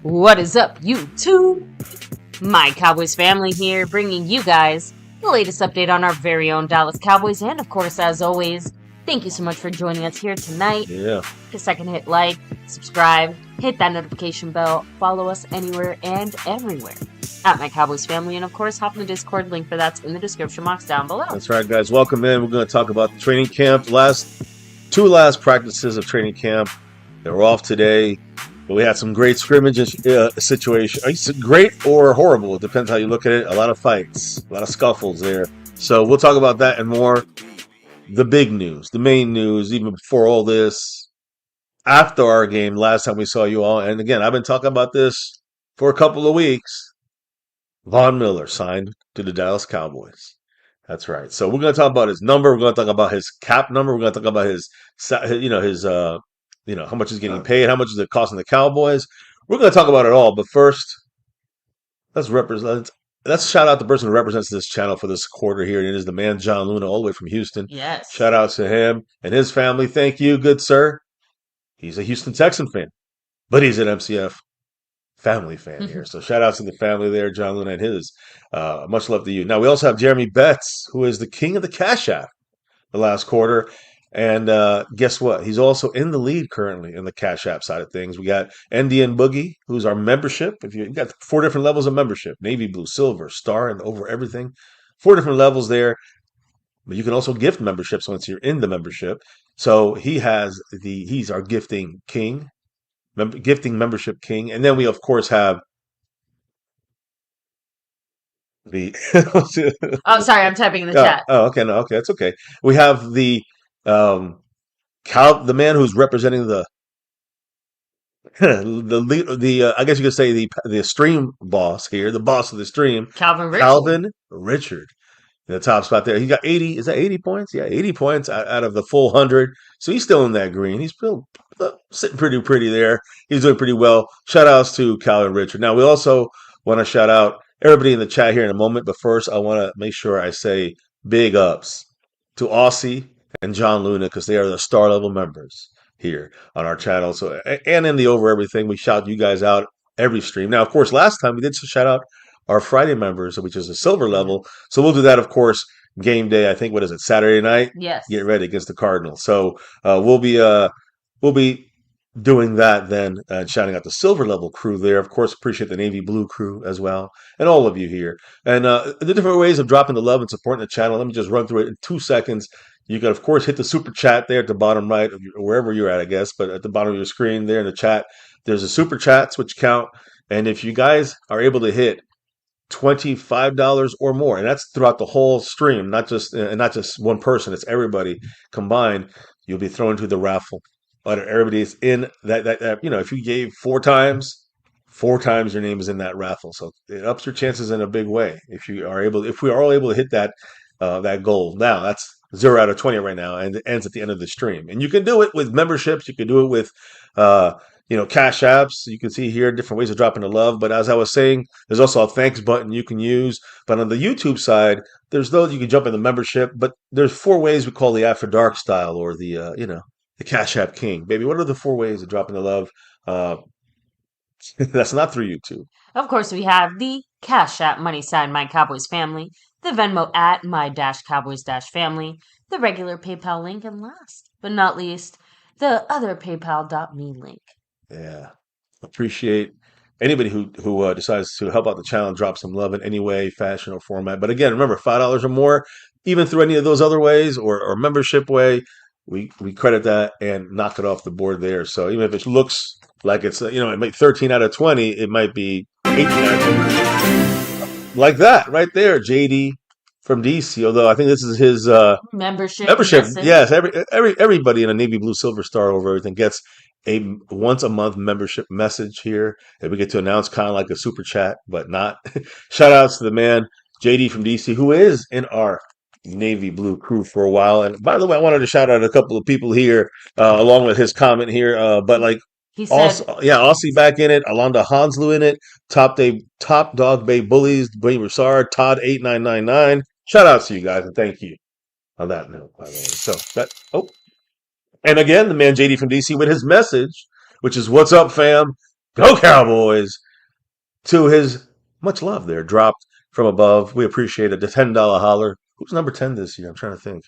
What is up, YouTube? My Cowboys family here, bringing you guys the latest update on our very own Dallas Cowboys. And of course, as always, thank you so much for joining us here tonight. Yeah. Take a second to hit like, subscribe, hit that notification bell, follow us anywhere and everywhere at My Cowboys Family. And of course, hop in the Discord, link for that's in the description box down below. That's right, guys. Welcome in. We're going to talk about the training camp. Two last practices of training camp. They were off today. But we had some great scrimmage situation. It's great or horrible. It depends how you look at it. A lot of fights, a lot of scuffles there. So we'll talk about that and more. The big news, the main news, even before all this, after our game, last time we saw you all. And again, I've been talking about this for a couple of weeks. Von Miller signed to the Dallas Cowboys. That's right. So we're going to talk about his number. We're going to talk about his cap number. We're going to talk about his how much is getting paid, how much is it costing the Cowboys. We're going to talk about it all. But first, let's shout out the person who represents this channel for this quarter here. And it is the man, John Luna, all the way from Houston. Yes. Shout out to him and his family. Thank you, good sir. He's a Houston Texan fan, but he's an MCF family fan here. So shout out to the family there, John Luna and his. Much love to you. Now, we also have Jeremy Betts, who is the king of the Cash App the last quarter. And guess what? He's also in the lead currently in the Cash App side of things. We got NDN Boogie, who's our membership. You've got 4 different levels of membership: Navy, Blue, Silver, Star, and over everything. 4 different levels there. But you can also gift memberships once you're in the membership. So he's our gifting king, gifting membership king. And then we, of course, have the... Oh, sorry, I'm typing in the chat. Oh, okay. No, okay. That's okay. We have the man who's representing the I guess you could say the stream boss here, the boss of the stream, Calvin Richard, in the top spot there. He got 80. Is that 80 points? Yeah, 80 points out of the full 100. So he's still in that green. He's still sitting pretty there. He's doing pretty well. Shout outs to Calvin Richard. Now we also want to shout out everybody in the chat here in a moment. But first, I want to make sure I say big ups to Aussie and John Luna, because they are the star level members here on our channel. So, and in the over everything, we shout you guys out every stream. Now, of course, last time we did shout out our Friday members, which is a silver level. So we'll do that, of course, game day. I think, what is it, Saturday night? Yes. Get ready against the Cardinals. So we'll be doing that then, and shouting out the silver level crew there. Of course, appreciate the Navy Blue crew as well, and all of you here. And the different ways of dropping the love and supporting the channel. Let me just run through it in 2 seconds. You can, of course, hit the super chat there at the bottom right, wherever you're at, I guess, but at the bottom of your screen there in the chat, there's a super chats which count. And if you guys are able to hit $25 or more, and that's throughout the whole stream, not just one person, it's everybody combined, you'll be thrown into the raffle. Everybody is in that. If you gave 4 times your name is in that raffle. So it ups your chances in a big way if we are all able to hit that goal. Now that's 0 out of 20 right now, and it ends at the end of the stream. And you can do it with memberships. You can do it with cash apps. You can see here different ways of dropping the love. But as I was saying, there's also a thanks button you can use. But on the YouTube side, there's those you can jump in the membership. But there's 4 ways we call the After Dark style, or the Cash App King. Baby, what are the 4 ways of dropping the love? That's not through YouTube. Of course, we have the Cash App money sign My Cowboys Family, the Venmo at My-Cowboys-Family, the regular PayPal link, and last but not least, the other PayPal.me link. Yeah. Appreciate anybody who decides to help out the channel and drop some love in any way, fashion, or format. But again, remember, $5 or more, even through any of those other ways or membership way, we credit that and knock it off the board there. So even if it looks like it's it might 13 out of 20, it might be 18 out of 20. Like that right there, JD from DC. Although I think this is his membership. Yes, everybody in a Navy Blue Silver Star over everything gets a once a month membership message here that we get to announce, kind of like a super chat, but not. Shout outs to the man JD from DC, who is in our Navy Blue crew for a while. And by the way, I wanted to shout out a couple of people here along with his comment here. But like, he said, Aussie back in it, Alonda Hanslu in it, Top Dog Bay Bullies, Dwayne Broussard, Todd 8999. Shout outs to you guys and thank you on that note, by the way. So and again, the man JD from DC with his message, which is, what's up, fam? Go Cowboys! To his much love there, dropped from above. We appreciate it. The $10 holler. Who's number 10 this year? I'm trying to think.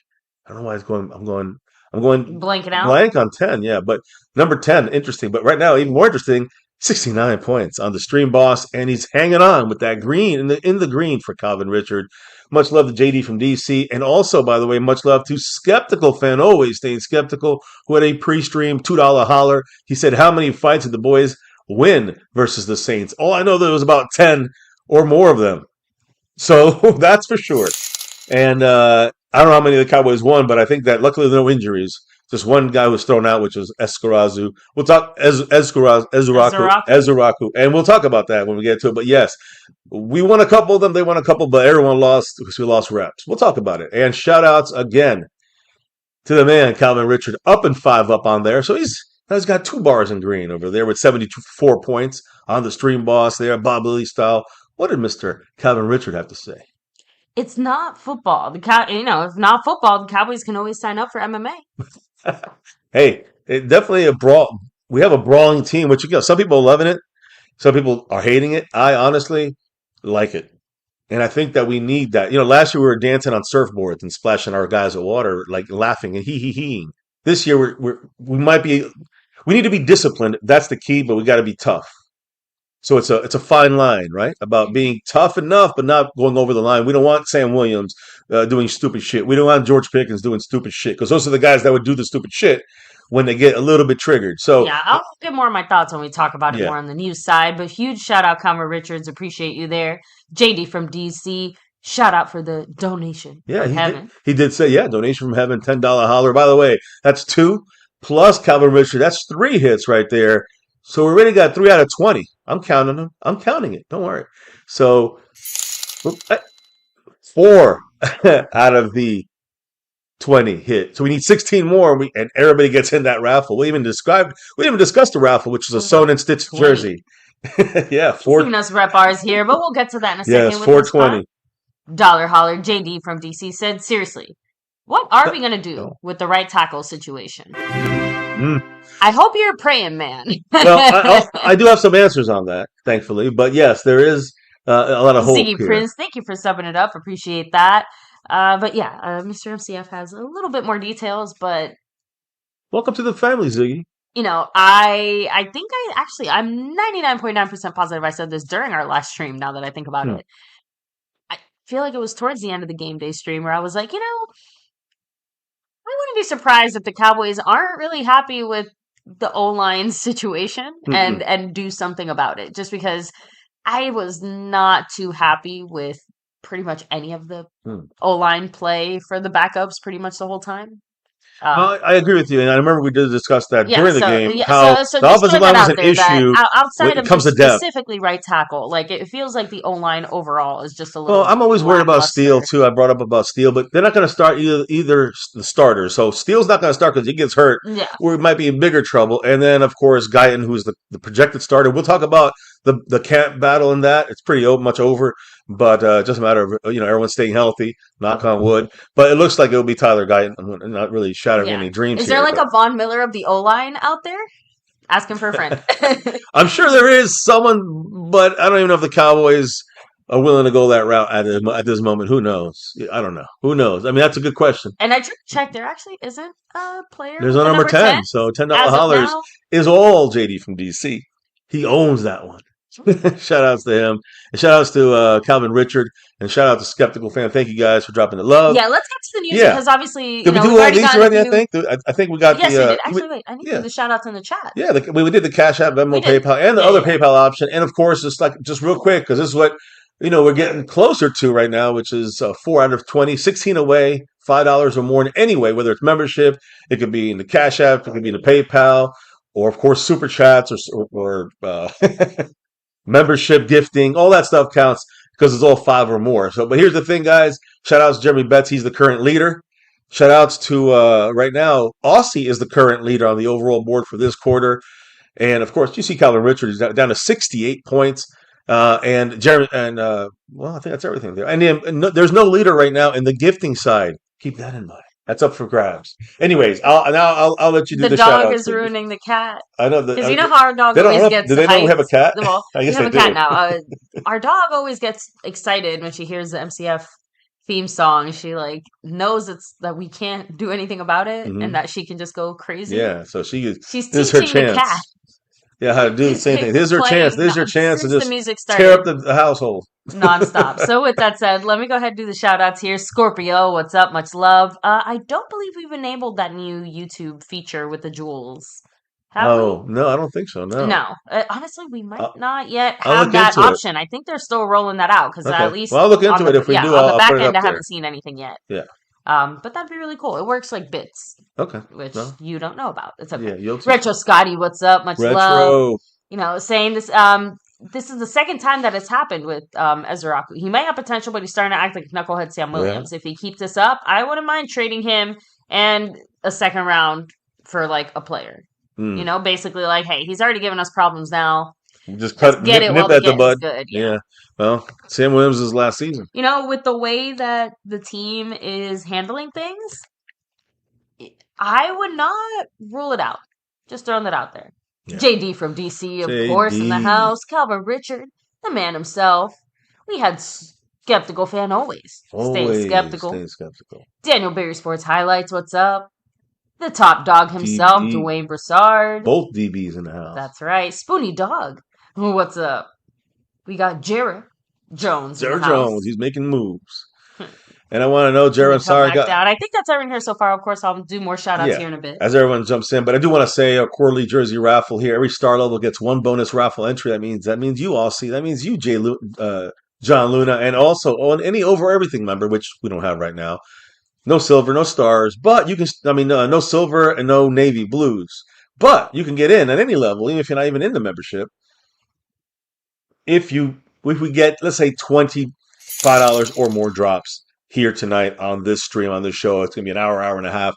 I don't know why it's going. I'm going Blanking out. blank on 10. Yeah, but number 10, interesting. But right now, even more interesting. 69 points on the stream boss, and he's hanging on with that green in the green for Calvin Richard. Much love to JD from DC, and also, by the way, much love to Skeptical Fan, always staying skeptical, who had a pre-stream $2 holler. He said, "How many fights did the boys win versus the Saints?" Oh, I know there was about 10 or more of them. So that's for sure. And I don't know how many of the Cowboys won, but I think that luckily there were no injuries. Just one guy was thrown out, which was Escarazu. We'll talk Ezuraku, and we'll talk about that when we get to it. But yes, we won a couple of them. They won a couple, but everyone lost because we lost reps. We'll talk about it. And shout outs again to the man, Calvin Richard, up and 5 up on there. So he's got 2 bars in green over there with 74 points on the stream boss there, Bob Lilly style. What did Mr. Calvin Richard have to say? It's not football. If not football, the Cowboys can always sign up for MMA. Hey, definitely a brawl. We have a brawling team, which some people are loving it, some people are hating it. I honestly like it, and I think that we need that. Last year we were dancing on surfboards and splashing our guys with water, like laughing and hee. This year we need to be disciplined. That's the key, but we got to be tough. So it's a fine line, right? About being tough enough, but not going over the line. We don't want Sam Williams doing stupid shit. We don't want George Pickens doing stupid shit, because those are the guys that would do the stupid shit when they get a little bit triggered. So yeah, I'll get more of my thoughts when we talk about it more on the news side. But huge shout out, Conver Richards. Appreciate you there. JD from DC. Shout out for the donation. Yeah, he did say, donation from heaven, $10 holler. By the way, that's 2 plus Calvin Richards. That's 3 hits right there. So we already got 3 out of 20. I'm counting them. I'm counting it. Don't worry. So 4 out of the 20 hit. So we need 16 more, and everybody gets in that raffle. We even discussed the raffle, which is a sewn and stitched jersey. Yeah, 4. Giving us rep ours here, but we'll get to that in a second. Yes, 420. Dollar holler. JD from DC said, seriously, what are we going to do with the right tackle situation? I hope you're praying, man. Well, I do have some answers on that, thankfully. But yes, there is a lot of hope Ziggy here. Prince, thank you for subbing it up. Appreciate that. But yeah, Mr. MCF has a little bit more details, but... Welcome to the family, Ziggy. I think I'm 99.9% positive I said this during our last stream, now that I think about it. I feel like it was towards the end of the game day stream where I was like, I wouldn't be surprised if the Cowboys aren't really happy with the O-line situation and do something about it. Just because I was not too happy with pretty much any of the O-line play for the backups pretty much the whole time. I agree with you, and I remember we did discuss that during the game. So the offensive line was an issue outside when it comes to depth. Specifically right tackle. Like, it feels like the O-line overall is just a little. Well, I'm always worried about Steele too. I brought up about Steele, but they're not going to start either the starters. So Steele's not going to start because he gets hurt. Yeah, we might be in bigger trouble. And then of course Guyton, who's the projected starter. We'll talk about the camp battle in that. It's pretty much over. But just a matter of everyone staying healthy, knock on wood. But it looks like it'll be Tyler Guyton. I'm not really shattering any dreams. Is there a Von Miller of the O-line out there? Asking for a friend. I'm sure there is someone, but I don't even know if the Cowboys are willing to go that route at this moment. Who knows? I don't know. Who knows? I mean, that's a good question. And I checked. There actually isn't a player. There's a number 10. So $10 hollers is all JD from DC. He owns that one. Shout outs to him, and shout outs to Calvin Richard, and shout out to Skeptical Fan. Thank you guys for dropping the love. Yeah, let's get to the news because obviously did we do all these already? I think we got yes, we did. Actually, wait, I need to do the shout outs in the chat. Yeah, we did the Cash App, Venmo, PayPal, and the other PayPal option, and of course, just real quick because this is what we're getting closer to right now, which is 4 out of 20, 16 away, $5 or more. And anyway, whether it's membership, it could be in the Cash App, it could be in the PayPal, or of course Super Chats or membership, gifting, all that stuff counts because it's all 5 or more. So, but here's the thing, guys. Shout outs to Jeremy Betts. He's the current leader. Shout outs to right now, Aussie is the current leader on the overall board for this quarter. And of course, you see Calvin Richards down to 68 points. And Jeremy, I think that's everything there. And there's no leader right now in the gifting side. Keep that in mind. That's up for grabs. Anyways, I'll let you do The the shout dog outs. is ruining the cat. I know that Because you know how our dog they don't. I always don't. Do gets they know we have a hyped? cat? Well, I we guess have they a cat do. now. Our dog always gets excited when she hears the MCF theme song. She like knows it's that we can't do anything about it and Hmm. that she can just go crazy. Yeah. So She's this is her teaching the cat. chance. Yeah, how to do the same thing. There's her chance. Playing There's your chance to since the just music tear up started the household. nonstop. So with that said, let me go ahead and do the shout outs here. Scorpio, what's up? Much love. I don't believe we've enabled that new YouTube feature with the jewels. Have we? Oh no, I don't think so. No. No. Honestly, we might I'll, not yet I'll have look that into it. option. I think they're still rolling that out because Okay. at least Well, I'll look on into it. the If we do, on the I'll put back it end, up I there. haven't seen anything yet. Yeah. But that'd be really cool. It works like bits, Okay. which Well, you don't know about. It's okay. yeah, you'll see. Retro Scotty, what's up? Much love. Retro. Saying this. This is the second time that it's happened with Ezraku. He might have potential, but he's starting to act like knucklehead Sam Yeah. Williams. If he keeps this up, I wouldn't mind trading him and a second round for like a player. Mm. Basically like, hey, he's already given us problems now. Just Let's get it nip while the at the getting's bud. good. Yeah. Well, Sam Williams is last season. With the way that the team is handling things, I would not rule it out. Just throwing that out there. Yeah. JD from DC, of course, in the JD. house. Calvin Richard, the man himself. We had skeptical fan always. Always Skeptical. staying skeptical. Daniel Berry Sports Highlights, what's up? The top dog himself, DB. Dwayne Broussard. Both DBs in the house. That's right. Spoony Dog. What's up? We got Jarrett Jones. Jared Jones, he's making moves. And I want to know, Jared, I'm sorry. Down. I think that's everything here so far. Of course, I'll do more shout outs here in a bit. As everyone jumps in. But I do want to say a quarterly jersey raffle here. Every star level gets one bonus raffle entry. That means you all see. That means you, John Luna, and also on any over everything member, which we don't have right now. No silver, no stars, but you can. No silver and no navy blues, but you can get in at any level, even if you're not even in the membership. If we get, let's say, $25 or more drops here tonight on this stream, on this show, it's gonna be an hour and a half.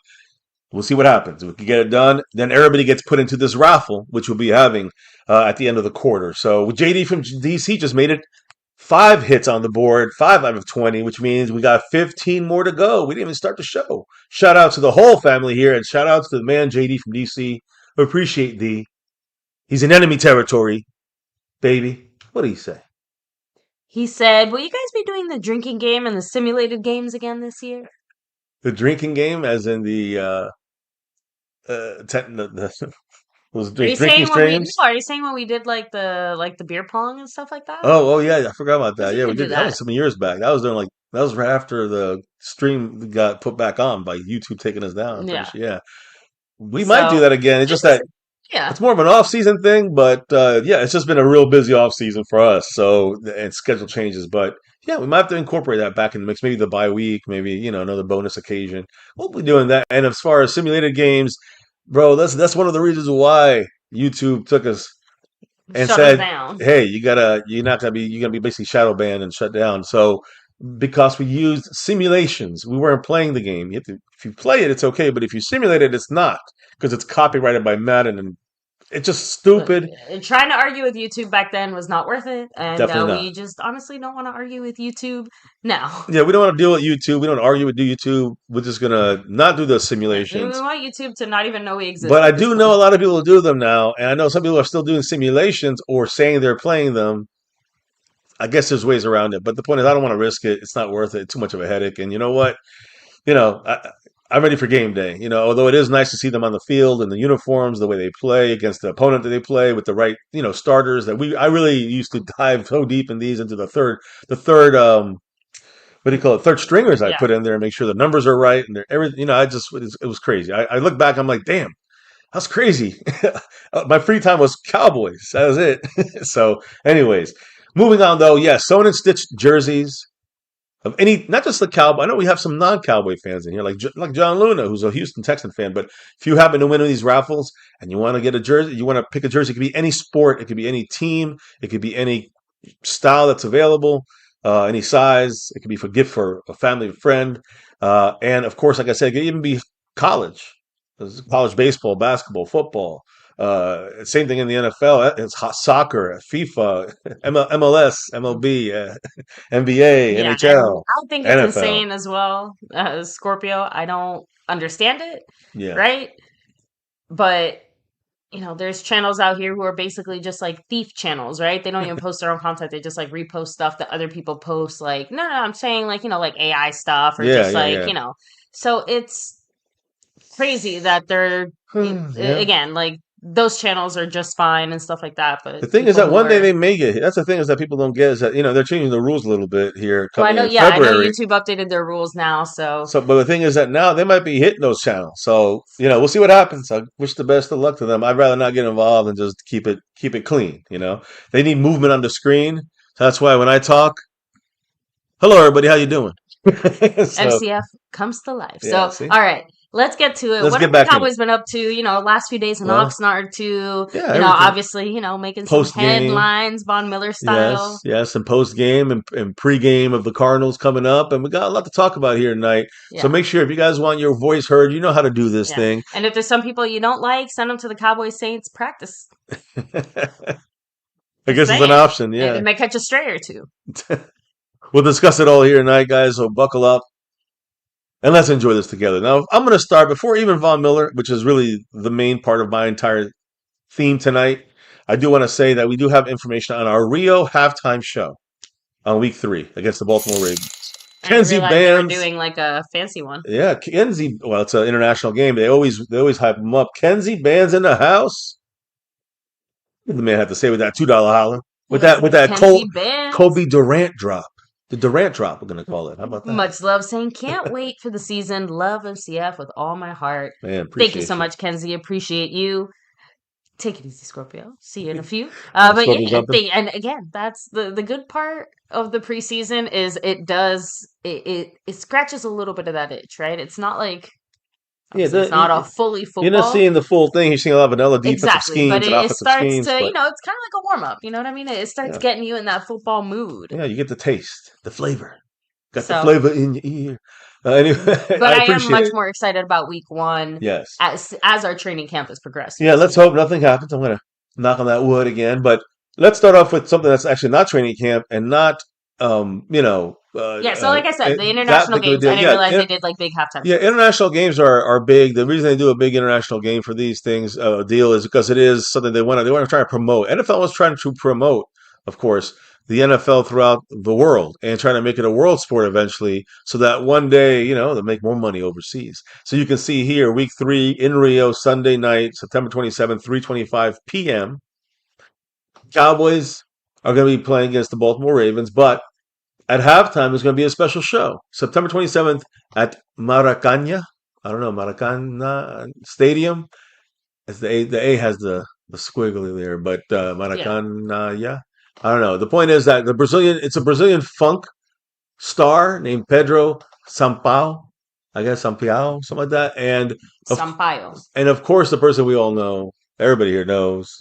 We'll see what happens. If we can get it done, then everybody gets put into this raffle, which we'll be having at the end of the quarter. So JD from DC just made it 5 hits on the board, 5 out of 20, which means we got 15 more to go. We didn't even start the show. Shout out to the whole family here, and shout out to the man JD from DC. Appreciate D. He's in enemy territory, baby. What do you say? He said, will you guys be doing the drinking game and the simulated games again this year? The drinking game, as in the was drinking streams? Are you saying when we did like the beer pong and stuff like that? Oh yeah, I forgot about that. We Yeah, can we do did. That was that. some years back. That was right after the stream got put back on by YouTube taking us down. I'm pretty Yeah. sure. Yeah, we might do that again. It's just that Yeah. it's more of an off season thing, but yeah, it's just been a real busy off season for us. So and schedule changes, but yeah, we might have to incorporate that back in the mix. Maybe the bye week, maybe another bonus occasion. We'll be doing that. And as far as simulated games, bro, that's one of the reasons why YouTube took us and Shut us said, down. "Hey, you're gonna be basically shadow banned and shut down." So because we used simulations, we weren't playing the game. If you play it, it's okay, but if you simulate it, it's not because it's copyrighted by Madden, and it's just stupid. Trying to argue with YouTube back then was not worth it, and Definitely we just honestly don't want to argue with YouTube now. Yeah, we don't want to deal with YouTube. We don't argue with YouTube. We're just gonna not do the We simulations. want YouTube to not even know we exist. But I at this do know a point. lot of people do them now, and I know some people are still doing simulations or saying they're playing them. I guess there's ways around it, but the point is, I don't want to risk it. It's not worth it. It's too much of a headache. And you know what? You know, I'm ready for game day. Although it is nice to see them on the field in the uniforms, the way they play against the opponent that they play with the right, starters. I really used to dive so deep in these into the third, what do you call it? Third stringers I Yeah. put in there and make sure the numbers are right and they're everything. It was crazy. I look back, I'm like, damn, that's crazy. My free time was Cowboys. That was it. So, anyways, moving on though. Yeah, sewn and stitched jerseys of any, not just the Cowboy. I know we have some non-Cowboy fans in here, like John Luna, who's a Houston Texan fan. But if you happen to win one of these raffles and you want to get a jersey, you want to pick a jersey. It could be any sport, it could be any team, it could be any style that's available, any size. It could be for gift for a family, friend, and of course, like I said, it could even be college baseball, basketball, football. Same thing in the NFL. It's soccer, FIFA, MLS, MLB, NBA, Yeah, and NHL, I think it's NFL. insane as well. Scorpio, I don't understand it, Yeah. right? But there's channels out here who are basically just like thief channels, right? They don't even post their own content. They just like repost stuff that other people post. Like, no, I'm saying like, like AI stuff or Yeah, just yeah, like, yeah. so it's crazy that they're, Yeah. again, like those channels are just fine and stuff like that. But The thing is people that who one day are, they may get hit. That's the thing is that people don't get is that they're changing the rules a little bit here well, coming in I know February. YouTube updated their rules now. So, So, but the thing is that now they might be hitting those channels. So, we'll see what happens. I wish the best of luck to them. I'd rather not get involved and just keep it clean. They need movement on the screen. So that's why when I talk, hello everybody, how you doing? So, MCF comes to life. So, yeah, see, all right, let's get to it. let's What have get the back in it. Cowboys been up to? Last few days in Well, Oxnard to, yeah, everything obviously, making some post game. headlines, Von Miller Yes, style. yes, and post game and pre game of the Cardinals coming up, and we got a lot to talk about here tonight. So Yeah, make sure if you guys want your voice heard, you know how to do this yeah. thing. And if there's some people you don't like, send them to the Cowboys Saints practice. I Just guess it's an saying, option. it Yeah, may catch a stray or two. we'll discuss it all here tonight, guys. So buckle up and let's enjoy this together. Now, I'm going to start before even Von Miller, which is really the main part of my entire theme tonight. I do want to say that we do have information on our Rio halftime show on week 3 against the Baltimore Ravens. I didn't Kenzie realize they were Bands. doing like a fancy one. Yeah, Kenzie. Well, it's an international game. They always hype them up. Kenzie Band's in the house. What did the man have to say with that $2 holler? With that Listen, with that Kenzie Bands. Kobe Durant drop. The Durant drop. We're gonna call it. How about that? Much love, saying can't wait for the season. Love MCF with all my heart. Man, Thank you so appreciate you. much, Kenzie. Appreciate you. Take it easy, Scorpio. See you in a few. But Scorpion yeah, jumping. and again, that's the good part of the preseason is it scratches a little bit of that itch, right? It's not like Yeah, obviously it's not a fully you're not football. seeing the full thing. You're seeing a lot of vanilla defensive Exactly, but schemes and it offensive starts schemes, to, but it's kind of like a warm up. You know what I mean? It starts yeah, getting you in that football mood. yeah, you get the taste, the flavor. Got the So, flavor in your ear. Anyway, but I I am appreciate much it. more excited about week one Yes. as our training camp is progressing. Yeah, let's hope nothing happens. I'm going to knock on that wood again. But let's start off with something that's actually not training camp and not, Yeah, so like I said, the that international big of a games, deal. I didn't Yeah, realize they did like big halftime yeah. shows. International games are big. The reason they do a big international game for these things deal is because it is something they want to try to promote. NFL was trying to promote, of course, the NFL throughout the world and trying to make it a world sport eventually, so that one day they'll make more money overseas. So you can see here, week 3 in Rio, Sunday night, September 27th, 3:25 p.m. Cowboys are going to be playing against the Baltimore Ravens, but at halftime, there's going to be a special show, September 27th at Maracana. I don't know, Maracana Stadium. As the A has the squiggly there, but Yeah. Maracana, yeah. I don't know. The point is that it's a Brazilian funk star named Pedro Sampaio, I guess Sampaio, something like that, of Sampaio. and of course the person we all know, everybody here knows,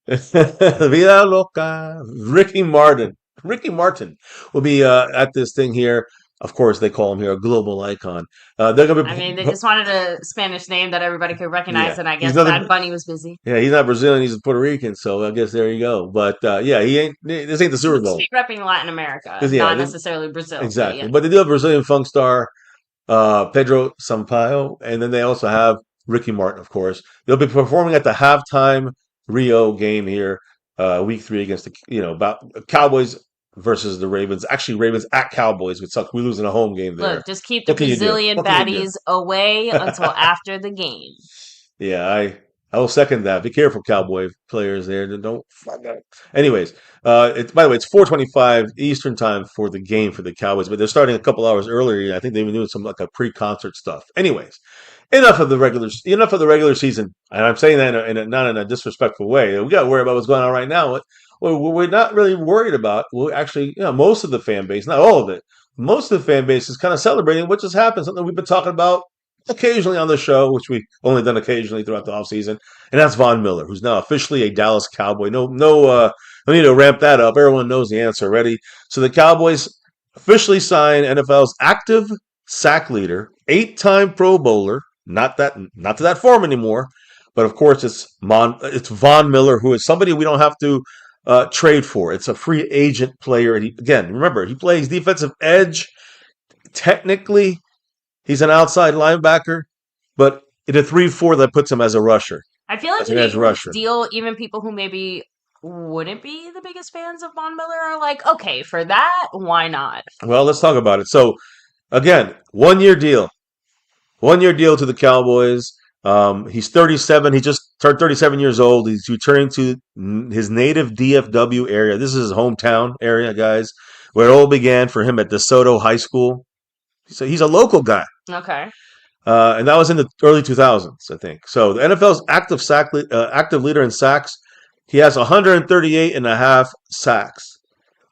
Vida Loca, Ricky Martin. Ricky Martin will be at this thing here. Of course, they call him here a global icon. They're gonna I mean, they be, just wanted a Spanish name that everybody could recognize, yeah. and I He's guess another, Bad Bunny was busy. yeah. He's not Brazilian. He's Puerto Rican. So I guess there you go. But yeah, he ain't. This ain't the Super Supposed to Bowl. be repping Latin America, 'Cause, yeah, not necessarily Brazil, but exactly. yeah. But they do have Brazilian funk star Pedro Sampaio, and then they also have Ricky Martin, of course. They'll be performing at the halftime Rio game here, week 3 against the about Cowboys versus the Ravens. Actually, Ravens at Cowboys, which sucks. We losing a home game there. Look, just keep the What can you do? Brazilian What can you baddies away do? until after the game. Yeah, I will second that. Be careful, Cowboy players there. Don't fuck up. Anyways, it's by the way, it's 4:25 Eastern time for the game for the Cowboys, but they're starting a couple hours earlier. I think they've been doing some like a pre-concert stuff. Anyways, enough of the regular season, and I'm saying that not in a disrespectful way. We got to worry about what's going on right now. What we're not really worried about. Well, actually, most of the fan base, not all of it, most of the fan base is kind of celebrating what just happened. Something we've been talking about occasionally on the show, which we've only done occasionally throughout the offseason, and that's Von Miller, who's now officially a Dallas Cowboy. No need to ramp that up. Everyone knows the answer already. So the Cowboys officially signed NFL's active sack leader, 8-time Pro Bowler, not to that form anymore, But of course, it's Von Miller, who is somebody we don't have to trade for. It's a free agent player. And again, remember, he plays defensive edge. Technically, he's an outside linebacker, but in a 3-4 that puts him as a rusher. I feel like As an edge rusher. deal, even people who maybe wouldn't be the biggest fans of Von Miller are like, okay, for that, why not? Well, let's talk about it. So, again, 1-year deal. 1-year deal to the Cowboys. He's 37. He just turned 37 years old. He's returning to his native DFW area. This is his hometown area, guys, where it all began for him at DeSoto High School. So he's a local guy. Okay. And that was in the early 2000s, I think. So the NFL's active leader in sacks. He has 138 and a half sacks,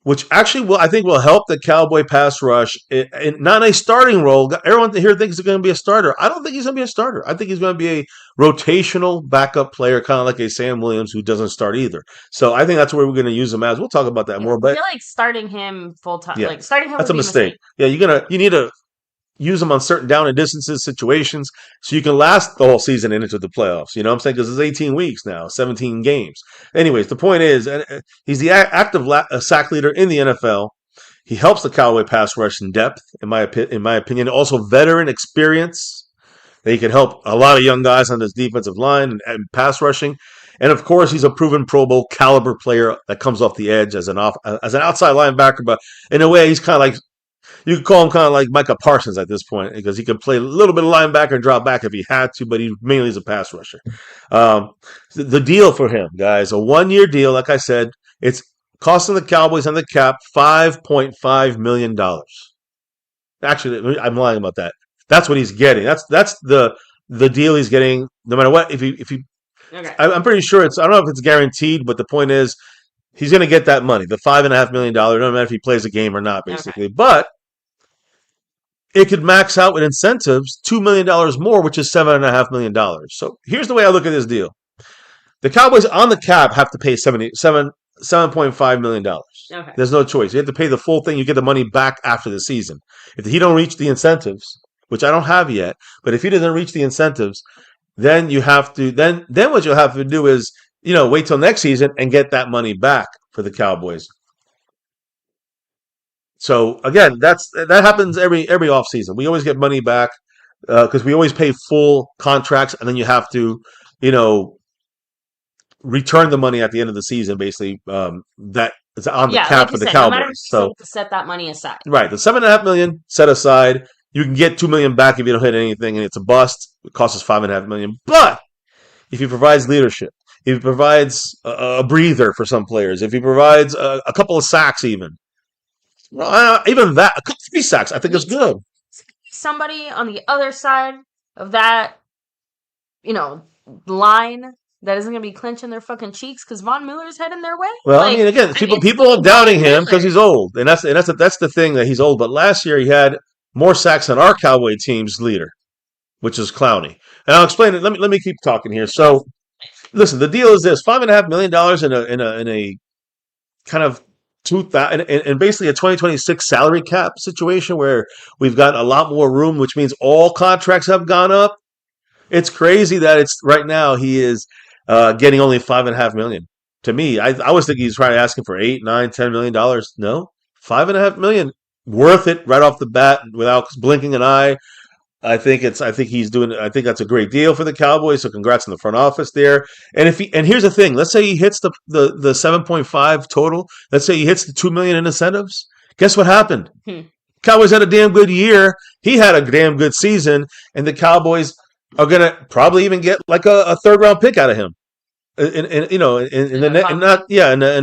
which actually I think will help the Cowboy pass rush. Not a starting role. Everyone here thinks he's going to be a starter. I don't think he's going to be a starter. I think he's going to be a rotational backup player, kind of like a Sam Williams who doesn't start either. So I think that's where we're going to use him as. We'll talk about that more. But I feel like starting him full time. Yeah, like starting him that's would a be mistake. Yeah, you need to use them on certain down and distances situations so you can last the whole season and into the playoffs. You know what I'm saying? Because it's 18 weeks now, 17 games. Anyways, the point is, he's the active sack leader in the NFL. He helps the Cowboy pass rush in depth, in my opinion. Also, veteran experience. That he can help a lot of young guys on this defensive line and pass rushing. And of course, he's a proven Pro Bowl caliber player that comes off the edge as an outside linebacker. But in a way, he's kind of like, you could call him kind of like Micah Parsons at this point because he could play a little bit of linebacker and drop back if he had to, but he mainly is a pass rusher. The deal for him, guys, a 1-year deal, like I said, it's costing the Cowboys on the cap $5.5 million. Actually, I'm lying about that. That's what he's getting. That's the deal he's getting, no matter what. If he, Okay. I'm pretty sure I don't know if it's guaranteed, but the point is, he's going to get that money, the $5.5 million, no matter if he plays a game or not, basically. Okay. But it could max out with incentives, $2 million more, which is $7.5 million. So here's the way I look at this deal. The Cowboys on the cap have to pay $7.5 million. Okay. There's no choice. You have to pay the full thing. You get the money back after the season. If he don't reach the incentives, which I don't have yet, but if he doesn't reach the incentives, then you have to then what you'll have to do is, wait till next season and get that money back for the Cowboys. So again, that happens every offseason. We always get money back because we always pay full contracts, and then you have to, return the money at the end of the season. Basically, that is on the cap for the Cowboys. No matter so to set that money aside, right? The $7.5 million set aside. You can get $2 million back if you don't hit anything, and it's a bust. It costs us $5.5 million. But if he provides leadership, if he provides a breather for some players, if he provides a couple of sacks, even that, a couple 3 sacks, I think it's good. Somebody on the other side of that, line that isn't going to be clenching their fucking cheeks because Von Miller's heading their way. Well, I mean, again, people are doubting him because he's old, and that's the thing, that he's old. But last year he had more sacks than our Cowboy team's leader, which is Clowney. And I'll explain it. Let me keep talking here. So, listen, the deal is this: $5.5 million in a kind of 2000 and basically a 2026 salary cap situation where we've got a lot more room, which means all contracts have gone up. It's crazy that it's right now he is getting only $5.5 million. To me, I was thinking he's probably asking for $8, $9, $10 million. No, $5.5 million, worth it right off the bat without blinking an eye. I think that's a great deal for the Cowboys. So congrats on the front office there. And here's the thing, let's say he hits the 7.5 total. Let's say he hits the $2 million in incentives. Guess what happened? Cowboys had a damn good year. He had a damn good season, and the Cowboys are gonna probably even get like a 3rd round pick out of him. In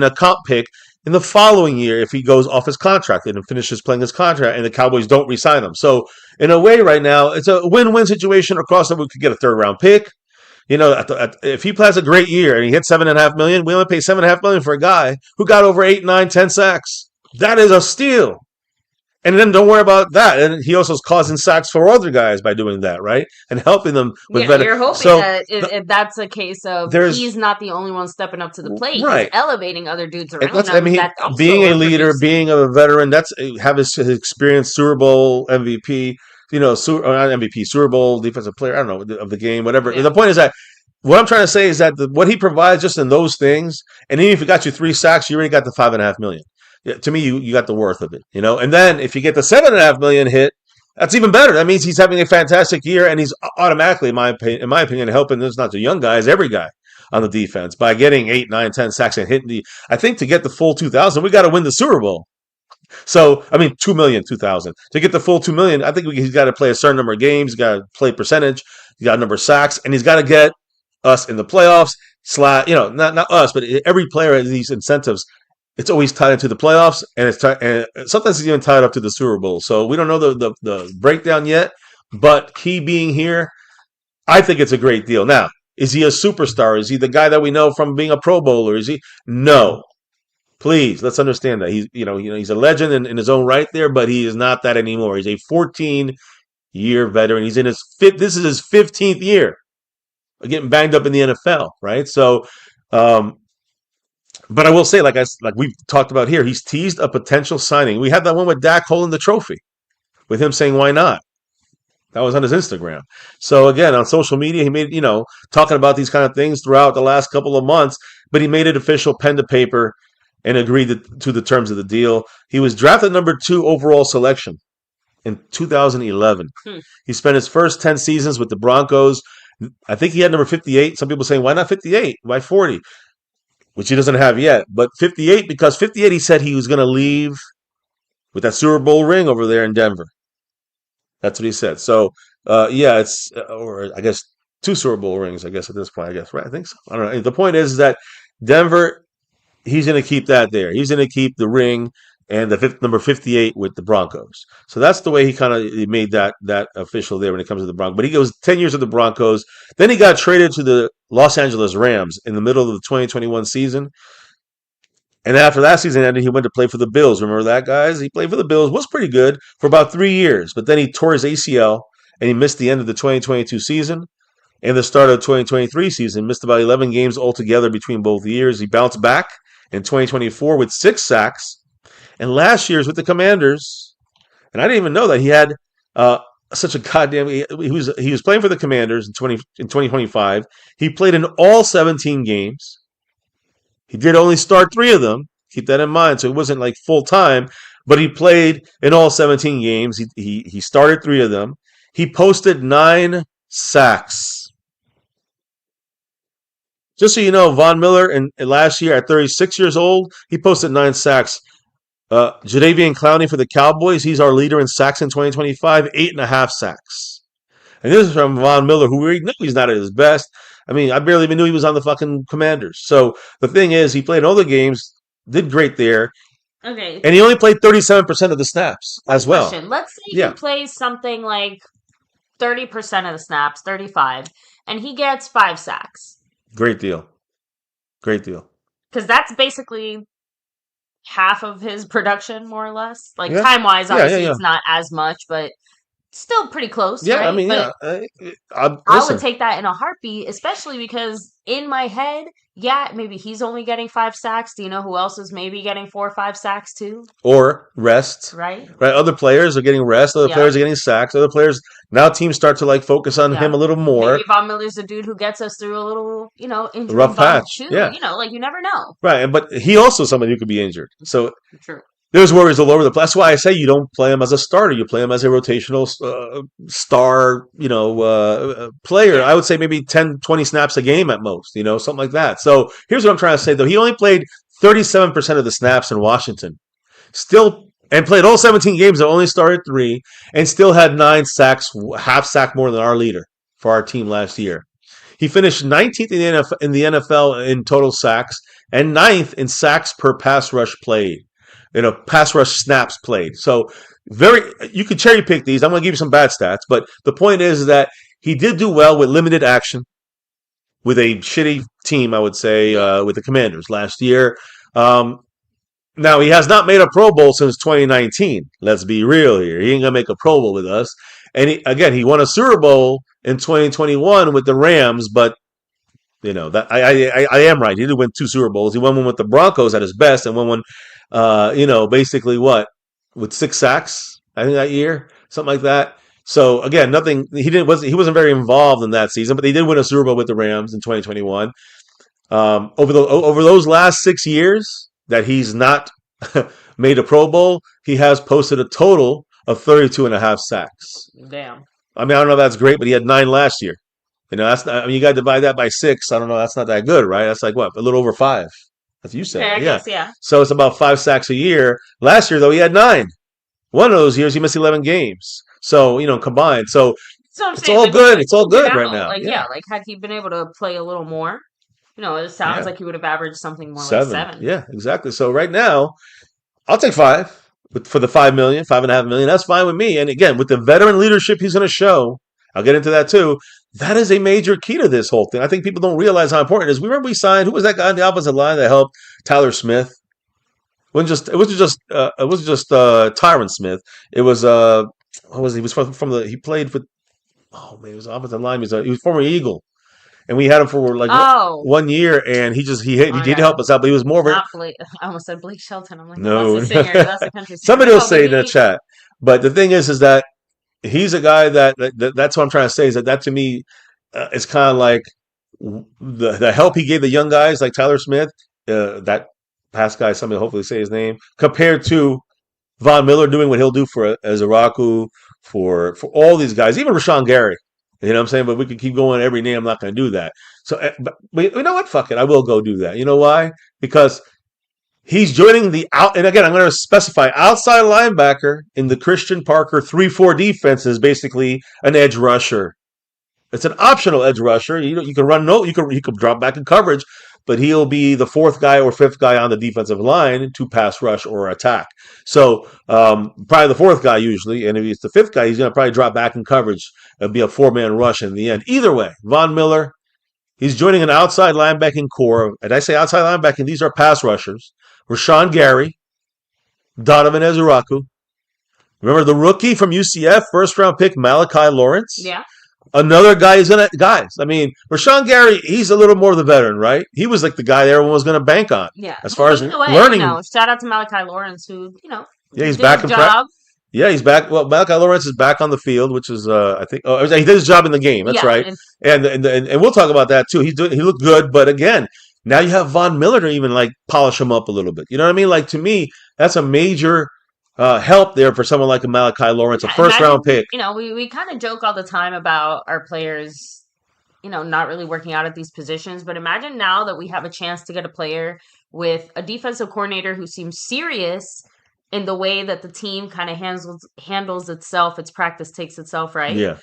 a comp pick in the following year if he goes off his contract and finishes playing his contract and the Cowboys don't re-sign him. So in a way right now, it's a win-win situation across that we could get a 3rd round pick. If he plays a great year and he hits $7.5 million, we only pay $7.5 million for a guy who got over 8, 9, 10 sacks. That is a steal. And then don't worry about that. And he also is causing sacks for other guys by doing that, right? And helping them with better. You're hoping that if that's a case of he's not the only one stepping up to the plate. Right. He's elevating other dudes around him. Being a leader, being a veteran, have his experience, Super Bowl MVP, not MVP, Super Bowl defensive player, I don't know, of the game, whatever. Yeah. The point is that what I'm trying to say is that what he provides just in those things, and even if he got you 3 sacks, you already got the 5.5 million. Yeah, to me, you got the worth of it, And then if you get the 7.5 million hit, that's even better. That means he's having a fantastic year, and he's automatically, in my opinion, helping. This not the young guys, every guy on the defense by getting 8, 9, 10 sacks and hitting the. I think to get the full 2,000, we got to win the Super Bowl. So, I mean, 2,000,000, 2,000. To get the full 2,000,000, I think he's got to play a certain number of games. He's got to play percentage. He's got a number of sacks, and he's got to get us in the playoffs. Not us, but every player has these incentives. It's always tied into the playoffs, and and sometimes it's even tied up to the Super Bowl. So we don't know the breakdown yet, but he being here, I think it's a great deal. Now, is he a superstar? Is he the guy that we know from being a Pro Bowler? Is he? No. Please, let's understand that he's a legend in his own right there, but he is not that anymore. He's a 14-year veteran. He's in his fifth. This is his 15th year getting banged up in the NFL, right? So, but I will say, like we've talked about here, he's teased a potential signing. We had that one with Dak holding the trophy, with him saying, "Why not?" That was on his Instagram. So again, on social media, he made talking about these kind of things throughout the last couple of months, but he made it official, pen to paper, and agreed to the terms of the deal. He was drafted number 2 overall selection in 2011. He spent his first 10 seasons with the Broncos. I think he had number 58. Some people saying, why not 58? Why 40? Which he doesn't have yet. But 58, because 58 he said he was going to leave with that Super Bowl ring over there in Denver. That's what he said. So, it's, or I guess 2 Super Bowl rings, I guess, at this point, right? I think so. I don't know. The point is that Denver, he's going to keep that there. He's going to keep the ring and the number 58 with the Broncos. So that's the way he kind of made that official there when it comes to the Broncos. But he goes 10 years with the Broncos. Then he got traded to the Los Angeles Rams in the middle of the 2021 season. And after that season ended, he went to play for the Bills. Remember that, guys? He played for the Bills, was pretty good for about 3 years. But then he tore his ACL, and he missed the end of the 2022 season and the start of the 2023 season. Missed about 11 games altogether between both years. He bounced back in 2024 with 6 sacks. And last year's with the Commanders, and I didn't even know that he had such a goddamn. He was playing for the Commanders in 2025. He played in all 17 games. He did only start 3 of them. Keep that in mind. So it wasn't like full time, but he played in all 17 games. He started 3 of them. He posted 9 sacks. Just so you know, Von Miller in last year at 36 years old, he posted 9 sacks. Jadeveon Clowney for the Cowboys, he's our leader in sacks in 2025, 8.5 sacks. And this is from Von Miller, who we know he's not at his best. I mean, I barely even knew he was on the fucking Commanders. So the thing is, he played all the games, did great there. Okay. And he only played 37% of the snaps as well. Let's say he plays something like 30% of the snaps, 35, and he gets 5 sacks. Great deal. Great deal. Because that's basically half of his production, more or less. Like, time-wise, obviously, it's not as much, but still pretty close, Yeah, right? I mean, I would take that in a heartbeat, especially because in my head, maybe he's only getting 5 sacks. Do you know who else is maybe getting 4 or 5 sacks too? Or rest. Right. Other players are getting rest. Other players are getting sacks. Other players, now teams start to focus on him a little more. Maybe Von Miller's the dude who gets us through a little, injury rough patch too. Yeah. You never know. Right, but he also is somebody who could be injured. So true. There's worries all over the place. That's why I say you don't play him as a starter. You play him as a rotational star, player. I would say maybe 10, 20 snaps a game at most, something like that. So here's what I'm trying to say, though. He only played 37% of the snaps in Washington. And played all 17 games, and only started 3, and still had 9 sacks, half sack more than our leader for our team last year. He finished 19th in the NFL in total sacks and 9th in sacks per pass rush played. Pass rush snaps played. So you could cherry pick these. I'm going to give you some bad stats, but the point is that he did do well with limited action with a shitty team, I would say, with the Commanders last year. Now, he has not made a Pro Bowl since 2019. Let's be real here. He ain't going to make a Pro Bowl with us. And he won a Super Bowl in 2021 with the Rams, but that I am right. He did win 2 Super Bowls. He won one with the Broncos at his best and won one basically with 6 sacks, I think, that year, something like that. So again, nothing. He wasn't very involved in that season, but they did win a Super Bowl with the Rams in 2021. Over those last 6 years that he's not made a Pro Bowl, he has posted a total of 32 and a half sacks. Damn. I mean, I don't know if that's great, but he had 9 last year. That's not. I mean, you got to divide that by 6. I don't know. That's not that good, right? That's like what, a little over 5. That's what you said. Yeah, I guess, yeah. So it's about 5 sacks a year. Last year, though, he had 9. One of those years, he missed 11 games. So combined. So it's all good. It's all good right now. Like had he been able to play a little more, it sounds like he would have averaged something more 7. like 7. Yeah, exactly. So right now, I'll take 5 for the 5 million, 5.5 million. That's fine with me. And again, with the veteran leadership he's going to show, I'll get into that too. That is a major key to this whole thing. I think people don't realize how important it is. Remember we signed, who was that guy on the opposite line that helped Tyler Smith? It wasn't just Tyron Smith. It was what was he? He was from the. He played for. Oh man, he was offensive line. He was former Eagle, and we had him for like 1 year, and he did help us out, but he was more of a. I almost said Blake Shelton. I'm like, no, that's a singer. That's a country singer. Somebody will say in the chat, but the thing is that he's a guy that's what I'm trying to say is that to me is kind of like the help he gave the young guys like Tyler Smith, that past guy, somebody hopefully say his name, compared to Von Miller doing what he'll do for Ezeraku, for all these guys, even Rashawn Gary. You know what I'm saying? But we could keep going every name. I'm not going to do that. So, but you know what? Fuck it. I will go do that. You know why? Because he's joining the out. And again, I'm going to specify outside linebacker in the Christian Parker 3-4 defense is basically an edge rusher. It's an optional edge rusher. You can run you can drop back in coverage, but he'll be the 4th guy or 5th guy on the defensive line to pass rush or attack. So probably the 4th guy usually, and if he's the 5th guy, he's going to probably drop back in coverage and be a 4-man rush in the end. Either way, Von Miller, he's joining an outside linebacking core. And I say outside linebacking, these are pass rushers. Rashawn Gary, Donovan Ezeraku. Remember the rookie from UCF, first-round pick, Malachi Lawrence? Yeah. Another guy is going to, guys, I mean, Rashawn Gary, he's a little more of the veteran, right? He was like the guy that everyone was going to bank on. Yeah. As far as learning. Shout out to Malachi Lawrence, who, yeah, he's back in practice. Yeah, he's back. Well, Malachi Lawrence is back on the field, which is, I think, he did his job in the game. That's right. And we'll talk about that too. He looked good, but again, now you have Von Miller to even like polish him up a little bit. You know what I mean? Like to me, that's a major help there for someone like a Malachi Lawrence, a first-round pick. We kind of joke all the time about our players, not really working out at these positions. But imagine now that we have a chance to get a player with a defensive coordinator who seems serious in the way that the team kind of handles itself, its practice takes itself, right? Yeah.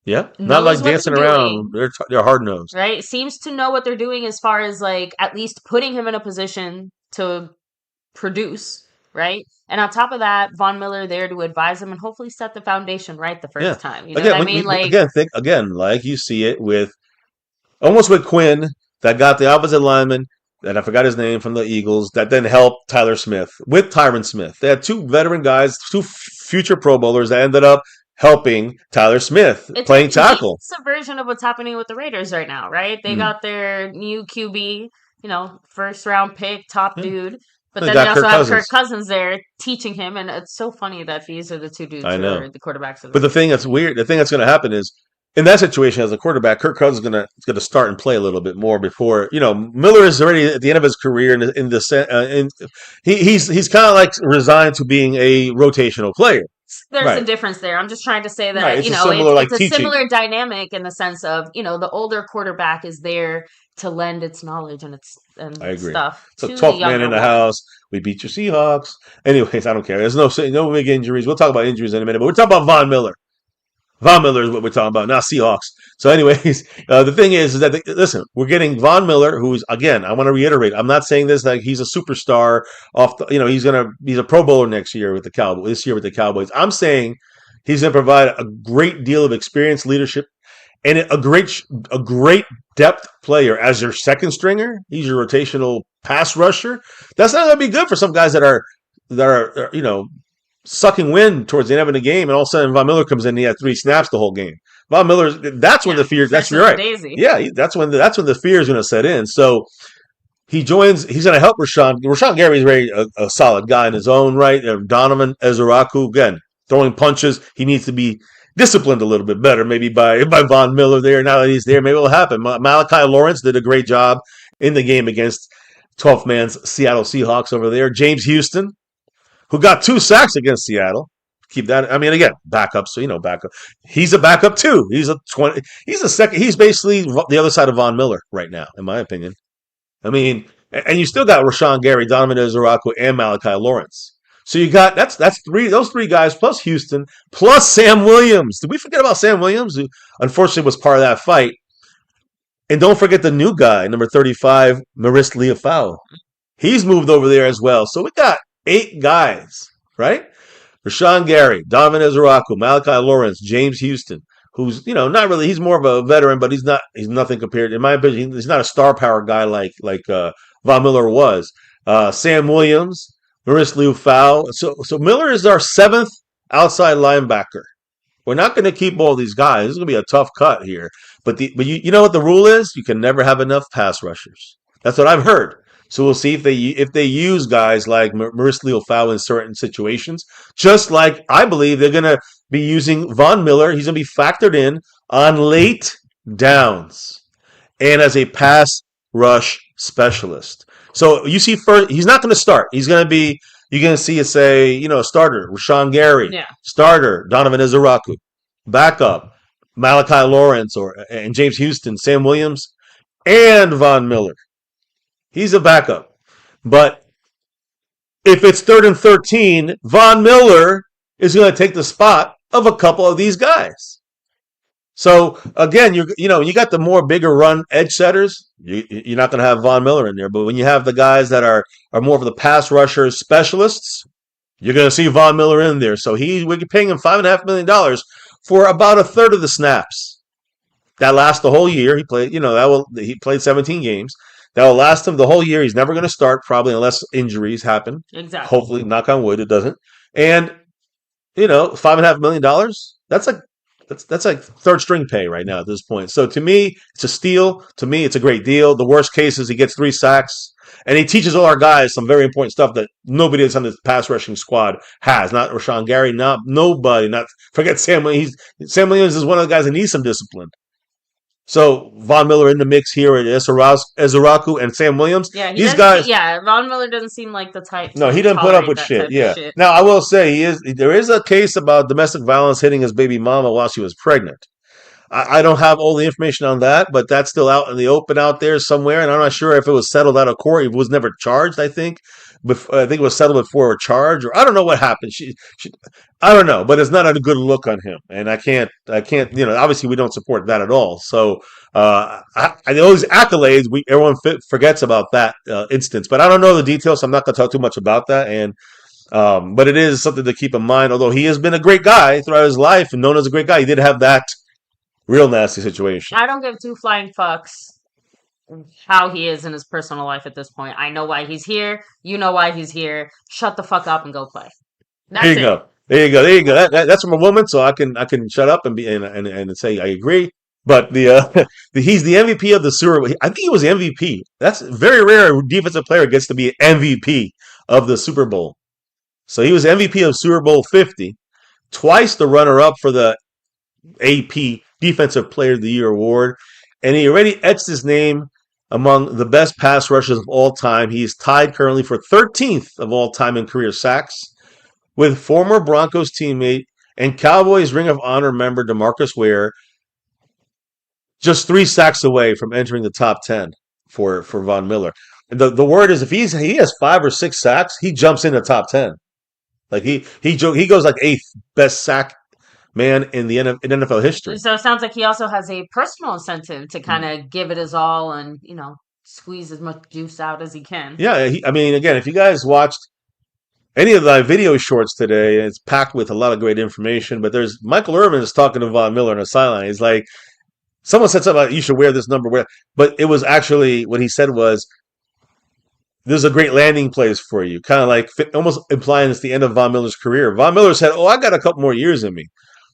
Yeah. Not like dancing around. They're hard-nosed. Right? Seems to know what they're doing as far as like at least putting him in a position to produce, right? And on top of that, Von Miller there to advise him and hopefully set the foundation right the first time. You know what I mean? Like you see it with almost with Quinn that got the opposite lineman, and I forgot his name from the Eagles, that then helped Tyler Smith with Tyron Smith. They had 2 veteran guys, 2 future Pro Bowlers that ended up helping Tyler Smith playing tackle. It's a version of what's happening with the Raiders right now, right? They got their new QB, first round pick, top dude. But then they also have Kirk Cousins there teaching him, and it's so funny that these are the 2 dudes who are the quarterbacks. But the thing that's weird, the thing that's going to happen is, in that situation as a quarterback, Kirk Cousins is going to start and play a little bit more before Miller is already at the end of his career he's kind of like resigned to being a rotational player. There's a difference there. I'm just trying to say that it's a similar dynamic in the sense of the older quarterback is there to lend its knowledge and stuff. So 12th man in the house. We beat your Seahawks. Anyways, I don't care. There's no big injuries. We'll talk about injuries in a minute, but we're talking about Von Miller. Von Miller is what we're talking about, not Seahawks. So anyways, the thing is that, listen, we're getting Von Miller, who's, again, I want to reiterate, I'm not saying this like he's a superstar he's a Pro Bowler next year with the Cowboys, this year with the Cowboys. I'm saying he's going to provide a great deal of experience, leadership, and a great depth player as your second stringer. He's your rotational pass rusher. That's not going to be good for some guys that are sucking wind towards the end of the game, and all of a sudden Von Miller comes in and he had 3 snaps the whole game. Von Miller, that's when the fear. That's right. Daisy. Yeah, that's when the fear is going to set in. So he joins. He's going to help Rashawn. Rashawn Gary is very a solid guy in his own right. Donovan Ezeraku, again, throwing punches. He needs to be disciplined a little bit better, maybe by Von Miller there. Now that he's there, maybe it'll happen. Malachi Lawrence did a great job in the game against 12th man's Seattle Seahawks over there. James Houston, who got 2 sacks against Seattle. Keep that. I mean, again, backup. So backup. He's a backup too. He's a 20. He's a second. He's basically the other side of Von Miller right now, in my opinion. I mean, and you still got Rashawn Gary, Donovan Ezaraku, and Malachi Lawrence. So you got that's those 3 guys plus Houston plus Sam Williams. Did we forget about Sam Williams, who unfortunately was part of that fight? And don't forget the new guy, number 35, Maurice Leafau. He's moved over there as well. So we got 8 guys, right? Rashawn Gary, Donovan Ezaraku, Malachi Lawrence, James Houston, who's not really. He's more of a veteran, but he's nothing compared. In my opinion, he's not a star power guy like Von Miller was. Sam Williams, Maurice Leafau. So Miller is our 7th outside linebacker. We're not going to keep all these guys. This is going to be a tough cut here. But you know what the rule is? You can never have enough pass rushers. That's what I've heard. So we'll see if they use guys like Maurice Leafau in certain situations. Just like I believe they're going to be using Von Miller. He's going to be factored in on late downs and as a pass rush specialist. So you see, first he's not going to start. He's going to be. You're going to see starter Rashawn Gary, starter Donovan Ezaraku, backup Malachi Lawrence and James Houston, Sam Williams, and Von Miller. He's a backup. But if it's 3rd and 13, Von Miller is going to take the spot of a couple of these guys. So again, you got the more bigger run edge setters. You're not going to have Von Miller in there, but when you have the guys that are more of the pass rushers specialists, you're going to see Von Miller in there. So we're paying him $5.5 million for about a third of the snaps. That lasts the whole year. He played, he played 17 games. That will last him the whole year. He's never going to start, probably unless injuries happen. Exactly. Hopefully, knock on wood, it doesn't. And $5.5 million. That's like third string pay right now at this point. So to me, it's a steal. To me, it's a great deal. The worst case is he gets 3 sacks, and he teaches all our guys some very important stuff that nobody that's on this pass rushing squad has. Not Rashawn Gary, not nobody. Not forget Sam Williams. Sam Williams is one of the guys that needs some discipline. So Von Miller in the mix here at Ezaraku and Sam Williams. Yeah, these guys. Yeah, Von Miller doesn't seem like the type. No, he doesn't put up with shit. Yeah. Now I will say there is a case about domestic violence hitting his baby mama while she was pregnant. I don't have all the information on that, but that's still out in the open out there somewhere, and I'm not sure if it was settled out of court. It was never charged, I think. I think it was settled before a charge, or I don't know what happened. I don't know, but it's not a good look on him, and I can't. Obviously we don't support that at all. So I know these accolades, everyone forgets about that instance, but I don't know the details, so I'm not going to talk too much about that. And but it is something to keep in mind. Although he has been a great guy throughout his life and known as a great guy, he did have that real nasty situation. I don't give 2 flying fucks how he is in his personal life at this point. I know why he's here. You know why he's here. Shut the fuck up and go play. There you go. That's from a woman, so I can shut up and be and say I agree. But he's the MVP of the Super Bowl. I think he was the MVP. That's very rare. A defensive player gets to be MVP of the Super Bowl. So he was MVP of Super Bowl 50, twice the runner-up for the AP Defensive Player of the Year award, and he already etched his name among the best pass rushers of all time. He is tied currently for 13th of all time in career sacks with former Broncos teammate and Cowboys Ring of Honor member DeMarcus Ware, just 3 sacks away from entering the top 10 for Von Miller. And the word is if he has 5 or 6 sacks, he jumps in the top 10. Like he goes like 8th best sack man in NFL history. So it sounds like he also has a personal incentive to kind of give it his all and squeeze as much juice out as he can. Yeah, again, if you guys watched any of the video shorts today, it's packed with a lot of great information. But there's Michael Irvin is talking to Von Miller on the sideline. He's like, someone said something about you should wear this number, but it was actually what he said was, "This is a great landing place for you," kind of like almost implying it's the end of Von Miller's career. Von Miller said, "Oh, I got a couple more years in me."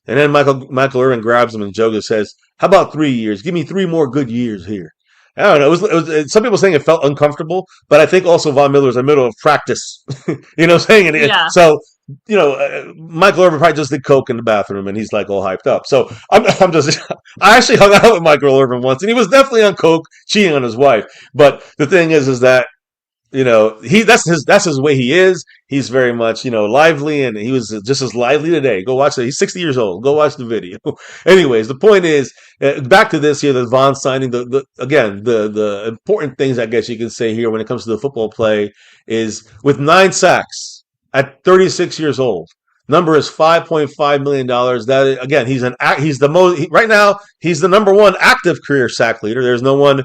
And then Michael Irvin grabs him and Joga says, "How about 3 years? Give me 3 more good years here." I don't know. It was some people saying it felt uncomfortable, but I think also Von Miller was in the middle of practice. Saying it. Yeah. So Michael Irvin probably just did coke in the bathroom, and he's like all hyped up. So I'm just, I actually hung out with Michael Irvin once, and he was definitely on coke, cheating on his wife. But the thing is that that's his way he is. He's very much lively, and he was just as lively today. Go watch it. He's 60 years old. Go watch the video. Anyways, the point is, back to this here, the Vaughn signing. The important things I guess you can say here when it comes to the football play is with 9 sacks at 36 years old. Number is $5.5 million. That again, he's the most right now. He's the number one active career sack leader. There's no one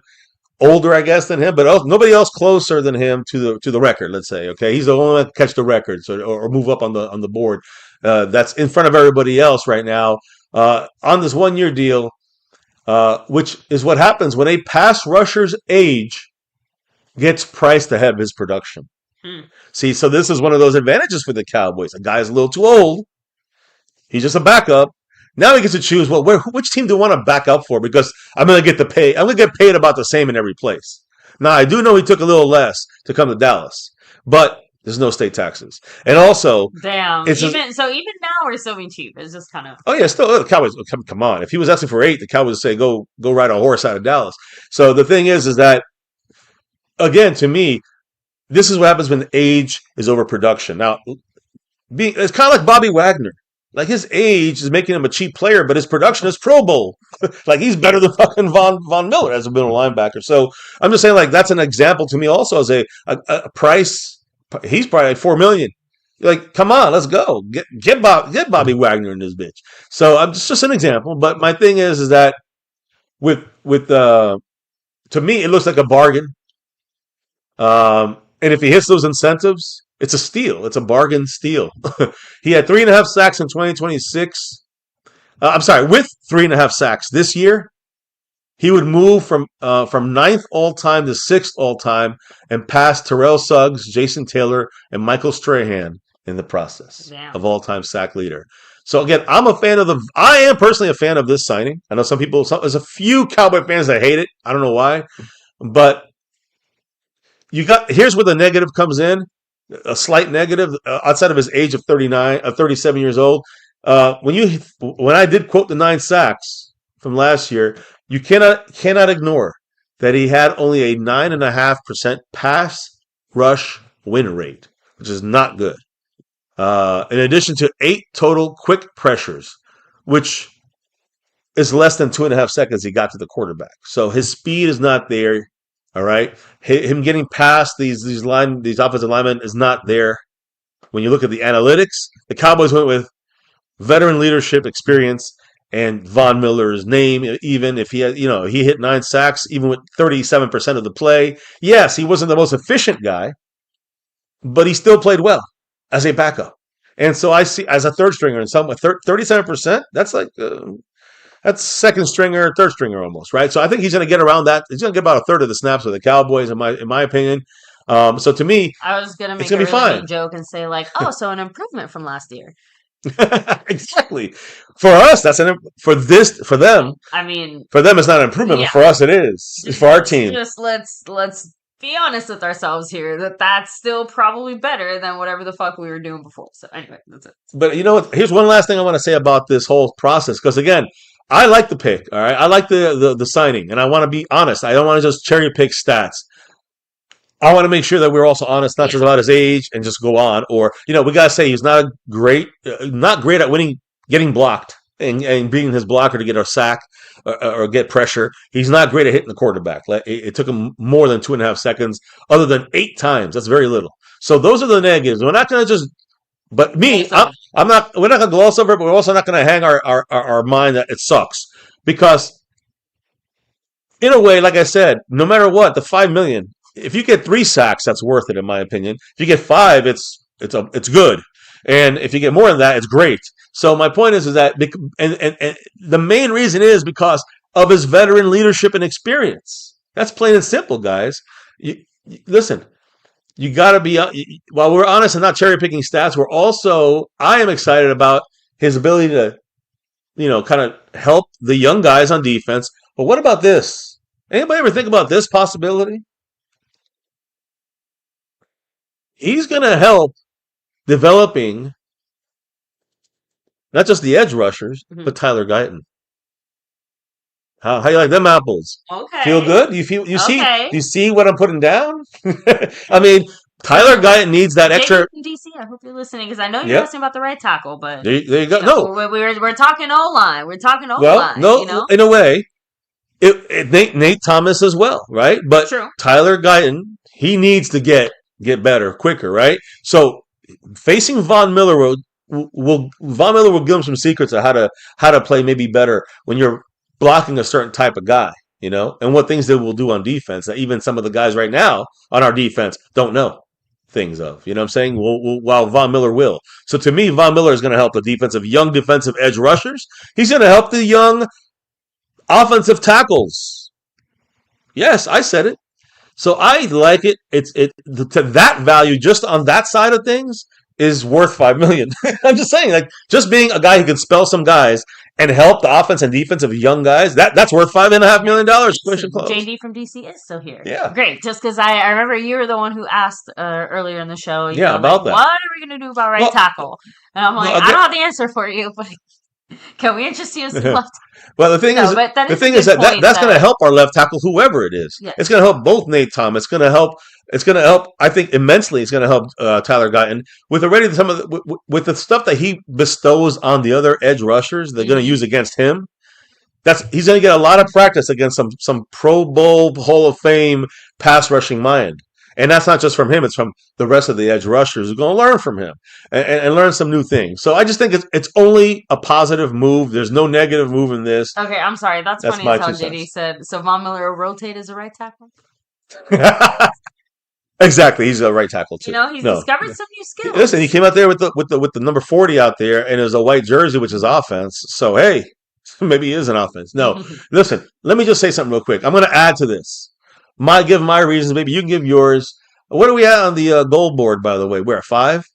older, I guess, than him, but nobody else closer than him to the record. Let's say, okay, he's the only one that can catch the records or move up on the board. That's in front of everybody else right now on this 1 year deal, which is what happens when a pass rusher's age gets priced ahead of his production. See, so this is one of those advantages for the Cowboys. A guy's a little too old. He's just a backup. Now he gets to choose, well, which team do I want to back up for? Because I'm going to get paid about the same in every place. Now, I do know he took a little less to come to Dallas, but there's no state taxes. And also, damn, even now we're still being cheap. It's just kind of. Oh yeah, still the Cowboys. Come on, if he was asking for 8, the Cowboys would say go ride a horse out of Dallas. So the thing is that again, to me, this is what happens when age is overproduction. Now, it's kind of like Bobby Wagner. Like his age is making him a cheap player, but his production is Pro Bowl. Like he's better than fucking Von Miller as a middle linebacker. So I'm just saying, like that's an example to me also as a price. He's probably like $4 million. Like, come on, let's go get Bobby Wagner in this bitch. So I'm just an example. But my thing is that with to me it looks like a bargain. And if he hits those incentives, it's a steal. It's a bargain steal. He had 3.5 sacks in 2026. I'm sorry, with 3.5 sacks this year, he would move from 9th all time to 6th all time and pass Terrell Suggs, Jason Taylor, and Michael Strahan in the process of all time sack leader. So again, I am personally a fan of this signing. I know there's a few Cowboy fans that hate it. I don't know why, but here's where the negative comes in. A slight negative outside of his age of 37 years old. When I did quote the 9 sacks from last year, you cannot ignore that he had only a 9.5% pass rush win rate, which is not good. In addition to 8 total quick pressures, which is less than 2.5 seconds he got to the quarterback. So his speed is not there. All right, him getting past these offensive linemen is not there. When you look at the analytics, the Cowboys went with veteran leadership experience and Von Miller's name. Even if he hit 9 sacks, even with 37% of the play. Yes, he wasn't the most efficient guy, but he still played well as a backup. And so I see as a third stringer, and 37%. That's like. That's second stringer, third stringer almost, right? So I think he's going to get around that. He's going to get about a third of the snaps with the Cowboys, in my opinion. So to me, I was going to make a really joke and say like, oh, so an improvement from last year. Exactly. For us, for them. I mean, for them, it's not an improvement, but for us, it is. It's for our team. Just let's be honest with ourselves here. That's still probably better than whatever the fuck we were doing before. So anyway, that's it. But you know what? Here's one last thing I want to say about this whole process, because again, I like the pick, all right? I like the signing, and I want to be honest. I don't want to just cherry pick stats. I want to make sure that we're also honest, not just about his age and just go on. Or, we got to say he's not great at getting blocked and beating his blocker to get a sack or get pressure. He's not great at hitting the quarterback. It took him more than 2.5 seconds, other than 8 times. That's very little. So those are the negatives. We're not going to just... But me, we're not going to gloss over it, but we're also not going to hang our mind that it sucks. Because, in a way, like I said, no matter what, the $5 million, if you get 3 sacks, that's worth it, in my opinion. If you get 5, it's good. And if you get more than that, it's great. So my point is that, and the main reason is because of his veteran leadership and experience. That's plain and simple, guys. Listen. You got to be, while we're honest and not cherry picking stats, I am excited about his ability to, kind of help the young guys on defense. But what about this? Anybody ever think about this possibility? He's going to help developing not just the edge rushers, Mhm. but Tyler Guyton. How you like them apples? Feel Okay. good? Okay. Do you see what I'm putting down? I mean, Tyler So, Guyton needs that JD extra. from DC, I hope you're listening because I know you're Yep. asking about the right tackle, but There you go. No, we're talking O line. We're talking O well, line. no. In a way, Nate Thomas as well, right? But True. Tyler Guyton, he needs to get better quicker, right? So facing Von Miller Von Miller will give him some secrets of how to play maybe better when you're blocking a certain type of guy, and what things they will do on defense that even some of the guys right now on our defense don't know things of. You know what I'm saying? While Von Miller will. So to me, Von Miller is going to help the young defensive edge rushers. He's going to help the young offensive tackles. Yes, I said it. So I like it. To that value just on that side of things is worth $5 million. I'm just saying, like just being a guy who can spell some guys and help the offense and defense of young guys, that's worth $5.5 million. Question closed. JD from DC is still here. Yeah. Great. Just because I remember you were the one who asked earlier in the show, Yeah, like, about that. what are we going to do about right Well, tackle? And I'm like, well, I don't have the answer for you, but can we interest you in some left? well, the thing No, is, but that the is a thing good is that, point that's going to that, help our left tackle, whoever it is. yes. It's going to help both Nate Thomas. It's going to help. It's going to help. I think immensely. It's going to help Tyler Guyton with already some of with the stuff that he bestows on the other edge rushers. They're going to use against him. He's going to get a lot of practice against some Pro Bowl Hall of Fame pass rushing mind. And that's not just from him; it's from the rest of the edge rushers who are going to learn from him and learn some new things. So I just think it's only a positive move. There's no negative move in this. Okay, I'm sorry. That's funny my as how 2 JD cents. said. So Von Miller will rotate as a right tackle? Exactly, he's a right tackle too. He's No, discovered some new skills. listen, he came out there with the number 40 out there, and it was a white jersey, which is offense. So hey, maybe he is an offense. No, listen, let me just say something real quick. I'm going to add to this. Give my reasons. Maybe you can give yours. What are we at on the goal board, by the way? We're at 5.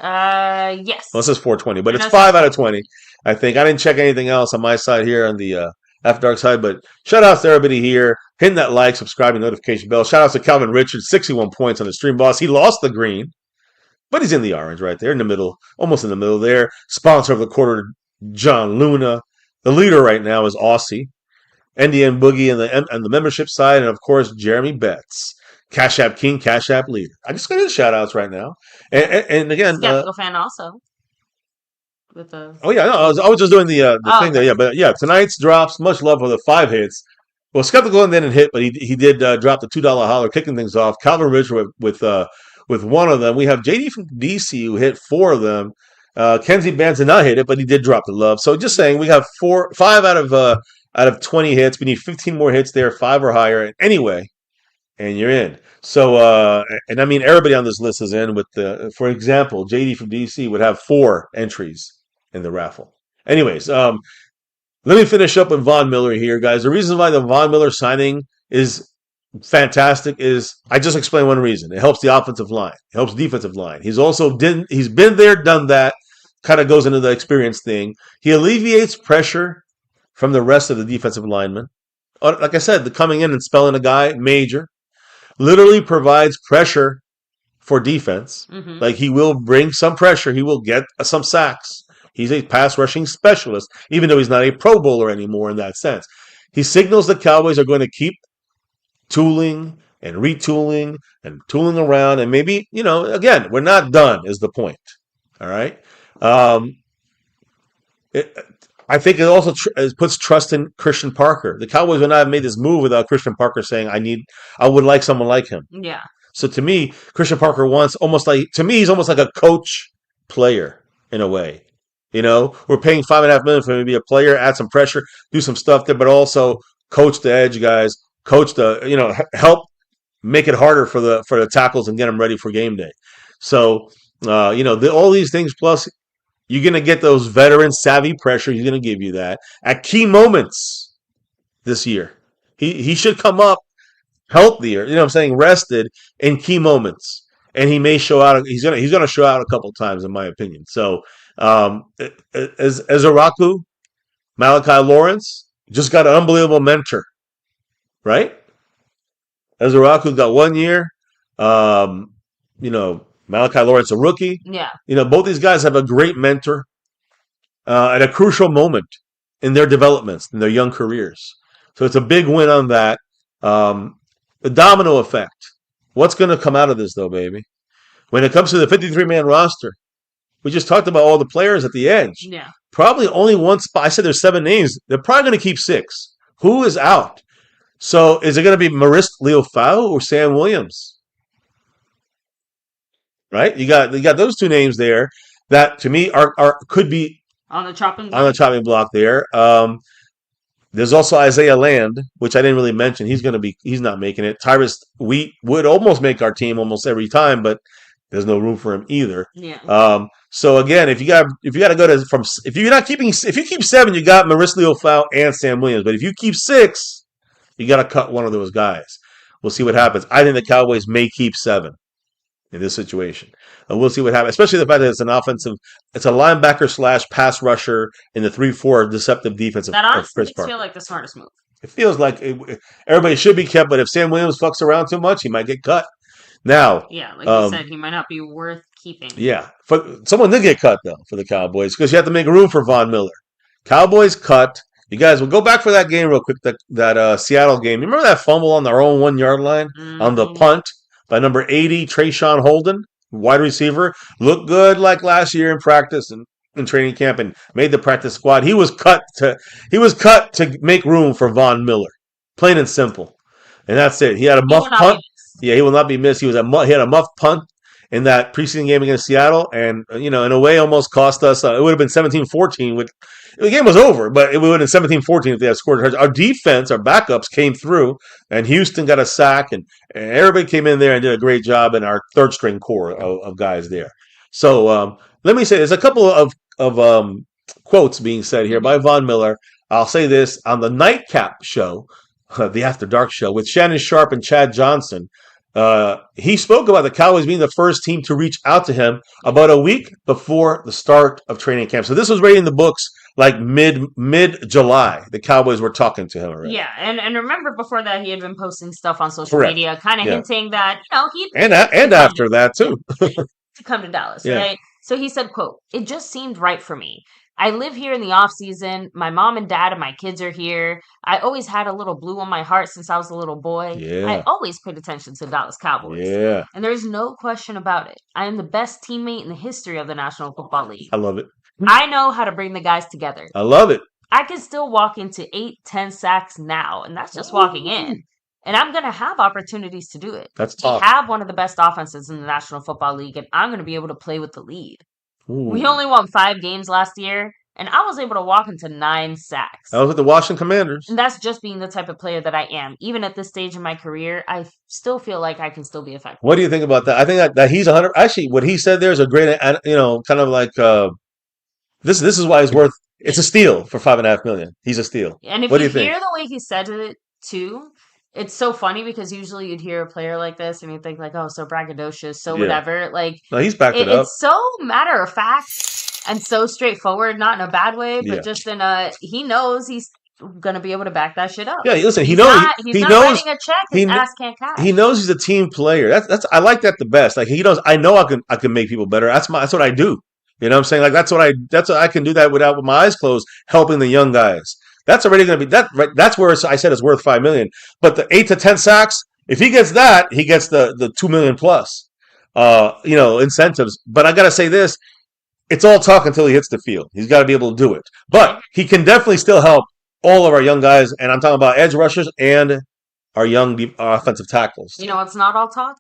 Yes. Well, it says 420, but I it's know it 5 says out of 20. I think I didn't check anything else on my side here on the After Dark side, but shout outs to everybody here. Hitting that like, subscribing, notification bell. Shout outs to Calvin Richards, 61 points on the stream boss. He lost the green, but he's in the orange right there in the middle, almost in the middle there. Sponsor of the quarter, John Luna. The leader right now is Aussie. NDN Boogie and the membership side, and of course, Jeremy Betts. Cash App King, Cash App Leader. I just got his shout outs right now. And again, Skeptical fan also. With the oh yeah, no, I was just doing the thing there. Yeah, but yeah, tonight's drops. Much love for the 5 hits. Well, Skeptical didn't hit, but he did drop the $2 holler, kicking things off. Calvin Richard with one of them. We have JD from DC who hit 4 of them. Kenzie Bands did not hit it, but he did drop the love. So just saying, we have 5 out of 20 hits. We need 15 more hits there, 5 or higher. Anyway, and you're in. So, and I mean, everybody on this list is in with for example, JD from DC would have 4 entries in the raffle. Anyways, let me finish up with Von Miller here, guys. The reason why the Von Miller signing is fantastic is I just explained one reason. It helps the offensive line. It helps defensive line. He's been there, done that. Kind of goes into the experience thing. He alleviates pressure from the rest of the defensive linemen. Like I said, the coming in and spelling a guy major literally provides pressure for defense. Mm-hmm. Like he will bring some pressure. He will get some sacks. He's a pass rushing specialist, even though he's not a Pro Bowler anymore in that sense. He signals the Cowboys are going to keep tooling and retooling and tooling around. And maybe, again, we're not done is the point. All right. I think it also puts trust in Christian Parker. The Cowboys would not have made this move without Christian Parker saying, I would like someone like him. Yeah. So to me, Christian Parker he's almost like a coach player in a way. We're paying $5.5 million for him to be a player, add some pressure, do some stuff there, but also coach the edge guys, help make it harder for the tackles and get them ready for game day. So, all these things plus you're going to get those veteran savvy pressure. He's going to give you that at key moments this year. He should come up healthier, rested in key moments. And he may show out. He's gonna show out a couple times, in my opinion. So, as Araku, Malachi Lawrence just got an unbelievable mentor, right? As Araku got 1 year, Malachi Lawrence a rookie. Yeah. Both these guys have a great mentor. at a crucial moment in their developments, in their young careers. So it's a big win on that. The domino effect. What's going to come out of this, though, baby? When it comes to the 53-man roster, we just talked about all the players at the edge. Yeah. Probably only one spot. I said there's 7 names. They're probably going to keep 6. Who is out? So is it going to be Maurice Leofau or Sam Williams? Right? You got those 2 names there that to me are could be on the chopping block there. There's also Isaiah Land, which I didn't really mention. He's not making it. Tyrus Wheat would almost make our team almost every time, but there's no room for him either. Yeah. So again, if you got to go to if you keep 7, you got Maurice Leofau and Sam Williams. But if you keep 6, you got to cut one of those guys. We'll see what happens. I think the Cowboys may keep 7 in this situation. We'll see what happens, especially the fact that it's a linebacker / pass rusher in the 3-4 deceptive defense that honestly makes feel like the smartest move. It feels like everybody should be kept, but if Sam Williams fucks around too much, he might get cut. Now, yeah, like you said, he might not be worth keeping. Yeah, someone did get cut though for the Cowboys because you have to make room for Von Miller. Cowboys cut. You guys will go back for that game real quick. That Seattle game. You remember that fumble on their own 1-yard line on the punt by number 80, Trayshawn Holden, wide receiver, looked good like last year in practice and in training camp and made the practice squad. He was cut to make room for Von Miller, plain and simple. And that's it. He had a muff punt. Yeah, he will not be missed. He had a muff punt in that preseason game against Seattle, and in a way, almost cost us. It would have been 17-14. The game was over, but it would have been 17-14 if they had scored. Our defense, our backups came through, and Houston got a sack, and everybody came in there and did a great job. And our third string core of guys there. So let me say, there's a couple of quotes being said here by Von Miller. I'll say this on the Nightcap show. The After Dark show with Shannon Sharp and Chad Johnson. He spoke about the Cowboys being the first team to reach out to him about a week before the start of training camp. So this was right in the books like mid-July. The Cowboys were talking to him already. Yeah, and remember before that he had been posting stuff on social media, kind of hinting that he'd and after that too to come to Dallas, right? So he said, quote, "It just seemed right for me. I live here in the off season. My mom and dad and my kids are here. I always had a little blue on my heart since I was a little boy. Yeah. I always paid attention to the Dallas Cowboys. Yeah. And there's no question about it. I am the best teammate in the history of the National Football League. I love it. I know how to bring the guys together. I love it. I can still walk into 8-10 sacks now, and that's just walking in. And I'm going to have opportunities to do it. That's tough. We have one of the best offenses in the National Football League, and I'm going to be able to play with the lead. Ooh. We only won 5 games last year. And I was able to walk into 9 sacks. I was with the Washington Commanders. And that's just being the type of player that I am. Even at this stage in my career, I still feel like I can still be effective. What do you think about that? I think that he's 100. Actually, what he said there is a great, kind of like this is why he's worth. It's a steal for $5.5 million. He's a steal. And if you hear the way he said it too, it's so funny because usually you'd hear a player like this and you think like, oh, so braggadocious, so whatever. Like, no, he's backed it up. It's so matter of fact. And so straightforward, not in a bad way, but just in he knows he's going to be able to back that shit up. Yeah, listen, he's not writing a check. His ass can't cash. He knows he's a team player. That's I like that the best. Like he knows, I know I can make people better. That's what I do. You know what I'm saying? Like that's what I can do that with my eyes closed, helping the young guys. That's already going to be that. Right, that's where I said it's worth $5 million. But the 8 to 10 sacks, if he gets that, he gets the $2 million plus. Incentives. But I got to say this. It's all talk until he hits the field. He's got to be able to do it. But he can definitely still help all of our young guys, and I'm talking about edge rushers and our young offensive tackles. You know, it's not all talk.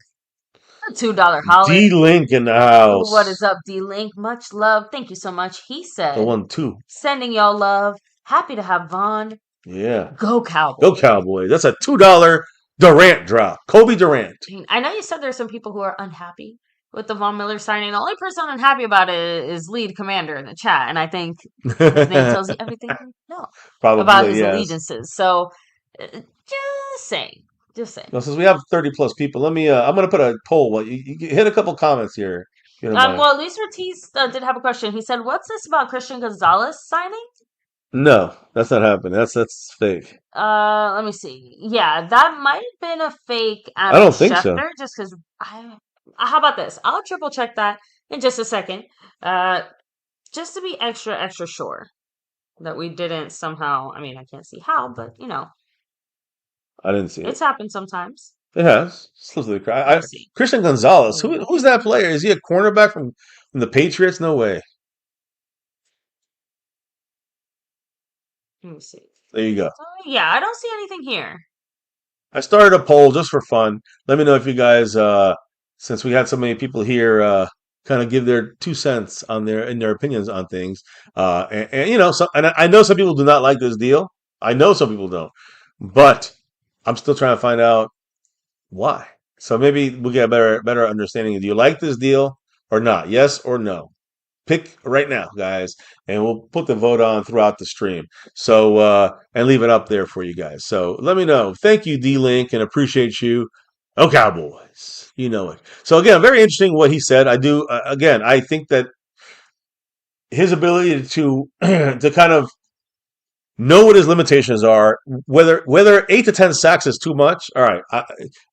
A $2 holiday. D-Link in the house. What is up, D-Link? Much love. Thank you so much. He said. The 1-2. Sending y'all love. Happy to have Vaughn. Yeah. Go Cowboys. Go Cowboys. That's a $2 Durant drop. Kobe Durant. I know you said there's some people who are unhappy with the Von Miller signing. The only person unhappy about it is lead commander in the chat. And I think his name tells you everything you know about his allegiances. So just saying. Well, since we have 30 plus people, let me. I'm going to put a poll. Well, you hit a couple comments here. Well, Luis Ortiz did have a question. He said, "What's this about Christian Gonzalez signing?" No, that's not happening. That's fake. Let me see. Yeah, that might have been a fake. I don't think so. Just because how about this? I'll triple check that in just a second. just to be extra sure that we didn't somehow, I mean, I can't see how, but I didn't see it. it's happened sometimes. It has. Slips of the crack. Let me see. Christian Gonzalez. Oh, Who's that player? Is he a cornerback from the Patriots? No way. let me see. There you go. Yeah, I don't see anything here. I started a poll just for fun. Let me know if you guys, since we had so many people here, kind of give their 2 cents on their opinions on things. And I know some people do not like this deal. I know some people don't, but I'm still trying to find out why. So maybe we'll get a better understanding. Do you like this deal or not? Yes or no? Pick right now, guys, and we'll put the vote on throughout the stream. So and leave it up there for you guys. So let me know. Thank you, D-Link, and appreciate you. Oh, Cowboys, you know it. So again, very interesting what he said. I do again. I think that his ability to to kind of know what his limitations are. Whether 8 to 10 sacks is too much. All right,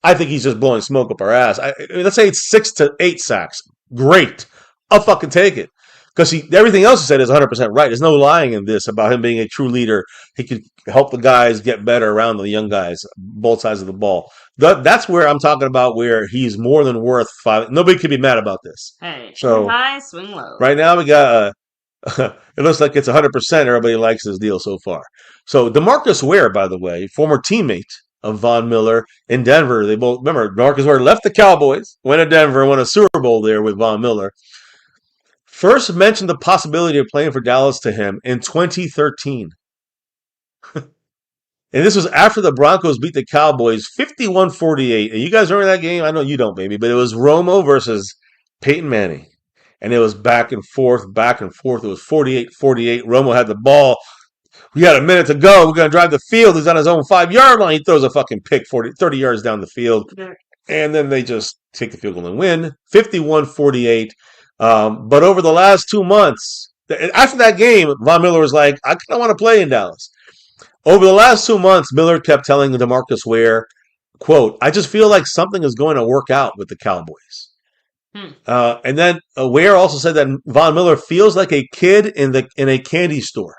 I think he's just blowing smoke up our ass. Let's say it's 6 to 8 sacks. Great, I'll fucking take it because everything else he said is 100% right. There's no lying in this about him being a true leader. He could help the guys get better around the young guys, both sides of the ball. That's where I'm talking about where he's more than worth 5. Nobody could be mad about this. Hey, so high, swing low. Right now we got. It looks like it's 100%. Everybody likes this deal so far. So DeMarcus Ware, by the way, former teammate of Von Miller in Denver. They both remember DeMarcus Ware left the Cowboys, went to Denver, won a Super Bowl there with Von Miller. First mentioned the possibility of playing for Dallas to him in 2013. And this was after the Broncos beat the Cowboys 51-48. And you guys remember that game? I know you don't, baby, but it was Romo versus Peyton Manning. And it was back and forth, back and forth. It was 48-48. Romo had the ball. We got a minute to go. We're going to drive the field. He's on his own 5-yard line. He throws a fucking pick 30 yards down the field. And then they just take the field goal and win. 51-48. But over the last 2 months, after that game, Von Miller was like, I kind of want to play in Dallas. Over the last 2 months, Miller kept telling DeMarcus Ware, quote, I just feel like something is going to work out with the Cowboys. And then Ware also said that Von Miller feels like a kid in a candy store.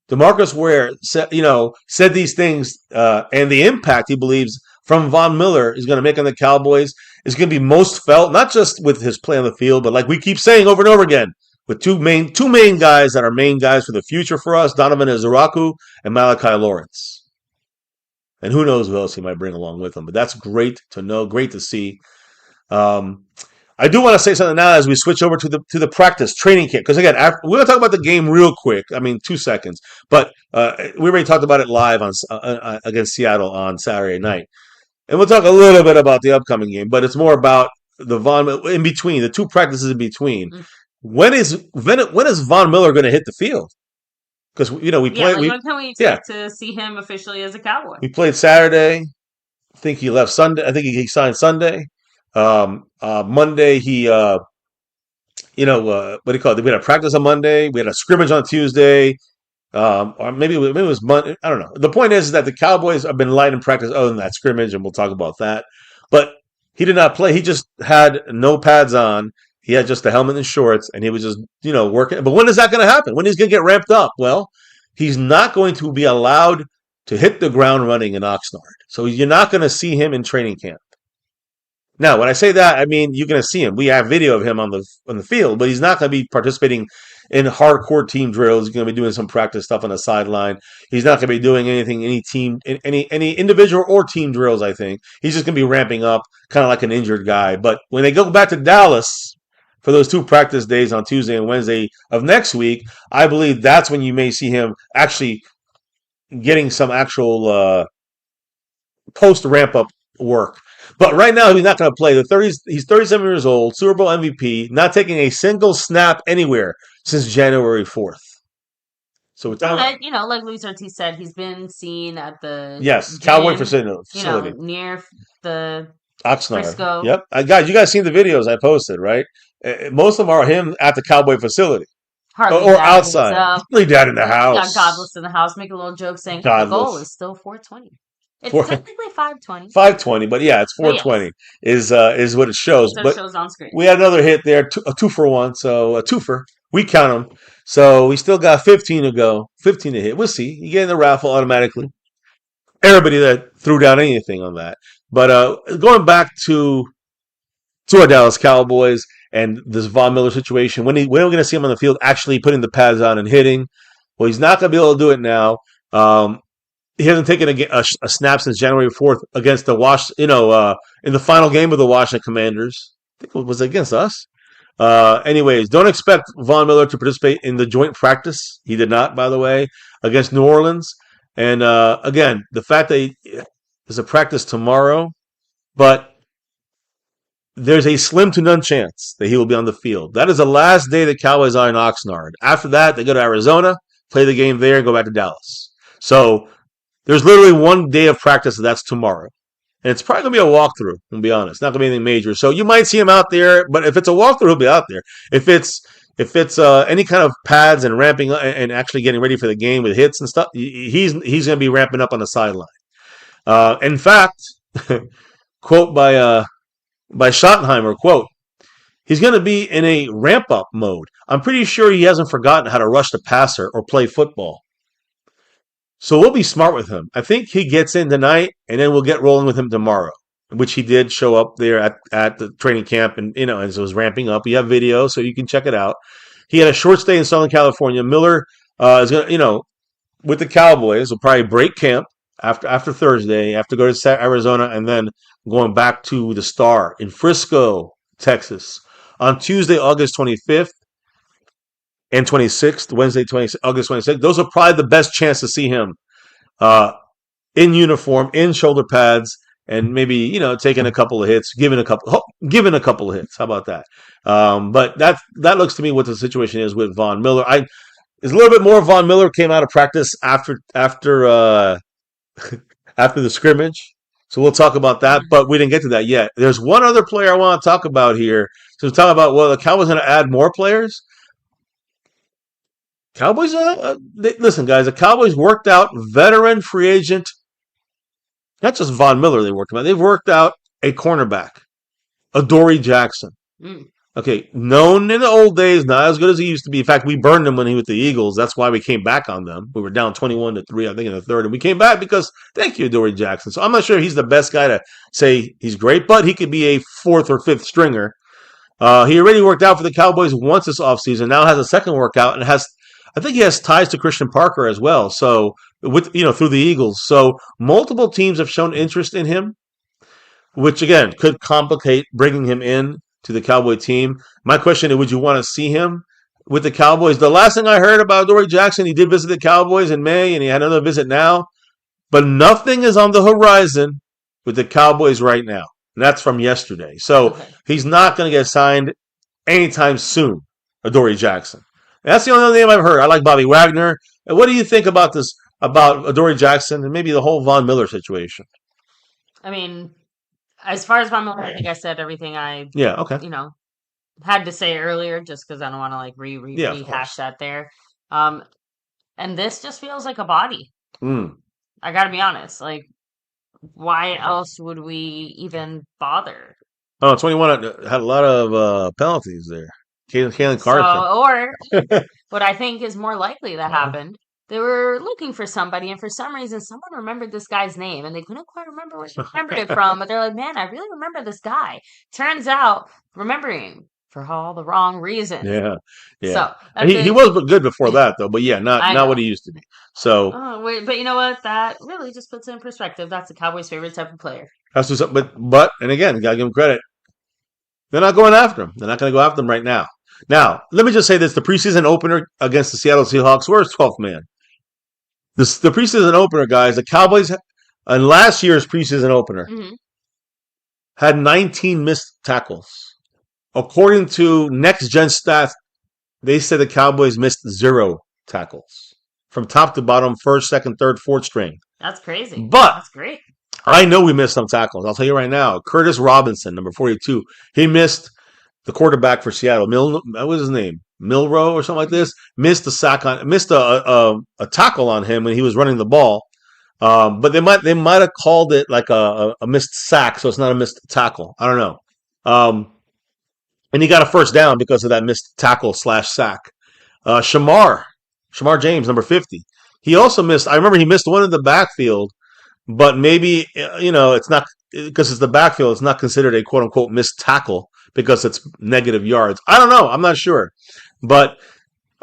DeMarcus Ware said these things, and the impact he believes from Von Miller is going to make on the Cowboys is going to be most felt, not just with his play on the field, but like we keep saying over and over again, with two main guys that are main guys for the future for us, Donovan Ezuraku and Malachi Lawrence. And who knows who else he might bring along with him. But that's great to know, great to see. I do want to say something now as we switch over to the practice training camp. Because again, we're going to talk about the game real quick. I mean, 2 seconds. But we already talked about it live on against Seattle on Saturday night. And we'll talk a little bit about the upcoming game. But it's more about the in between, the 2 practices in between. Mm-hmm. When is Von Miller going to hit the field? Because we played. When can we expect to see him officially as a Cowboy? We played Saturday. I think he left Sunday. I think he signed Sunday. Monday he what do you call it? We had a practice on Monday. We had a scrimmage on Tuesday. Or maybe it was Monday. I don't know. The point is that the Cowboys have been light in practice other than that scrimmage, and we'll talk about that. But he did not play. He just had no pads on. He had just the helmet and shorts, and he was just, working. But when is that going to happen? When is he going to get ramped up? Well, he's not going to be allowed to hit the ground running in Oxnard. So you're not going to see him in training camp. Now, when I say that, I mean you're going to see him. We have video of him on the field, but he's not going to be participating in hardcore team drills. He's going to be doing some practice stuff on the sideline. He's not going to be doing anything, any individual or team drills, I think. He's just going to be ramping up, kind of like an injured guy. But when they go back to Dallas for those 2 practice days on Tuesday and Wednesday of next week, I believe that's when you may see him actually getting some actual post-ramp-up work. But right now, he's not going to play. He's 37 years old, Super Bowl MVP, not taking a single snap anywhere since January 4th. So it's like Luis Ortiz said, he's been seen at the Cowboy facility, near the Oxnard. Frisco. Yep, you guys seen the videos I posted, right? Most of them are him at the Cowboy facility. Or outside. Hardly dad in the house. Got Godless in the house. Make a little joke saying the goal is still 420. It's technically 520. 520, but yeah, it's 420 is what it shows. So it shows on screen. We had another hit there, a 2-for-1, so a twofer. We count them. So we still got 15 to go, 15 to hit. We'll see. You get in the raffle automatically. Everybody that threw down anything on that. But going back to our Dallas Cowboys and this Von Miller situation, when are we going to see him on the field actually putting the pads on and hitting? Well, he's not going to be able to do it now. He hasn't taken a snap since January 4th against the in the final game of the Washington Commanders. I think it was against us. Anyways, don't expect Von Miller to participate in the joint practice. He did not, by the way, against New Orleans. And again, the fact that there's a practice tomorrow, but there's a slim to none chance that he will be on the field. That is the last day the Cowboys are in Oxnard. After that, they go to Arizona, play the game there, and go back to Dallas. So there's literally one day of practice, and that's tomorrow. And it's probably going to be a walkthrough, to be honest. Not going to be anything major. So you might see him out there, but if it's a walkthrough, he'll be out there. If it's any kind of pads and ramping up and actually getting ready for the game with hits and stuff, he's going to be ramping up on the sideline. In fact, quote by Schottenheimer, quote, he's going to be in a ramp-up mode. I'm pretty sure he hasn't forgotten how to rush the passer or play football. So we'll be smart with him. I think he gets in tonight, and then we'll get rolling with him tomorrow, which he did show up there at the training camp, and as it was ramping up. We have video, so you can check it out. He had a short stay in Southern California. Miller is going to, with the Cowboys, will probably break camp after Thursday, have to go to Arizona, and then going back to the Star in Frisco, Texas, on Tuesday, August 25th and 26th, Wednesday, August 26th. Those are probably the best chance to see him in uniform, in shoulder pads, and maybe taking a couple of hits, giving a couple of hits. How about that? But that looks to me what the situation is with Von Miller. There's a little bit more. Von Miller came out of practice after the scrimmage. So we'll talk about that, but we didn't get to that yet. There's one other player I want to talk about here. So we're talking about, the Cowboys going to add more players. Cowboys, listen, guys, the Cowboys worked out veteran free agent, not just Von Miller they worked out. They've worked out a cornerback, Adoree Jackson. Okay, known in the old days, not as good as he used to be. In fact, we burned him when he was with the Eagles. That's why we came back on them. We were down 21-3, I think, in the third. And we came back because, thank you, Adoree Jackson. So I'm not sure he's the best guy to say he's great, but he could be a fourth or fifth stringer. He already worked out for the Cowboys once this offseason. Now has a second workout and I think he has ties to Christian Parker as well. So through the Eagles. So multiple teams have shown interest in him, which again could complicate bringing him in to the Cowboy team. My question is, would you want to see him with the Cowboys? The last thing I heard about Adoree Jackson, he did visit the Cowboys in May, and he had another visit now. But nothing is on the horizon with the Cowboys right now. And that's from yesterday. So he's not going to get signed anytime soon, Adoree Jackson. And that's the only name I've heard. I like Bobby Wagner. And what do you think about this, about Adoree Jackson and maybe the whole Von Miller situation? I mean, as far as Von Miller, I think I said everything I had to say earlier, just because I don't want to rehash that there. And this just feels like a body. I got to be honest. Like, why else would we even bother? Oh, 21 had a lot of penalties there. Kalen Carson. Or what I think is more likely that happened, they were looking for somebody, and for some reason, someone remembered this guy's name, and they couldn't quite remember where they remembered it from, but they're like, man, I really remember this guy. Turns out, remembering for all the wrong reasons. Yeah. So he was good before that, though, but not what he used to be. So, but you know what? That really just puts it in perspective. That's the Cowboys' favorite type of player. But and again, gotta give him credit. They're not going after him. They're not going to go after him right now. Now, let me just say this: the preseason opener against the Seattle Seahawks, where's 12th man? The preseason opener, guys. The Cowboys, in last year's preseason opener, had 19 missed tackles. According to Next Gen Stats, they said the Cowboys missed 0 tackles from top to bottom, first, second, third, fourth string. That's crazy. But that's great. I know we missed some tackles. I'll tell you right now. Curtis Robinson, number 42, he missed the quarterback for Seattle. What was his name? Milrow or something like this. Missed a tackle on him when he was running the ball. But they might have called it like a missed sack, so it's not a missed tackle. I don't know. And he got a first down because of that missed tackle /sack. Shamar James, number 50. He also missed. I remember he missed one in the backfield, but maybe it's not because it's the backfield. It's not considered a quote unquote missed tackle because it's negative yards. I don't know. I'm not sure, but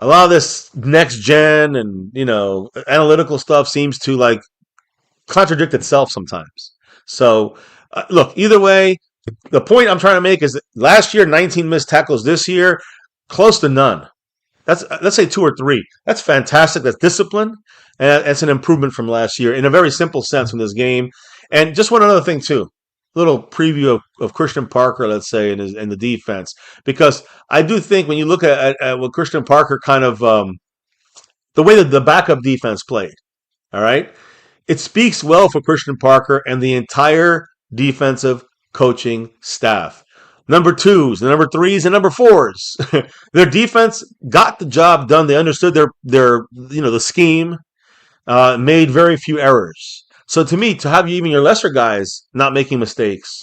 a lot of this next gen and analytical stuff seems to like contradict itself sometimes. So look, either way, the point I'm trying to make is that last year 19 missed tackles. This year, close to none. Let's say 2 or 3. That's fantastic. That's discipline, and it's an improvement from last year in a very simple sense from this game. And just one other thing too, little preview of Christian Parker, let's say, in the defense, because I do think when you look at what Christian Parker kind of the way that the backup defense played, all right, it speaks well for Christian Parker and the entire defensive coaching staff. Number twos, the number threes, and number fours. Their defense got the job done. They understood their the scheme, made very few errors. So to me, to have even your lesser guys not making mistakes,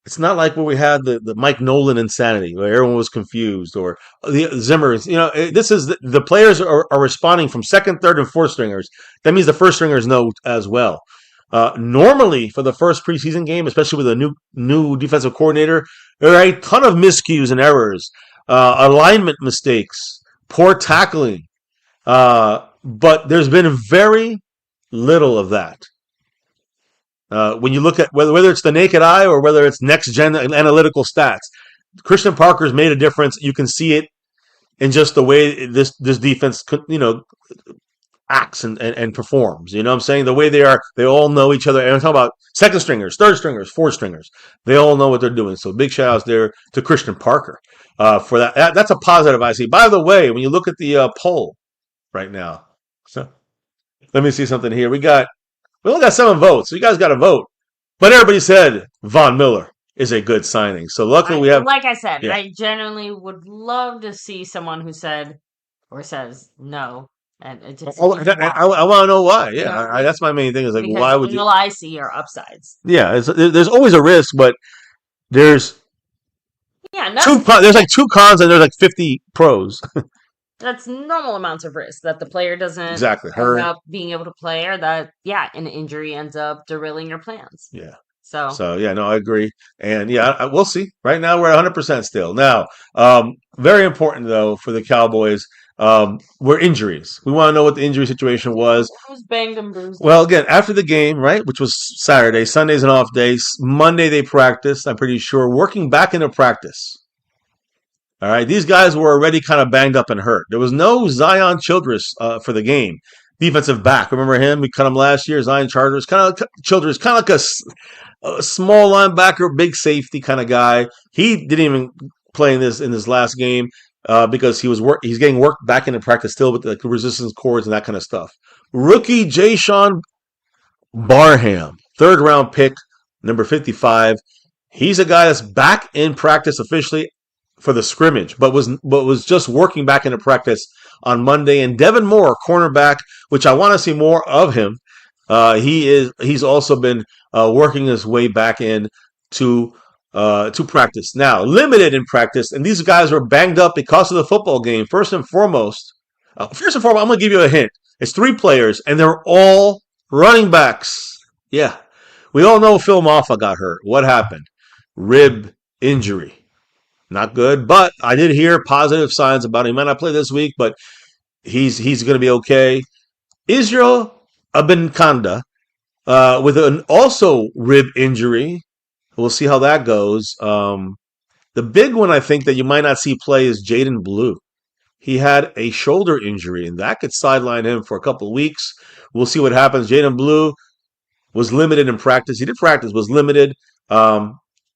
it's not like where we had the Mike Nolan insanity where everyone was confused or the Zimmer. This is the players are responding from second, third, and fourth stringers. That means the first stringers know as well. Normally, for the first preseason game, especially with a new defensive coordinator, there are a ton of miscues and errors, alignment mistakes, poor tackling. But there's been very little of that. When you look at whether it's the naked eye or whether it's next gen analytical stats, Christian Parker's made a difference. You can see it in just the way this defense acts and performs. You know what I'm saying? The way they all know each other. And I'm talking about second stringers, third stringers, fourth stringers. They all know what they're doing. So big shout outs there to Christian Parker for that. That's a positive I see. By the way, when you look at the poll right now, so let me see something here. We only got 7 votes, so you guys got to vote. But everybody said Von Miller is a good signing. So luckily we have. Like I said, yeah. I genuinely would love to see someone who said or says no. And it just, I want to know why. Yeah, that's my main thing. Is like, why would you? All I see are upsides. Yeah, there's always a risk, but there's there's like 2 cons and there's like 50 pros. That's normal amounts of risk that the player doesn't exactly end up being able to play, or that an injury ends up derailing your plans. Yeah. So yeah, no, I agree, and we'll see. Right now we're at 100% still. Now, very important though for the Cowboys. Were injuries. We want to know what the injury situation was. Who's banged and bruised? Well, again, after the game, right, which was Saturday, Sunday's an off day. Monday they practiced, I'm pretty sure, working back into practice. All right, these guys were already kind of banged up and hurt. There was no Zion Childress for the game. Defensive back, remember him? We cut him last year. Zion Childress, kind of like a small linebacker, big safety kind of guy. He didn't even play in this last game. Because he's getting worked back into practice still with the resistance cords and that kind of stuff. Rookie Jayshon Barham, 3rd round pick, number 55. He's a guy that's back in practice officially for the scrimmage, but was just working back into practice on Monday. And Devin Moore, cornerback, which I want to see more of him. He's also been working his way back in to practice. Now, limited in practice, and these guys were banged up because of the football game. First and foremost, I'm going to give you a hint. It's 3 players, and they're all running backs. Yeah. We all know Phil Maffa got hurt. What happened? Rib injury. Not good, but I did hear positive signs about him. He might not play this week, but he's going to be okay. Israel Abenkanda with an also rib injury. We'll see how that goes. The big one I think that you might not see play is Jaden Blue. He had a shoulder injury, and that could sideline him for a couple of weeks. We'll see what happens. Jaden Blue was limited in practice. He did practice, was limited.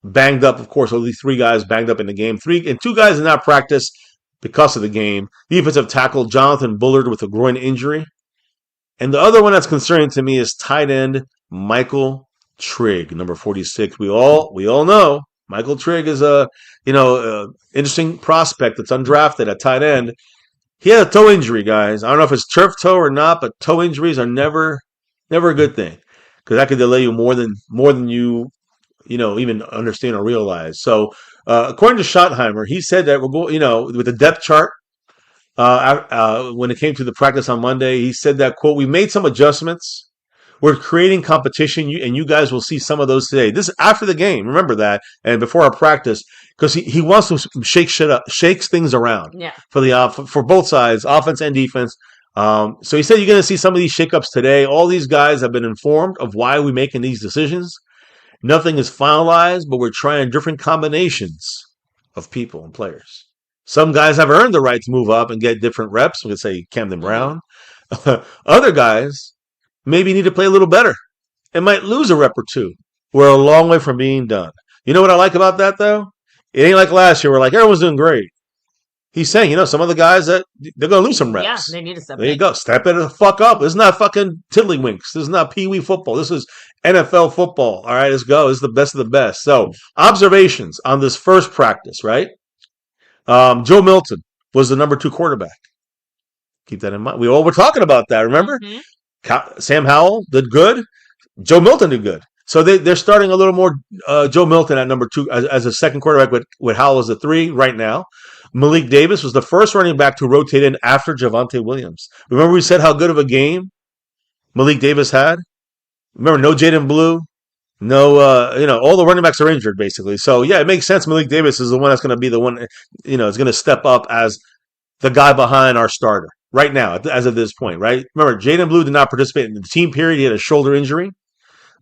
Banged up, of course. Only 3 guys banged up in the game. 2 guys did not practice because of the game. Defensive tackle Jonathan Bullard with a groin injury. And the other one that's concerning to me is tight end Michael Trigg, number 46. We all know Michael Trigg is a interesting prospect that's undrafted at tight end. He had a toe injury, guys. I don't know if it's turf toe or not, but toe injuries are never a good thing because that could delay you more than you even understand or realize. So according to Schottenheimer, he said that we're going with the depth chart. when it came to the practice on Monday, he said that, quote, we made some adjustments. We're creating competition, and you guys will see some of those today. This is after the game. Remember that, and before our practice, because he wants to shake shit up, shakes things around for both sides, offense and defense. So he said you're going to see some of these shakeups today. All these guys have been informed of why we're making these decisions. Nothing is finalized, but we're trying different combinations of people and players. Some guys have earned the right to move up and get different reps. We could say Camden Brown. Other guys maybe need to play a little better and might lose a rep or two. We're a long way from being done. You know what I like about that, though? It ain't like last year where everyone's doing great. He's saying, some of the guys that they're going to lose some reps. Yeah, they need to step There you go. Step it the fuck up. This is not fucking tiddlywinks. This is not pee-wee football. This is NFL football. All right, let's go. This is the best of the best. So, observations on this first practice, right? Joe Milton was the number 2 quarterback. Keep that in mind. We all were talking about that, remember? Mm-hmm. Sam Howell did good. Joe Milton did good. So they're starting a little more Joe Milton at number 2 as a second quarterback with Howell as a 3 right now. Malik Davis was the first running back to rotate in after Javonte Williams. Remember we said how good of a game Malik Davis had? Remember, no Jaden Blue, no, all the running backs are injured basically. So yeah, it makes sense. Malik Davis is the one that's going to be the one, is going to step up as the guy behind our starter right now, as of this point, right? Remember, Jaden Blue did not participate in the team period. He had a shoulder injury.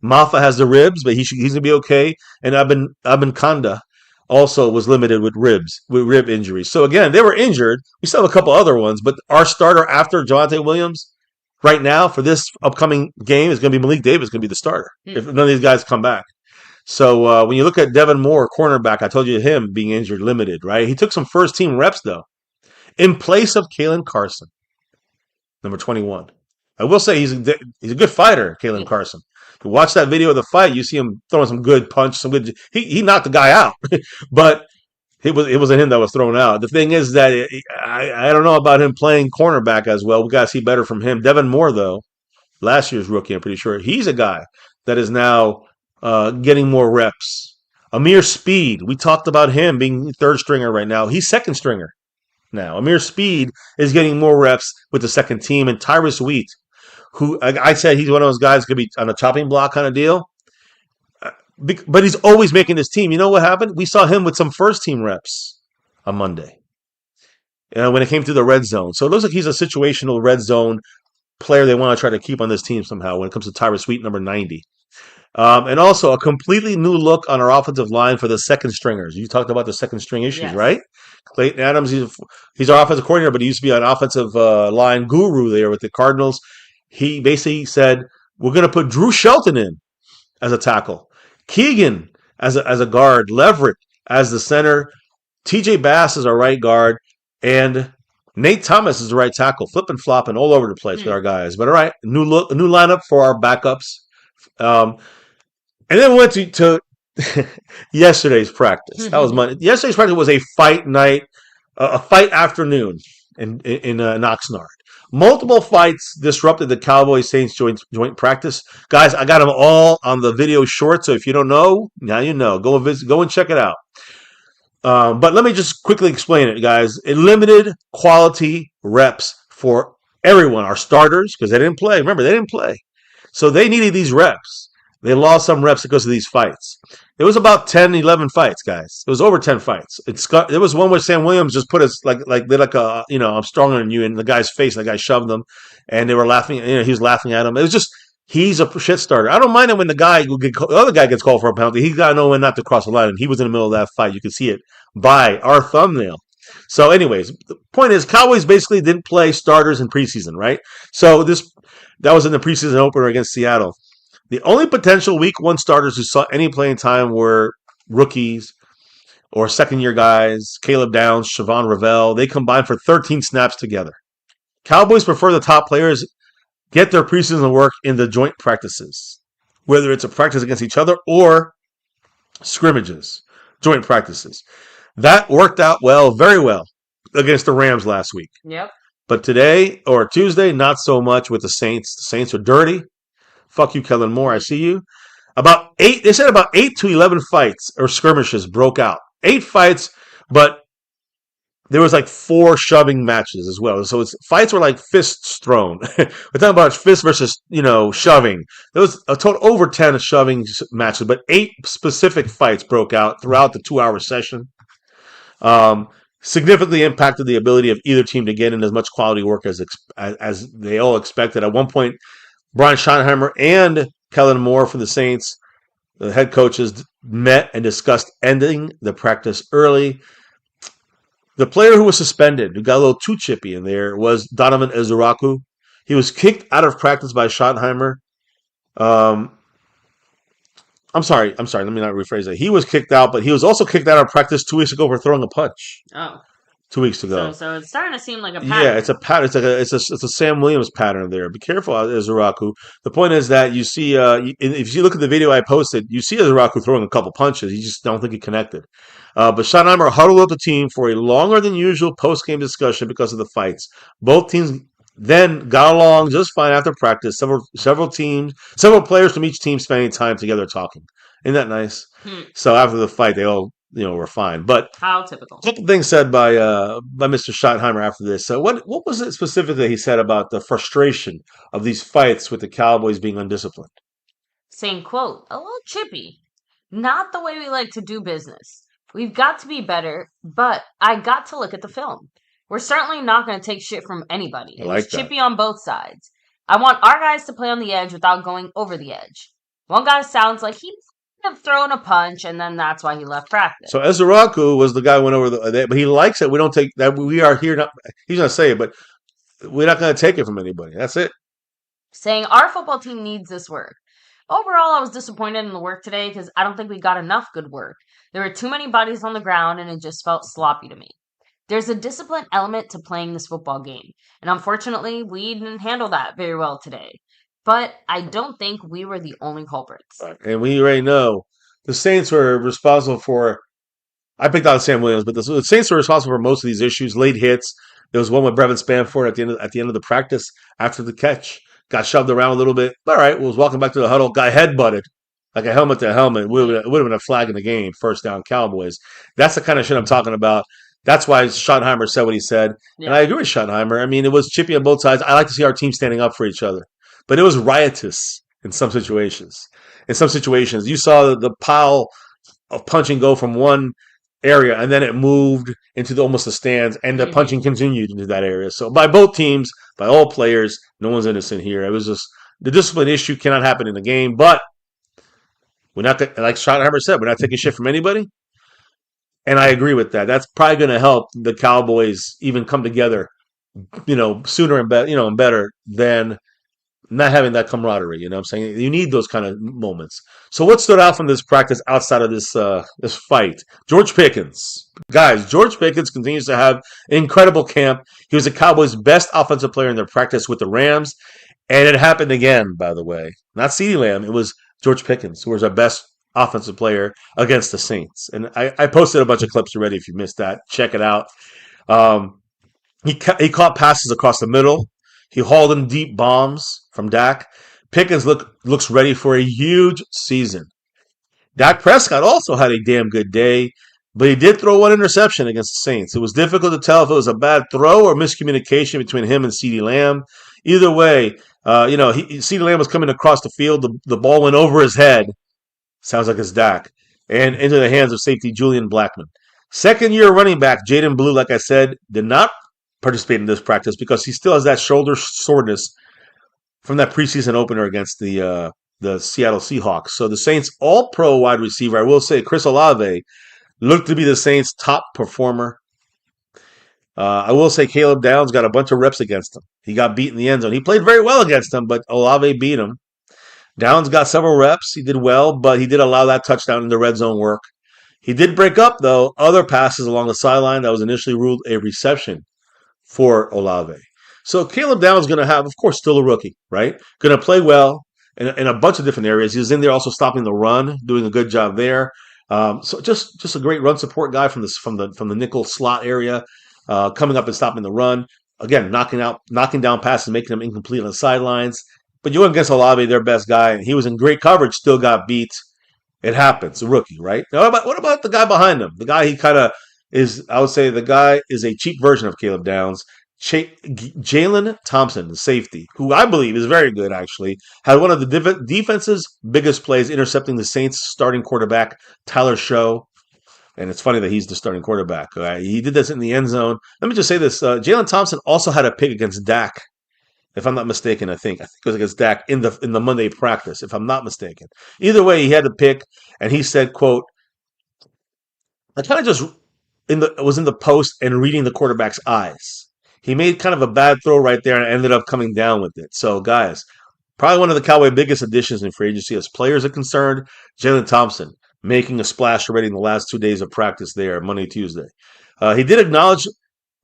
Mafa has the ribs, but he's going to be okay. And Abin Kanda also was limited with rib injuries. So again, they were injured. We still have a couple other ones, but our starter after Javonte Williams right now for this upcoming game is going to be Malik Davis, going to be the starter if none of these guys come back. So when you look at Devin Moore, cornerback, I told you him being injured, limited, right? He took some first team reps though, in place of Kalen Carson, number 21. I will say he's a good fighter, Kalen Carson. You watch that video of the fight, you see him throwing some good punch, some good. He knocked the guy out, but it wasn't him that was thrown out. The thing is that I don't know about him playing cornerback as well. We got to see better from him. Devin Moore, though, last year's rookie, I'm pretty sure he's a guy that is now getting more reps. Amir Speed, we talked about him being third stringer right now. He's second stringer now. Amir Speed is getting more reps with the second team, and Tyrus Wheat, who I said he's one of those guys could be on a chopping block kind of deal. But he's always making his team. You know what happened? We saw him with some first team reps on Monday when it came to the red zone. So it looks like he's a situational red zone player they want to try to keep on this team somehow when it comes to Tyrus Wheat, number 90. And also a completely new look on our offensive line for the second stringers. You talked about the second string issues, right? Clayton Adams, he's our offensive coordinator, but he used to be an offensive line guru there with the Cardinals. He basically said, we're going to put Drew Shelton in as a tackle, Keegan as a guard, Leverett as the center, TJ Bass as our right guard, and Nate Thomas is the right tackle, flipping, flopping all over the place with our guys. But all right, new lineup for our backups. And then we went to yesterday's practice. That was Monday. Yesterday's practice was a fight night, a fight afternoon in Oxnard. Multiple fights disrupted the Cowboys Saints joint practice. Guys, I got them all on the video short, so if you don't know, now you know. Go and check it out. But let me just quickly explain it, guys. It limited quality reps for everyone, our starters, because they didn't play. Remember, they didn't play. So they needed these reps. They lost some reps because of these fights. It was about 10, 11 fights, guys. It was over 10 fights. There was one where Sam Williams just put us I'm stronger than you in the guy's face. And the guy shoved them, and they were laughing. He was laughing at him. It was just he's a shit starter. I don't mind him when the other guy gets called for a penalty. He's got to know when not to cross the line, and he was in the middle of that fight. You can see it by our thumbnail. So, anyways, the point is, Cowboys basically didn't play starters in preseason, right? So that was in the preseason opener against Seattle. The only potential week one starters who saw any playing time were rookies or second-year guys, Caleb Downs, Siobhan Ravel. They combined for 13 snaps together. Cowboys prefer the top players get their preseason work in the joint practices, whether it's a practice against each other or scrimmages, joint practices. That worked out very well against the Rams last week. Yep. But today or Tuesday, not so much with the Saints. The Saints are dirty. Fuck you, Kellen Moore. I see you. They said about 8 to 11 fights or skirmishes broke out. 8 fights, but there was like 4 shoving matches as well. So fights were like fists thrown. We're talking about fist versus shoving. There was a total over 10 shoving matches, but 8 specific fights broke out throughout the 2-hour session. Significantly impacted the ability of either team to get in as much quality work as they all expected. At one point, Brian Schottenheimer and Kellen Moore from the Saints, the head coaches, met and discussed ending the practice early. The player who was suspended, who got a little too chippy in there, was Donovan Ezuraku. He was kicked out of practice by Schottenheimer. I'm sorry. Let me not rephrase that. He was kicked out, but he was also kicked out of practice 2 weeks ago for throwing a punch. Oh. 2 weeks ago. So it's starting to seem like a pattern. Yeah, it's a pattern. It's a Sam Williams pattern there. Be careful, Ezuraku. The point is that you see, if you look at the video I posted, you see Ezuraku throwing a couple punches. You just don't think he connected. But Schottenheimer huddled up the team for a longer than usual post-game discussion because of the fights. Both teams then got along just fine after practice. Several players from each team spending time together talking. Isn't that nice? So after the fight, they all were fine. But how typical. A couple things said by Mr. Schottenheimer after this. So what was it specifically he said about the frustration of these fights with the Cowboys being undisciplined? Saying, quote, a little chippy. Not the way we like to do business. We've got to be better, but I got to look at the film. We're certainly not going to take shit from anybody. It was chippy on both sides. I want our guys to play on the edge without going over the edge. One guy sounds like he have thrown a punch, and then that's why he left practice. So Ezuraku was the guy who went over but he likes it. We don't take that. We are here. He's going to say it, but we're not going to take it from anybody. That's it. Saying our football team needs this work. Overall, I was disappointed in the work today because I don't think we got enough good work. There were too many bodies on the ground, and it just felt sloppy to me. There's a discipline element to playing this football game, and unfortunately, we didn't handle that very well today. But I don't think we were the only culprits. And we already know the Saints were responsible for. I picked out Sam Williams, but the Saints were responsible for most of these issues. Late hits. There was one with Brevin Spanford at the end of the practice after the catch. Got shoved around a little bit. All right, was walking back to the huddle. Got headbutted like a helmet to helmet. Would have been a flag in the game. First down, Cowboys. That's the kind of shit I'm talking about. That's why Schottenheimer said what he said. Yeah. And I agree with Schottenheimer. I mean, it was chippy on both sides. I like to see our team standing up for each other. But it was riotous in some situations. You saw the pile of punching go from one area, and then it moved into almost the stands, and the punching continued into that area. So by both teams, by all players, no one's innocent here. It was just the discipline issue cannot happen in the game, but we're not, like Schottenheimer said, we're not taking shit from anybody. And I agree with that. That's probably going to help the Cowboys even come together, sooner and better than not having that camaraderie. You know what I'm saying? You need those kind of moments. So what stood out from this practice outside of this fight? George Pickens. Guys, George Pickens continues to have an incredible camp. He was the Cowboys' best offensive player in their practice with the Rams. And it happened again, by the way. Not CeeDee Lamb. It was George Pickens, who was our best offensive player against the Saints. And I posted a bunch of clips already. If you missed that, check it out. He caught passes across the middle. He hauled in deep bombs from Dak. Pickens looks ready for a huge season. Dak Prescott also had a damn good day, but he did throw one interception against the Saints. It was difficult to tell if it was a bad throw or miscommunication between him and CeeDee Lamb. Either way, CeeDee Lamb was coming across the field. The ball went over his head. Sounds like it's Dak. And into the hands of safety Julian Blackmon. Second-year running back Jaden Blue, like I said, did not participate in this practice because he still has that shoulder soreness from that preseason opener against the Seattle Seahawks. So the Saints all-pro wide receiver, I will say, Chris Olave, looked to be the Saints' top performer. I will say Caleb Downs got a bunch of reps against him. He got beat in the end zone. He played very well against him, but Olave beat him. Downs got several reps. He did well, but he did allow that touchdown in the red zone work. He did break up, though, other passes along the sideline that was initially ruled a reception for Olave. So Caleb Downs is going to have, of course, still a rookie, right? Going to play well in a bunch of different areas. He was in there also stopping the run, doing a good job there. So just a great run support guy from the nickel slot area, coming up and stopping the run. Again, knocking down passes, making them incomplete on the sidelines. But you went against Olave, their best guy, and he was in great coverage, still got beat. It happens, a rookie, right? Now, what about the guy behind him? The guy he kind of is, I would say, the guy is a cheap version of Caleb Downs. Jalen Thompson, the safety, who I believe is very good, actually, had one of the defense's biggest plays, intercepting the Saints' starting quarterback, Tyler Show. And it's funny that he's the starting quarterback. He did this in the end zone. Let me just say this. Jalen Thompson also had a pick against Dak, if I'm not mistaken. I think it was against Dak in the Monday practice, if I'm not mistaken. Either way, he had the pick, and he said, "quote I kind of just was in the post and reading the quarterback's eyes. He made kind of a bad throw right there and ended up coming down with it." So, guys, probably one of the Cowboys' biggest additions in free agency as players are concerned, Jalen Thompson making a splash already in the last 2 days of practice there, Monday, Tuesday. He did acknowledge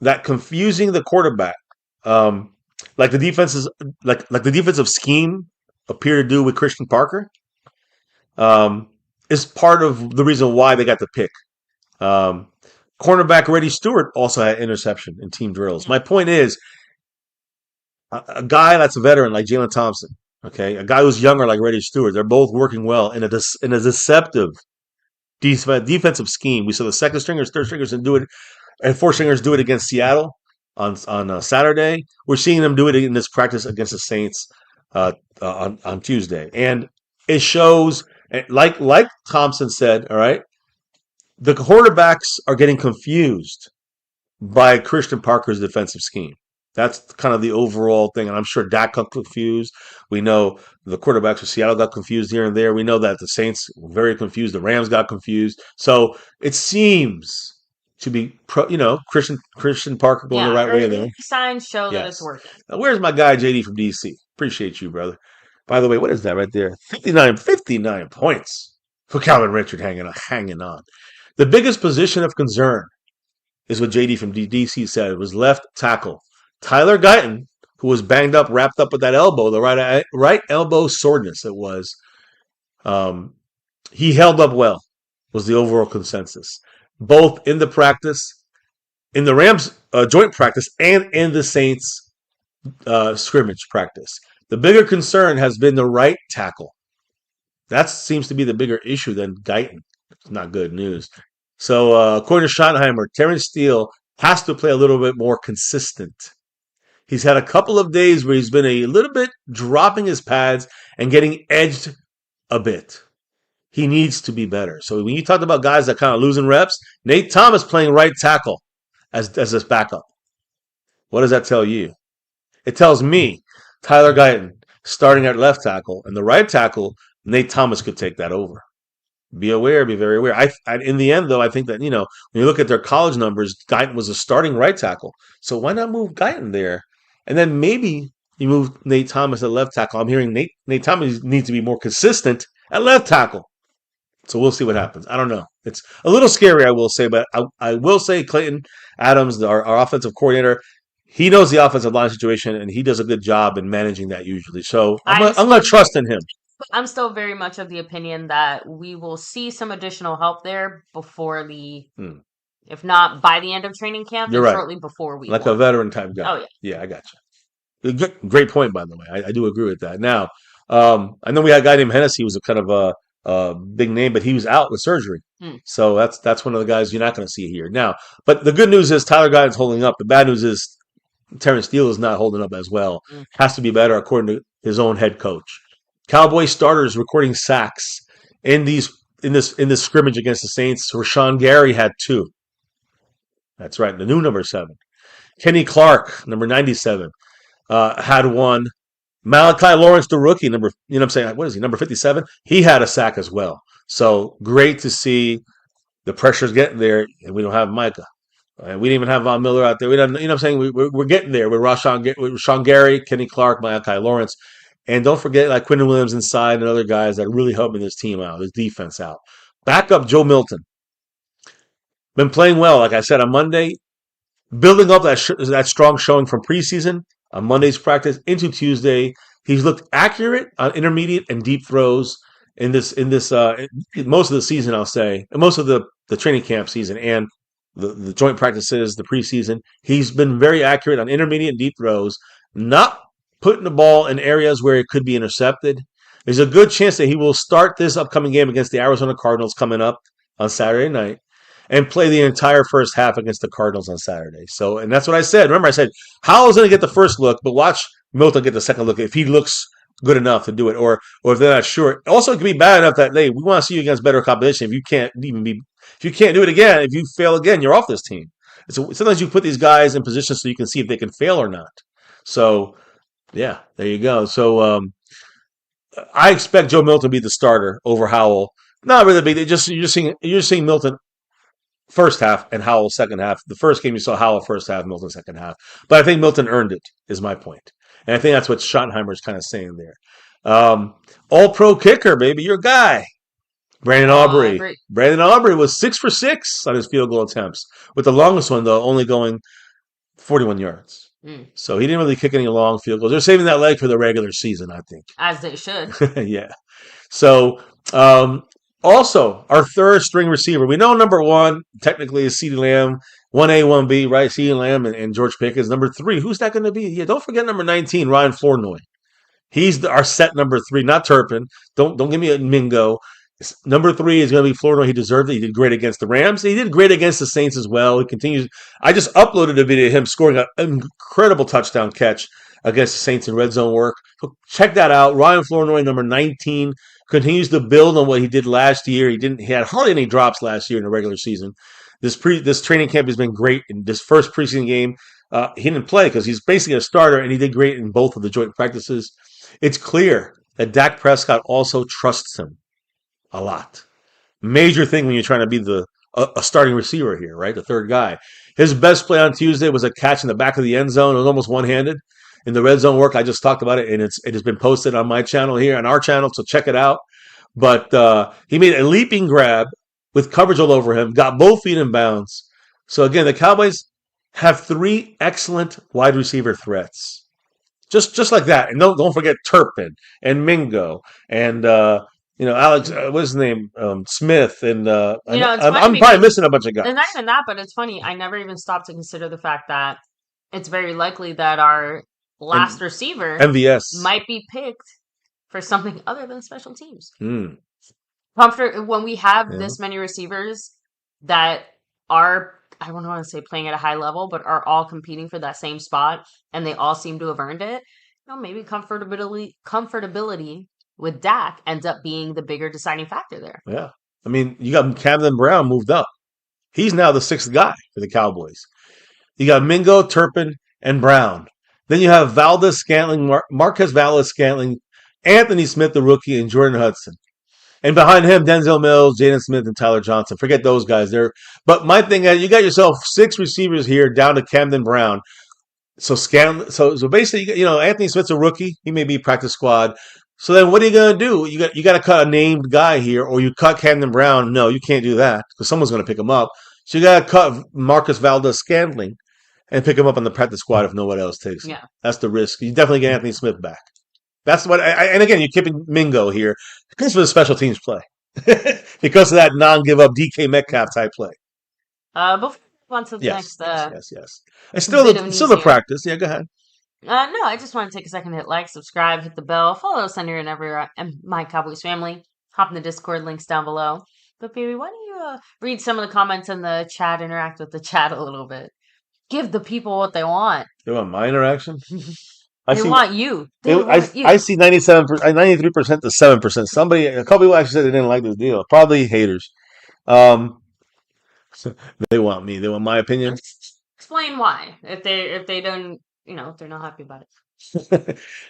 that confusing the quarterback, like the defensive scheme appeared to do with Christian Parker, is part of the reason why they got the pick. Cornerback Reddy Stewart also had interception in team drills. My point is, a guy that's a veteran like Jalen Thompson, okay, a guy who's younger like Reddy Stewart, they're both working well in a deceptive defensive scheme. We saw the second stringers, third stringers, and fourth stringers do it against Seattle on Saturday. We're seeing them do it in this practice against the Saints on Tuesday, and it shows. Like Thompson said, all right, the quarterbacks are getting confused by Christian Parker's defensive scheme. That's kind of the overall thing, and I'm sure Dak got confused. We know the quarterbacks for Seattle got confused here and there. We know that the Saints were very confused. The Rams got confused. So it seems to be, Christian Parker going the right way there. Signs show that it's working. Now, where's my guy JD from DC? Appreciate you, brother. By the way, what is that right there? 59 points for Calvin Richard hanging on. The biggest position of concern is what JD from DC said. It was left tackle. Tyler Guyton, who was banged up, wrapped up with that elbow, the right elbow soreness it was. He held up well, was the overall consensus. Both in the practice, in the Rams joint practice, and in the Saints scrimmage practice. The bigger concern has been the right tackle. That seems to be the bigger issue than Guyton. It's not good news. So according to Schottenheimer, Terrence Steele has to play a little bit more consistent. He's had a couple of days where he's been a little bit dropping his pads and getting edged a bit. He needs to be better. So when you talk about guys that kind of losing reps, Nate Thomas playing right tackle as his backup. What does that tell you? It tells me Tyler Guyton starting at left tackle, and the right tackle, Nate Thomas could take that over. Be aware, be very aware. In the end, though, I think that, when you look at their college numbers, Guyton was a starting right tackle. So why not move Guyton there? And then maybe you move Nate Thomas at left tackle. I'm hearing Nate Thomas needs to be more consistent at left tackle. So we'll see what happens. I don't know. It's a little scary, I will say, but I will say Clayton Adams, our offensive coordinator, he knows the offensive line situation, and he does a good job in managing that usually. So I'm going to trust in him. I'm still very much of the opinion that we will see some additional help there before if not by the end of training camp, You're right. Shortly before we a veteran type guy. Oh, yeah. Yeah, I got you. Great point, by the way. I do agree with that. Now, I know we had a guy named Hennessy who was a kind of a big name, but he was out with surgery. So that's one of the guys you're not going to see here. Now, but the good news is Tyler Guyton's holding up. The bad news is Terrence Steele is not holding up as well. Has to be better according to his own head coach. Cowboy starters recording sacks in this scrimmage against the Saints. Rashawn Gary had 2. That's right, the new number 7. Kenny Clark, number 97, had 1. Malachi Lawrence, the rookie, what is he, number 57? He had a sack as well. So great to see the pressure's getting there, and we don't have Micah. We didn't even have Von Miller out there. We don't, we're getting there with Rashawn Gary, Kenny Clark, Malachi Lawrence. And don't forget, like Quentin Williams inside and other guys that are really helping this team out, this defense out. Backup Joe Milton. Been playing well, like I said, on Monday. Building up that strong showing from preseason on Monday's practice into Tuesday. He's looked accurate on intermediate and deep throws in this most of the season, I'll say. And most of the training camp season and the joint practices, the preseason. He's been very accurate on intermediate and deep throws. Not putting the ball in areas where it could be intercepted. There's a good chance that he will start this upcoming game against the Arizona Cardinals coming up on Saturday night. and play the entire first half against the Cardinals on Saturday. So, and that's what I said. Remember, I said Howell's going to get the first look, but watch Milton get the second look if he looks good enough to do it, or if they're not sure. Also, it can be bad enough that hey, we want to see you against better competition. If you can't do it again, if you fail again, you're off this team. So sometimes you put these guys in positions so you can see if they can fail or not. So yeah, there you go. So I expect Joe Milton to be the starter over Howell. Not really big. You're seeing Milton first half and Howell second half. The first game you saw Howell first half, Milton second half. But I think Milton earned it, is my point. And I think that's what Schottenheimer is kind of saying there. All pro kicker, baby, your guy. Brandon Aubrey. Brandon Aubrey was 6 for 6 on his field goal attempts, with the longest one, though, only going 41 yards. So he didn't really kick any long field goals. They're saving that leg for the regular season, I think. As they should. Yeah. So, also, our third string receiver. We know number one, technically, is CeeDee Lamb. 1A, 1B, right? CeeDee Lamb and George Pickens. Number 3, who's that going to be? Yeah, don't forget number 19, Ryan Flournoy. He's our set number 3, not Turpin. Don't give me a Mingo. Number 3 is going to be Flournoy. He deserved it. He did great against the Rams. He did great against the Saints as well. He continues. I just uploaded a video of him scoring an incredible touchdown catch against the Saints in red zone work. So check that out. Ryan Flournoy, number 19, continues to build on what he did last year. He had hardly any drops last year in the regular season. This training camp has been great. In this first preseason game, he didn't play because he's basically a starter, and he did great in both of the joint practices. It's clear that Dak Prescott also trusts him a lot. Major thing when you're trying to be a starting receiver here, right? The third guy. His best play on Tuesday was a catch in the back of the end zone. It was almost one-handed. In the red zone work, I just talked about it, and it has been posted on my channel here, on our channel, so check it out. But he made a leaping grab with coverage all over him, got both feet in bounds. So again, the Cowboys have 3 excellent wide receiver threats. Just like that. And don't forget Turpin and Mingo and Alex, what's his name? Smith, and I'm probably missing a bunch of guys. And not even that, but it's funny. I never even stopped to consider the fact that it's very likely that our last receiver MVS might be picked for something other than special teams. When we have this many receivers that are, I don't want to say playing at a high level, but are all competing for that same spot, and they all seem to have earned it. Maybe comfortability with Dak ends up being the bigger deciding factor there. Yeah. I mean, you got Camden Brown moved up. He's now the 6th guy for the Cowboys. You got Mingo, Turpin, and Brown. Then you have Valdez-Scantling, Marquez Valdez-Scantling, Anthony Smith, the rookie, and Jordan Hudson. And behind him, Denzel Mills, Jaden Smith, and Tyler Johnson. Forget those guys there. But my thing is, you got yourself 6 receivers here down to Camden Brown. So basically, Anthony Smith's a rookie. He may be practice squad. So then what are you going to do? You got to cut a named guy here, or you cut Camden Brown. No, you can't do that because someone's going to pick him up. So you got to cut Marcus Valdez-Scantling and pick him up on the practice squad if no one else takes him. Yeah. That's the risk. You definitely get Anthony Smith back. That's what and again, you're keeping Mingo here because of the special teams play. Because of that non-give-up DK Metcalf type play. Before we move on to the next... Yes. It's still the practice. Yeah, go ahead. No, I just want to take a second to hit like, subscribe, hit the bell, follow us on here and everywhere, and My Cowboys Family. Hop in the Discord, links down below. But baby, why don't you read some of the comments in the chat, interact with the chat a little bit. Give the people what they want. They want my interaction? They want you. I see 93% to 7%. A couple people actually said they didn't like this deal. Probably haters. They want me. They want my opinion. Explain why. If they don't, if they're not happy about it.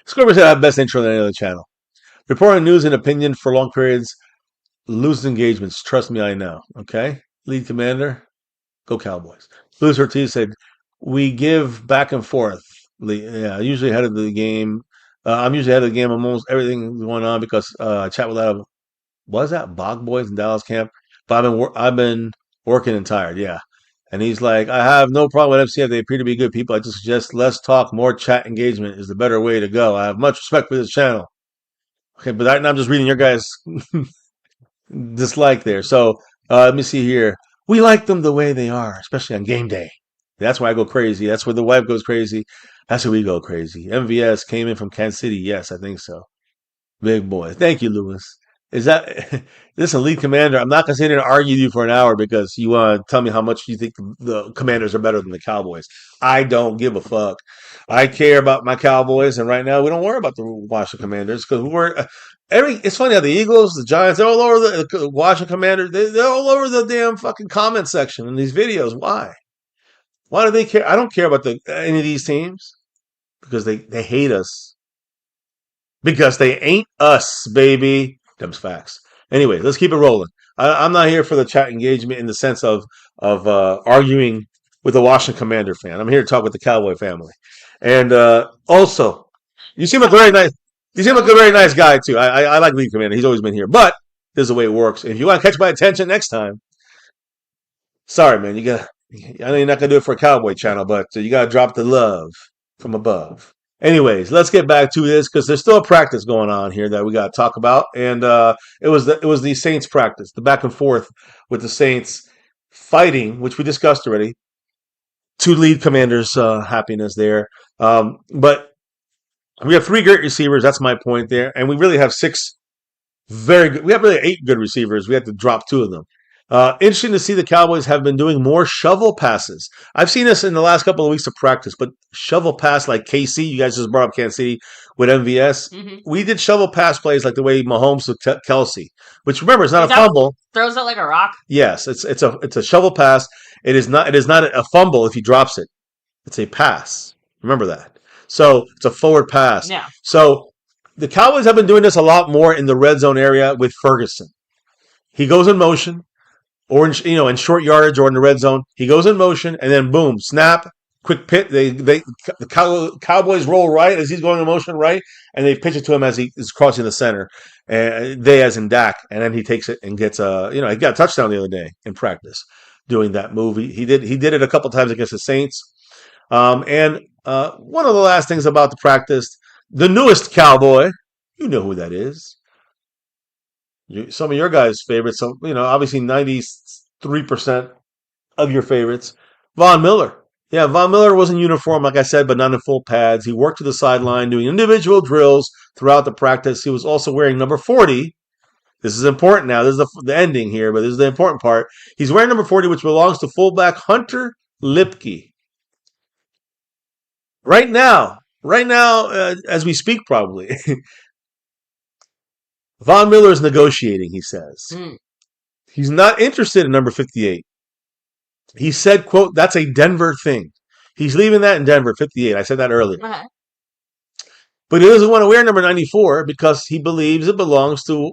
Scrimmage said I have best intro than any other channel. Reporting news and opinion for long periods loses engagements. Trust me, I know. Okay? Lead commander, go Cowboys. Luis Ortiz said, we give back and forth. Yeah, usually ahead of the game. I'm usually ahead of the game on almost everything going on because I chat with a lot of, what is that, Bog Boys in Dallas camp? But I've been working and tired, yeah. And he's like, I have no problem with MCF. They appear to be good people. I just suggest less talk, more chat engagement is the better way to go. I have much respect for this channel. Okay, but I'm just reading your guys' dislike there. So let me see here. We like them the way they are, especially on game day. That's why I go crazy. That's where the wife goes crazy. That's where we go crazy. MVS came in from Kansas City. Yes, I think so. Big boy. Thank you, Lewis. Is that listen, lead commander? I'm not going to sit here and argue with you for an hour because you want to tell me how much you think the Commanders are better than the Cowboys. I don't give a fuck. I care about my Cowboys, and right now we don't worry about the Washington Commanders because we're every. It's funny how the Eagles, the Giants, they're all over the Washington Commanders. They're all over the damn fucking comment section in these videos. Why? Why do they care? I don't care about any of these teams because they hate us because they ain't us, baby. Them's facts. Anyway, let's keep it rolling. I'm not here for the chat engagement in the sense of arguing with a Washington Commander fan. I'm here to talk with the Cowboy family, and also, you seem like a very nice. You seem like a very nice guy too. I like Lead Commander. He's always been here, but this is the way it works. If you want to catch my attention next time, sorry, man. You got. I know you're not gonna do it for a Cowboy channel, but you gotta drop the love from above. Anyways, let's get back to this because there's still a practice going on here that we got to talk about, and it was the Saints practice, the back and forth with the Saints fighting, which we discussed already, to lead Commanders' happiness there. But we have three great receivers. That's my point there, and we really have six very good. We have really eight good receivers. We had to drop two of them. Interesting to see the Cowboys have been doing more shovel passes. I've seen this in the last couple of weeks of practice, but shovel pass like KC, you guys just brought up Kansas City with MVS. Mm-hmm. We did shovel pass plays like the way Mahomes with Kelsey, which remember is not a fumble. Throws it like a rock. Yes, it's a shovel pass. It is not a fumble if he drops it. It's a pass. Remember that. So it's a forward pass. Yeah. So the Cowboys have been doing this a lot more in the red zone area with Ferguson. He goes in motion. Or in short yardage or in the red zone, he goes in motion and then boom, snap, quick pit. The Cowboys roll right as he's going in motion right, and they pitch it to him as he is crossing the center. And they as in Dak, and then he takes it and gets he got a touchdown the other day in practice doing that move. He did it a couple times against the Saints. And one of the last things about the practice, the newest Cowboy, you know who that is. Some of your guys' favorites, so obviously 93% of your favorites. Von Miller. Yeah, Von Miller was in uniform, like I said, but not in full pads. He worked to the sideline doing individual drills throughout the practice. He was also wearing number 40. This is important now. This is the ending here, but this is the important part. He's wearing number 40, which belongs to fullback Hunter Lipke. Right now, as we speak, probably. Von Miller is negotiating, he says. He's not interested in number 58. He said, quote, that's a Denver thing. He's leaving that in Denver, 58. I said that earlier. Uh-huh. But he doesn't want to wear number 94 because he believes it belongs to,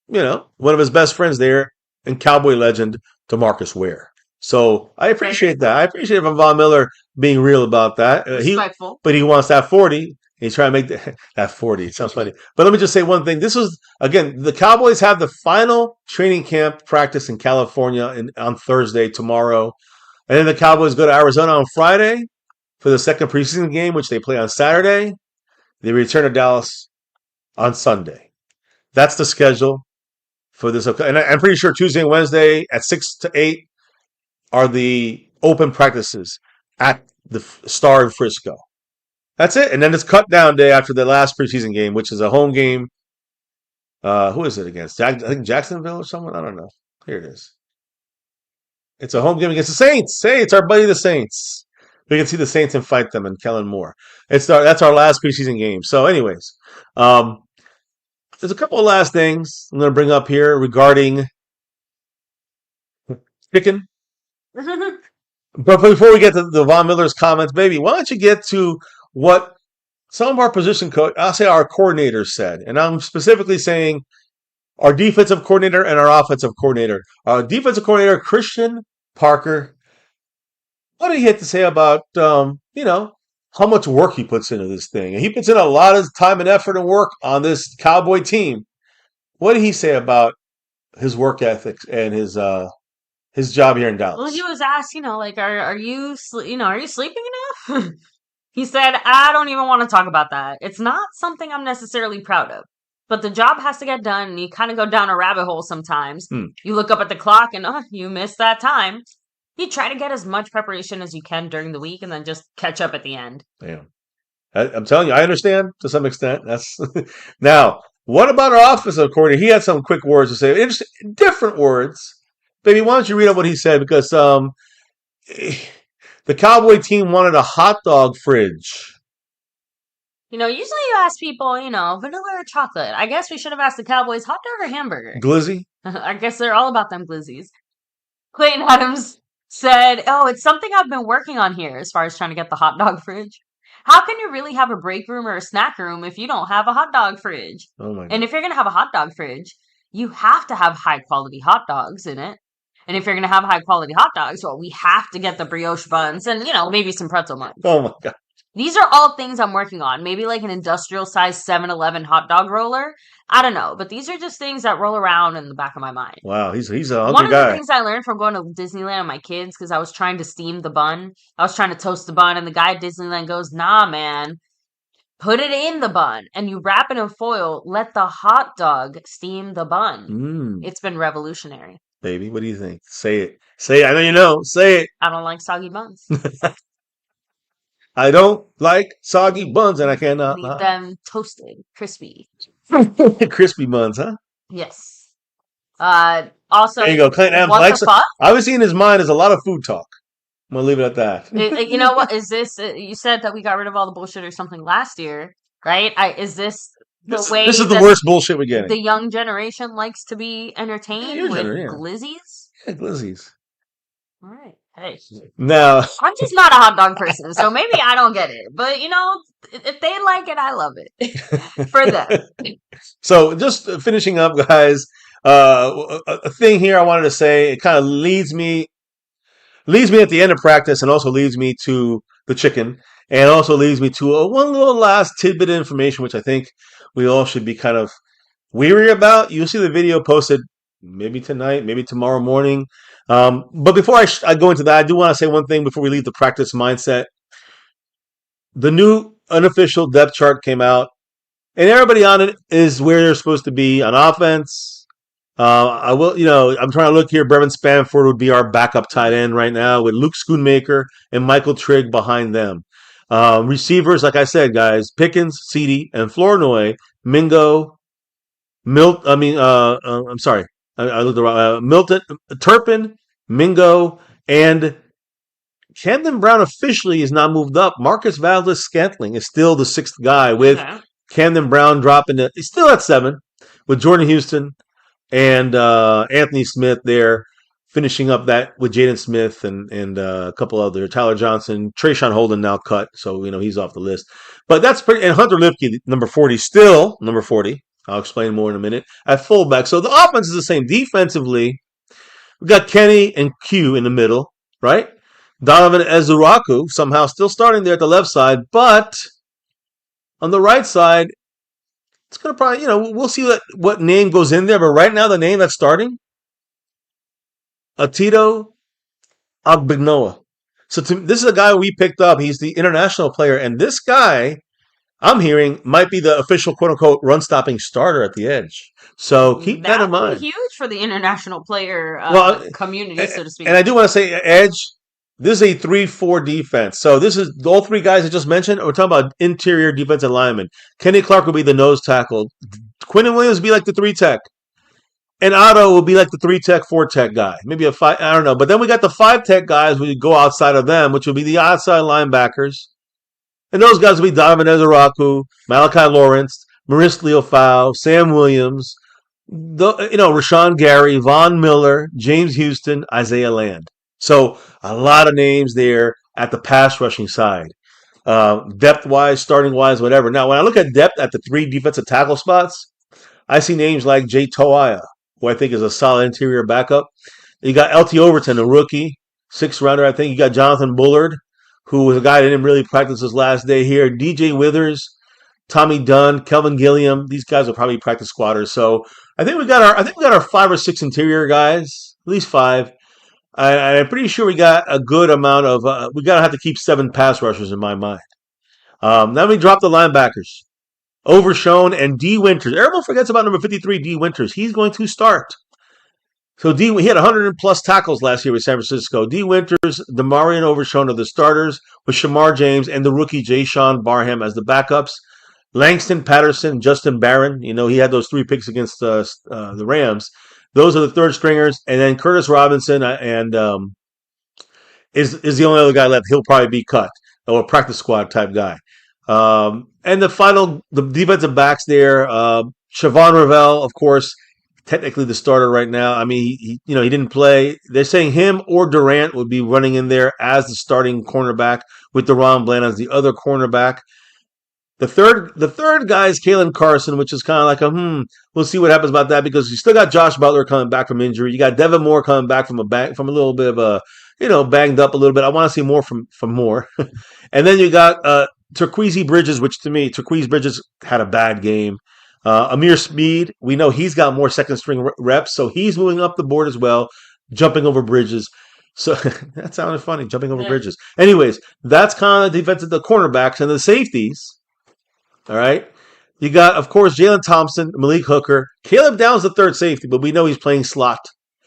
one of his best friends there and Cowboy legend, DeMarcus Ware. So I appreciate that. I appreciate Von Miller being real about that. Respectful. But he wants that 40. He's trying to make that 40. It sounds funny. But let me just say one thing. This was, again, the Cowboys have the final training camp practice in California on Thursday, tomorrow. And then the Cowboys go to Arizona on Friday for the second preseason game, which they play on Saturday. They return to Dallas on Sunday. That's the schedule for this. And I'm pretty sure Tuesday and Wednesday at 6 to 8 are the open practices at the Star in Frisco. That's it. And then it's cut down day after the last preseason game, which is a home game. Who is it against? I think Jacksonville or someone? I don't know. Here it is. It's a home game against the Saints. Hey, it's our buddy the Saints. We can see the Saints and fight them in Kellen Moore. That's our last preseason game. So anyways, there's a couple of last things I'm going to bring up here regarding chicken. But before we get to the Von Miller's comments, baby, why don't you get to what some of our position coach, I'll say our coordinators said. And I'm specifically saying our defensive coordinator and our offensive coordinator. Our defensive coordinator, Christian Parker, what did he have to say about, how much work he puts into this thing? And he puts in a lot of time and effort and work on this Cowboy team. What did he say about his work ethics and his job here in Dallas? Well, he was asked, are you sleeping enough? He said, I don't even want to talk about that. It's not something I'm necessarily proud of. But the job has to get done, and you kind of go down a rabbit hole sometimes. You look up at the clock, and you missed that time. You try to get as much preparation as you can during the week, and then just catch up at the end. Yeah. I'm telling you, I understand to some extent. That's now, What about our offensive coordinator? He had some quick words to say. Interesting, different words. Baby, why don't you read up what he said? Because the Cowboy team wanted a hot dog fridge. Usually you ask people, vanilla or chocolate. I guess we should have asked the Cowboys hot dog or hamburger. Glizzy? I guess they're all about them glizzies. Clayton Adams said, "Oh, it's something I've been working on here as far as trying to get the hot dog fridge. How can you really have a break room or a snack room if you don't have a hot dog fridge? Oh my God. And if you're going to have a hot dog fridge, you have to have high quality hot dogs in it. And if you're going to have high quality hot dogs, well, we have to get the brioche buns and, maybe some pretzel buns. Oh my God. These are all things I'm working on. Maybe like an industrial size 7-Eleven hot dog roller. I don't know, but these are just things that roll around in the back of my mind. Wow, he's a hungry One of guy. the things I learned from going to Disneyland with my kids, because I was trying to steam the bun. I was trying to toast the bun, and the guy at Disneyland goes, "Nah, man. Put it in the bun, and you wrap it in foil. Let the hot dog steam the bun." It's been revolutionary. Baby, what do you think? Say it. Say it. I know you know. Say it. I don't like soggy buns. I don't like soggy buns, and I cannot. Leave them toasted, crispy. Crispy buns, huh? Yes. Also, there you go. Clayton Adams what likes the fuck? Obviously, in his mind is a lot of food talk. I'm gonna leave it at that. You know what? Is this? You said that we got rid of all the bullshit or something last year, right? Is this the way? This is the worst bullshit we're getting. The young generation likes to be entertained with glizzies. Yeah, glizzies. All right. Hey. Now, I'm just not a hot dog person, so maybe I don't get it. But if they like it, I love it for them. So, just finishing up, guys. A thing here I wanted to say. It kind of leads me at the end of practice, and also leads me to the chicken, and also leads me to one little last tidbit of information, which I think we all should be kind of weary about. You'll see the video posted maybe tonight, maybe tomorrow morning. But before I go into that, I do want to say one thing before we leave the practice mindset. The new unofficial depth chart came out, and everybody on it is where they're supposed to be on offense. I'm trying to look here. Brevin Spanford would be our backup tight end right now, with Luke Schoonmaker and Michael Trigg behind them. Receivers, like I said, guys, Pickens, Ceedee, and Flournoy, Mingo, I'm sorry. I looked around. Milton, Turpin, Mingo, and Camden Brown officially is not moved up. Marcus Valdes-Scantling is still the sixth guy, with Camden Brown dropping it. He's still at 7, with Jordan Houston and Anthony Smith there, finishing up that with Jaden Smith and a couple other, Tyler Johnson, Trayshawn Holden now cut, so he's off the list. But that's pretty. And Hunter Lipke, number 40, still number 40. I'll explain more in a minute. At fullback. So the offense is the same. Defensively, we got Kenny and Q in the middle, right? Donovan Ezuraku somehow still starting there at the left side. But on the right side, it's going to probably, we'll see what name goes in there. But right now, the name that's starting, Atito Agbignoa. So this is a guy we picked up. He's the international player. And this guy, I'm hearing, might be the official quote-unquote run-stopping starter at the edge. So keep that in mind. That's huge for the international player community, so to speak. And I do want to say, edge, this is a 3-4 defense. So this is all three guys I just mentioned. We're talking about interior defensive linemen. Kenny Clark will be the nose tackle. Quinton Williams will be like the 3-tech. And Otto will be like the 3-tech, 4-tech guy. Maybe a 5, I don't know. But then we got the 5-tech guys. We go outside of them, which will be the outside linebackers. And those guys will be Donovan Ezuraku, Malachi Lawrence, Maurice Leofau, Sam Williams, Rashawn Gary, Von Miller, James Houston, Isaiah Land. So a lot of names there at the pass rushing side. Depth-wise, starting-wise, whatever. Now, when I look at depth at the 3 defensive tackle spots, I see names like Jay Toia, who I think is a solid interior backup. You got L.T. Overton, a rookie, 6th-rounder, I think. You got Jonathan Bullard, who was a guy that didn't really practice his last day here. DJ Withers, Tommy Dunn, Kelvin Gilliam. These guys are probably practice squatters. So I think we got our 5 or 6 interior guys, at least 5. I'm pretty sure we got a good amount of. We gotta have to keep 7 pass rushers in my mind. Then we drop the linebackers, Overshone and D. Winters. Everyone forgets about number 53, D. Winters. He's going to start. So he had 100+ tackles last year with San Francisco. D. Winters, Demarion Overshone are the starters, with Shamar James and the rookie Jay Sean Barham as the backups. Langston, Patterson, Justin Barron. He had those 3 picks against the Rams. Those are the third stringers, and then Curtis Robinson and is the only other guy left. He'll probably be cut or a practice squad type guy. And the defensive backs there. Siobhan Ravel, of course, technically the starter right now. I mean, he didn't play. They're saying him or Durant would be running in there as the starting cornerback with Deron Bland as the other cornerback. The third guy is Kalen Carson, which is kind of like we'll see what happens about that because you still got Josh Butler coming back from injury. You got Devin Moore coming back from a little bit of a banged up a little bit. I want to see more from Moore, and then you got Turquise Bridges, which to me Turquise Bridges had a bad game. Amir Speed, we know he's got more second string reps, so he's moving up the board as well, jumping over Bridges. So that sounded funny, jumping over Bridges. Anyways, that's kind of the defense of the cornerbacks and the safeties. All right. You got, of course, Jalen Thompson, Malik Hooker. Caleb Downs, the third safety, but we know he's playing slot.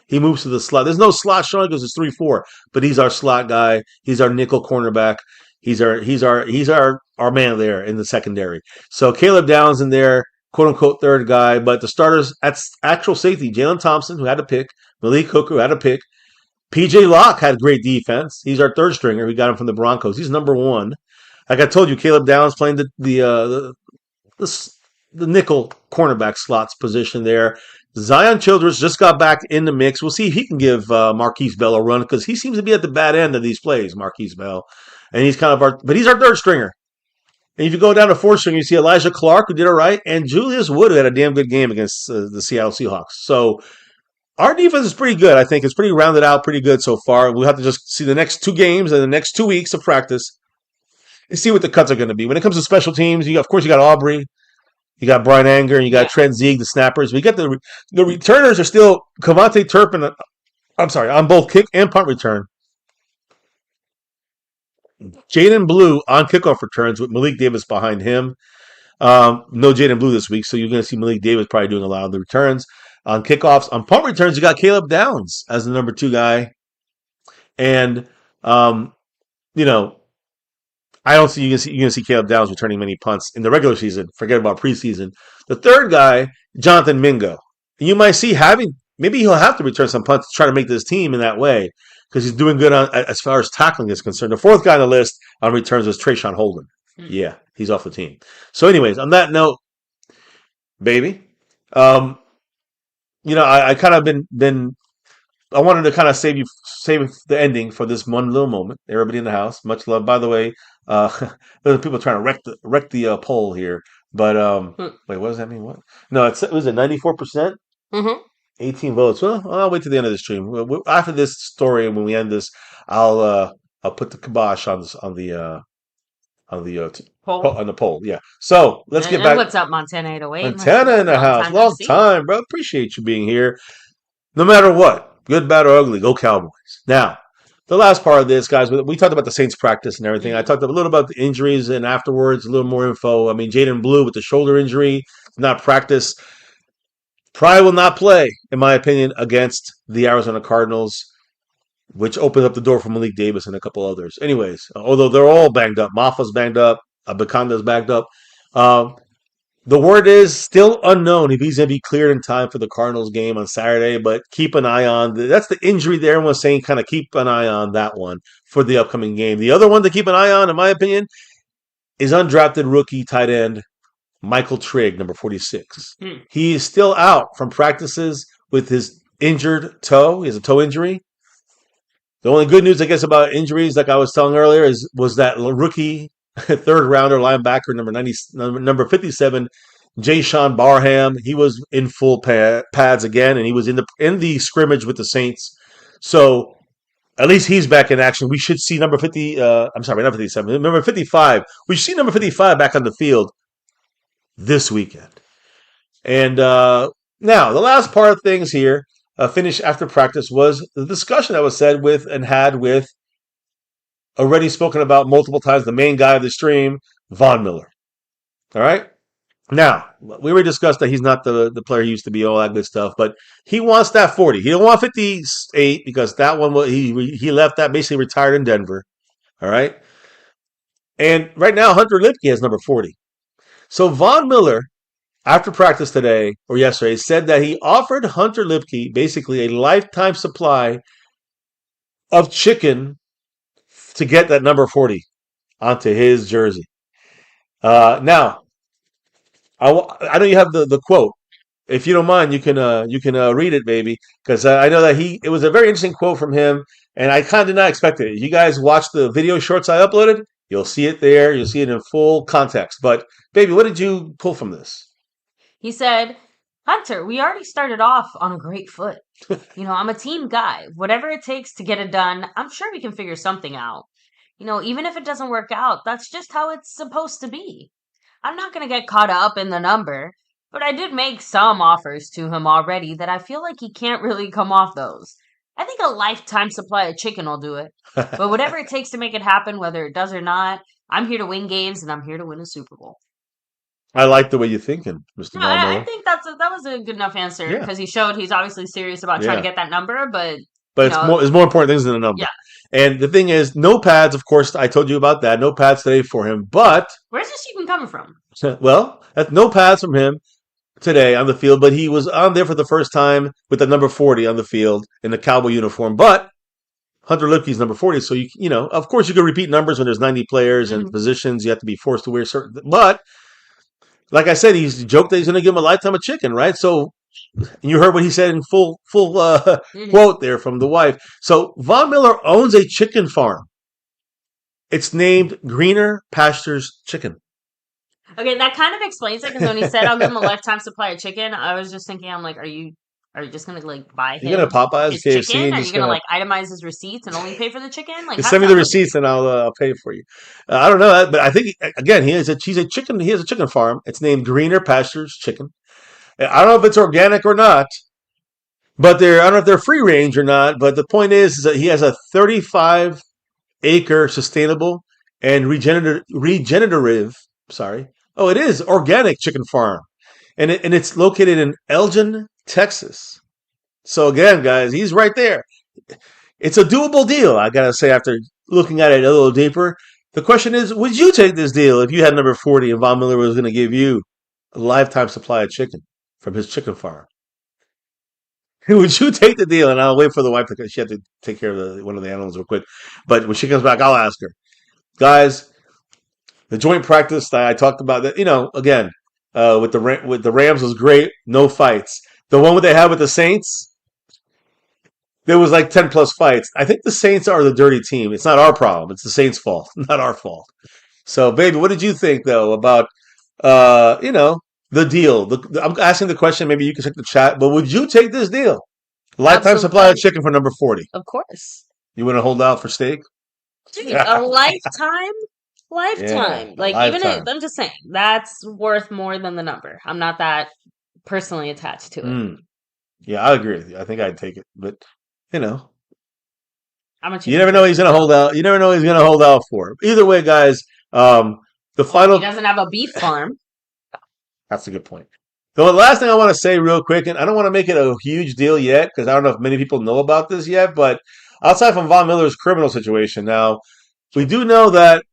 He moves to the slot. There's no slot showing because it's 3-4, but he's our slot guy. He's our nickel cornerback. He's our man there in the secondary. So Caleb Downs in there, quote unquote third guy, but the starters at actual safety, Jalen Thompson, who had a pick, Malik Hooker, who had a pick. PJ Locke had great defense. He's our third stringer. We got him from the Broncos. He's number one. Like I told you, Caleb Downs playing the nickel cornerback slots position there. Zion Childress just got back in the mix. We'll see if he can give Marquise Bell a run because he seems to be at the bad end of these plays, Marquise Bell. And he's he's our third stringer. And if you go down to fourth stringer, you see Elijah Clark, who did it right, and Julius Wood, who had a damn good game against the Seattle Seahawks. So our defense is pretty good, I think. It's pretty rounded out, pretty good so far. We'll have to just see the next 2 games and the next 2 weeks of practice and see what the cuts are going to be. When it comes to special teams, of course, you got Aubrey, you got Brian Anger, and you got Trent Zieg, the snappers. We got the returners are still Cavante Turpin. I'm sorry, on both kick and punt return. Jaden Blue on kickoff returns with Malik Davis behind him. No Jaden Blue this week, so you're going to see Malik Davis probably doing a lot of the returns. On kickoffs, on punt returns, you got Caleb Downs as the number 2 guy. And, I don't see you're going to see Caleb Downs returning many punts in the regular season. Forget about preseason. The third guy, Jonathan Mingo. You might see maybe he'll have to return some punts to try to make this team in that way because he's doing good as far as tackling is concerned. The fourth guy on the list on returns was Trayshawn Holden. Yeah, he's off the team. So anyways, on that note, baby, I kind of been I wanted to kind of save the ending for this one little moment. Everybody in the house, much love. By the way, there's people trying to wreck the poll here. But wait, what does that mean? What? No, it was a 94%, 18 votes. Well, I'll wait to the end of the stream. After this story, when we end this, I'll put the kibosh on the Poll. on the poll. Yeah. So let's get back. What's up, Montana 808? Montana in the house. Long time, bro. Appreciate you being here. No matter what, good, bad, or ugly, go Cowboys. Now, the last part of this, guys, we talked about the Saints practice and everything. I talked a little about the injuries and afterwards, a little more info. I mean, Jaden Blue with the shoulder injury, not practice. Probably will not play, in my opinion, against the Arizona Cardinals, which opens up the door for Malik Davis and a couple others. Anyways, although they're all banged up. Mafa's banged up. Abakanda's banged up. The word is still unknown if he's going to be cleared in time for the Cardinals game on Saturday, but keep an eye on. That's the injury there. Everyone's saying kind of keep an eye on that one for the upcoming game. The other one to keep an eye on, in my opinion, is undrafted rookie tight end Michael Trigg, number 46. He is still out from practices with his injured toe. He has a toe injury. The only good news, I guess, about injuries, like I was telling earlier, was that rookie third rounder linebacker number 57, Jay Sean Barham. He was in full pads again, and he was in the scrimmage with the Saints. So at least he's back in action. We should see number 50. I'm sorry, not 57. Number 55. We should see number 55 back on the field this weekend. And now the last part of things here, finish after practice, was the discussion that was said with and had with, already spoken about multiple times, the main guy of the stream, Von Miller. All right? Now, we already discussed that he's not the player he used to be, all that good stuff, but he wants that 40. He don't want 58 because that one, he left that, basically retired in Denver. All right? And right now, Hunter Lipke has number 40. So Von Miller, after practice today or yesterday, said that he offered Hunter Lipke basically a lifetime supply of chicken to get that number 40 onto his jersey. Now, I know you have the quote. If you don't mind, you can read it, baby, because I know that it was a very interesting quote from him, and I kind of did not expect it. You guys watch the video shorts I uploaded, you'll see it there. You'll see it in full context. But baby, what did you pull from this? He said, Hunter, we already started off on a great foot. I'm a team guy. Whatever it takes to get it done, I'm sure we can figure something out. Even if it doesn't work out, that's just how it's supposed to be. I'm not going to get caught up in the number, but I did make some offers to him already that I feel like he can't really come off those. I think a lifetime supply of chicken will do it. But whatever it takes to make it happen, whether it does or not, I'm here to win games and I'm here to win a Super Bowl. I like the way you're thinking, Mr. No, I Marmelo. think that was a good enough answer Yeah. because he showed he's obviously serious about trying to Yeah. get that number, but But it's more important things than a number. yeah. And the thing is, no pads, of course, I told you about that. No pads today for him. But, Where's this even coming from? well, that's no pads from him today on the field, but he was on there for the first time with the number 40 on the field in the Cowboy uniform. But Hunter Lipke's number 40, so of course you can repeat numbers when there's 90 players and positions. You have to be forced to wear certain. But like I said, he's joked that he's going to give him a lifetime of chicken, right? So you heard what he said in full quote there from the wife. So Von Miller owns a chicken farm. It's named Greener Pastures Chicken. Okay, that kind of explains it because when he said I'll give him a lifetime supply of chicken, I was just thinking, I'm like, are you just gonna buy him You gonna Popeyes, his KFC? chicken? And Are just you gonna itemize his receipts and only pay for the chicken? just send me the receipts and I'll pay for you. I don't know, but I think again he has a chicken. He has a chicken farm. It's named Greener Pastures Chicken. I don't know if it's organic or not, but I don't know if they're free range or not. But the point is that he has a 35-acre sustainable and regenerative. Sorry. Oh, it is organic chicken farm, and it's located in Elgin, Texas. So again, guys, he's right there. It's a doable deal, I gotta say. After looking at it a little deeper, the question is: would you take this deal if you had number 40 and Von Miller was going to give you a lifetime supply of chicken from his chicken farm? Would you take the deal? And I'll wait for the wife because she had to take care of one of the animals real quick. But when she comes back, I'll ask her, guys. The joint practice that I talked about, that again, with the Rams was great. No fights. The one they had with the Saints, there was like 10 plus fights. I think the Saints are the dirty team. It's not our problem. It's the Saints' fault, not our fault. So, baby, what did you think though about the deal? I'm asking the question. Maybe you can check the chat. But would you take this deal? Lifetime supply of chicken for number 40. Of course. You want to hold out for steak? Dude, a lifetime? Yeah, Like, lifetime. even if, I'm just saying, that's worth more than the number. I'm not that personally attached to it. Yeah, I agree with you. I think I'd take it. But, I'm a you never know he's going to hold out. You never know he's going to hold out for. Either way, guys, the final. He doesn't have a beef farm. That's a good point. The last thing I want to say real quick, and I don't want to make it a huge deal yet because I don't know if many people know about this yet, but outside from Von Miller's criminal situation, now, we do know that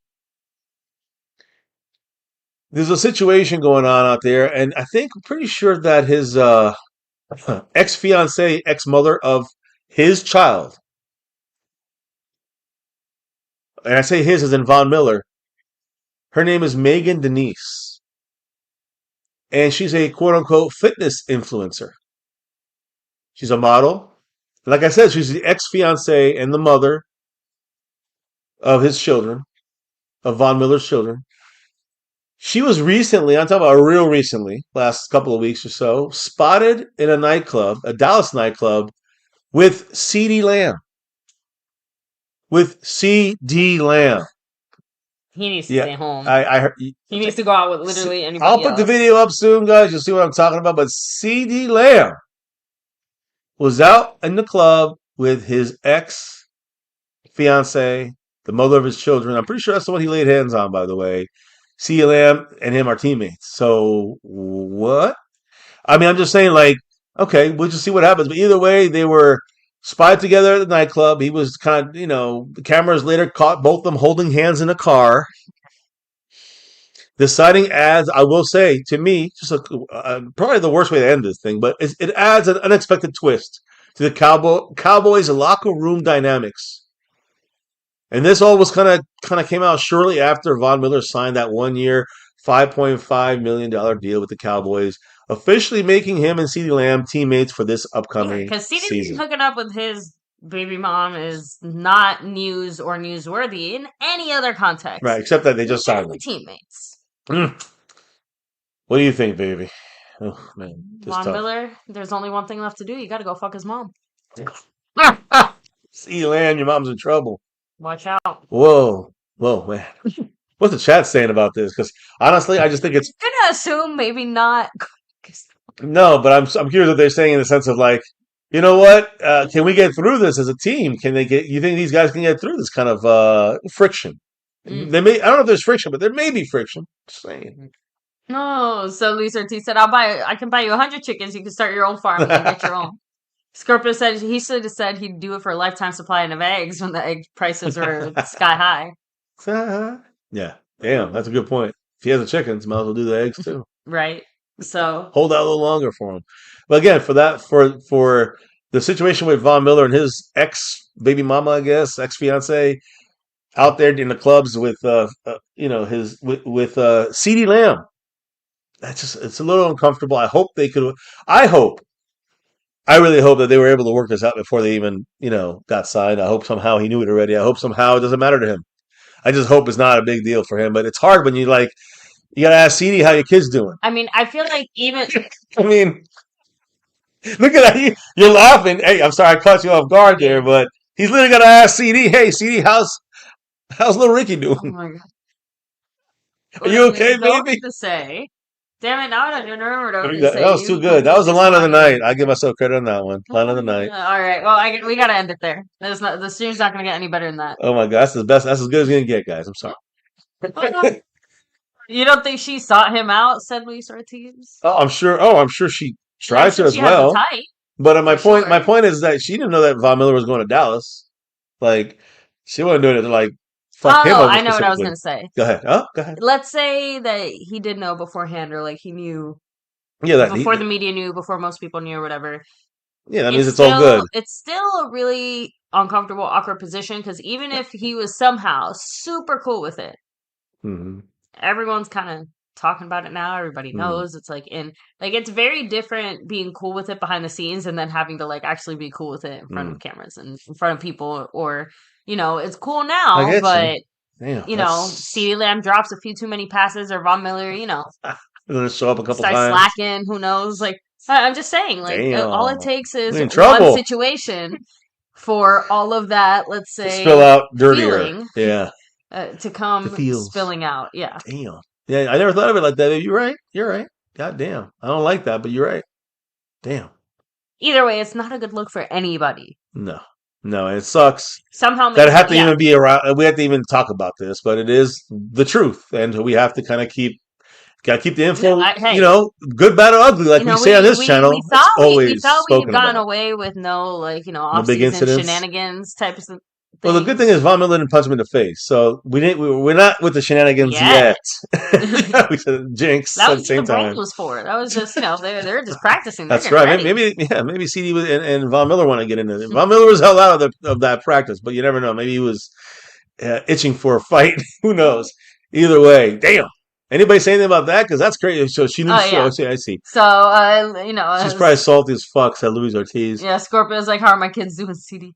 there's a situation going on out there, and I think I'm pretty sure that his ex-fiancée, ex-mother of his child, and I say his as in Von Miller, her name is Megan Denise, and she's a quote-unquote fitness influencer. She's a model. Like I said, she's the ex-fiancée and the mother of his children, of Von Miller's children. She was recently, I'm talking about real recently, last couple of weeks or so, spotted in a nightclub, a Dallas nightclub, with CeeDee Lamb. With CeeDee Lamb. He needs to stay home. He needs to go out with literally anybody I'll put the video up soon, guys. You'll see what I'm talking about. But CeeDee Lamb was out in the club with his ex-fiancée, the mother of his children. I'm pretty sure that's the one he laid hands on, by the way. CeeDee Lamb and him are teammates. So, what? I mean, I'm just saying, okay, we'll just see what happens. But either way, they were spied together at the nightclub. He was kind of, the cameras later caught both of them holding hands in a car. This signing adds, I will say, to me, probably the worst way to end this thing, but it adds an unexpected twist to the Cowboys locker room dynamics. And this all was kind of came out shortly after Von Miller signed that 1 year, $5.5 million deal with the Cowboys, officially making him and CeeDee Lamb teammates for this upcoming because season. hooking up with his baby mom is not news or newsworthy in any other context. Right, except that they just signed them. Teammates. What do you think, baby? Oh, man. Von Miller, there's only one thing left to do. You got to go fuck his mom. CeeDee Lamb, your mom's in trouble. Watch out. Whoa, man. What's the chat saying about this? Because honestly, I just think it's. I'm gonna assume maybe not. No, but I'm curious what they're saying in the sense of like, you know what? Can we get through this as a team? Can they get? You think these guys can get through this kind of friction? They may. I don't know if there's friction, but there may be friction. Just saying. No, so Luis Ortiz said, I can buy you 100 chickens. You can start your own farm and get your own. Scorpio said he should have said he'd do it for a lifetime supply of eggs when the egg prices were sky high. Yeah, damn, that's a good point. If he has the chickens, might as well do the eggs too. Right. So hold out a little longer for him. But again, for the situation with Von Miller and his ex baby mama, I guess, ex fiance, out there in the clubs with his with CeeDee Lamb. It's a little uncomfortable. I really hope that they were able to work this out before they even, got signed. I hope somehow he knew it already. I hope somehow it doesn't matter to him. I just hope it's not a big deal for him. But it's hard when you got to ask CeeDee how your kid's doing. I mean, I feel like even. I mean, look at that. You're laughing. Hey, I'm sorry I caught you off guard there, but he's literally got to ask CeeDee, hey, CeeDee, how's little Ricky doing? Oh my God. Are you okay, baby? To say. Damn it, now I don't even remember what I was to say. That was too good. That was the line of the night. I give myself credit on that one. Line of the night. All right. Well, we got to end it there. The stream's not going to get any better than that. Oh, my God. That's the best. That's as good as it's going to get, guys. I'm sorry. You don't think she sought him out, said Luis Ortiz? I'm sure she tried to as well. But my point is that she didn't know that Von Miller was going to Dallas. Like, she wasn't doing it to, like, fuck him over. I know what I was going to say. Go ahead. Go ahead. Let's say that he did know beforehand, or like he knew. Yeah, before the media knew, before most people knew, or whatever. Yeah, that means it's all good. It's still a really uncomfortable, awkward position, because even if he was somehow super cool with it, everyone's kind of talking about it now. Everybody knows. It's like it's very different being cool with it behind the scenes and then having to like actually be cool with it in front of cameras and in front of people, or it's cool now, but CeeDee Lamb drops a few too many passes, or Von Miller, gonna show up a couple times, slacking. Who knows? Like, I'm just saying, like, all it takes is one situation for all of that, let's say, spill out dirtier, to come spilling out. Yeah. Damn. Yeah, I never thought of it like that. You're right. God damn. I don't like that, but you're right. Damn. Either way, it's not a good look for anybody. No, it sucks. Somehow that have to even be around. We have to even talk about this, but it is the truth, and we have to kind of keep the info. Good, bad, or ugly, like we say on this channel. We thought we'd gotten away with no off-season shenanigans type of thing. Well, the good thing is Von Miller didn't punch him in the face, so we're not with the shenanigans yet. We said jinx that at the same time. That was for. That was just they're just practicing. That's right. Maybe CeeDee and Von Miller want to get into it. Von Miller was held out of that practice, but you never know. Maybe he was itching for a fight. Who knows? Either way, damn. Anybody say anything about that? Because that's crazy. So she knew. I see. So she's probably salty as fuck. Said Luis Ortiz. Yeah, Scorpio's like, how are my kids doing, CeeDee?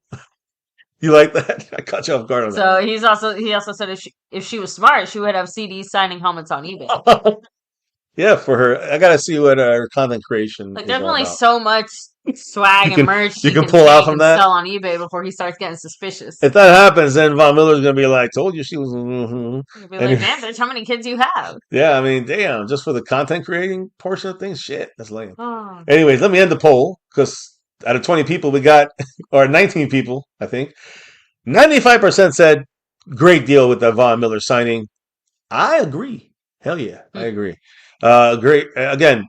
You like that? I caught you off guard on that. So he also said if she was smart, she would have CeeDee signing helmets on eBay. Yeah, for her. I gotta see what her content creation. Like, there's only so much swag and merch you can pull out from that, sell on eBay before he starts getting suspicious. If that happens, then Von Miller's gonna be like, "Told you she was." He'll be like, "Man, bitch, how many kids you have?" Yeah, I mean, damn, just for the content creating portion of things, shit, that's lame. Anyways, let me end the poll, because out of 20 people we got, or 19 people, I think, 95% said great deal with the Von Miller signing. I agree. Hell yeah, I agree. Great. Again,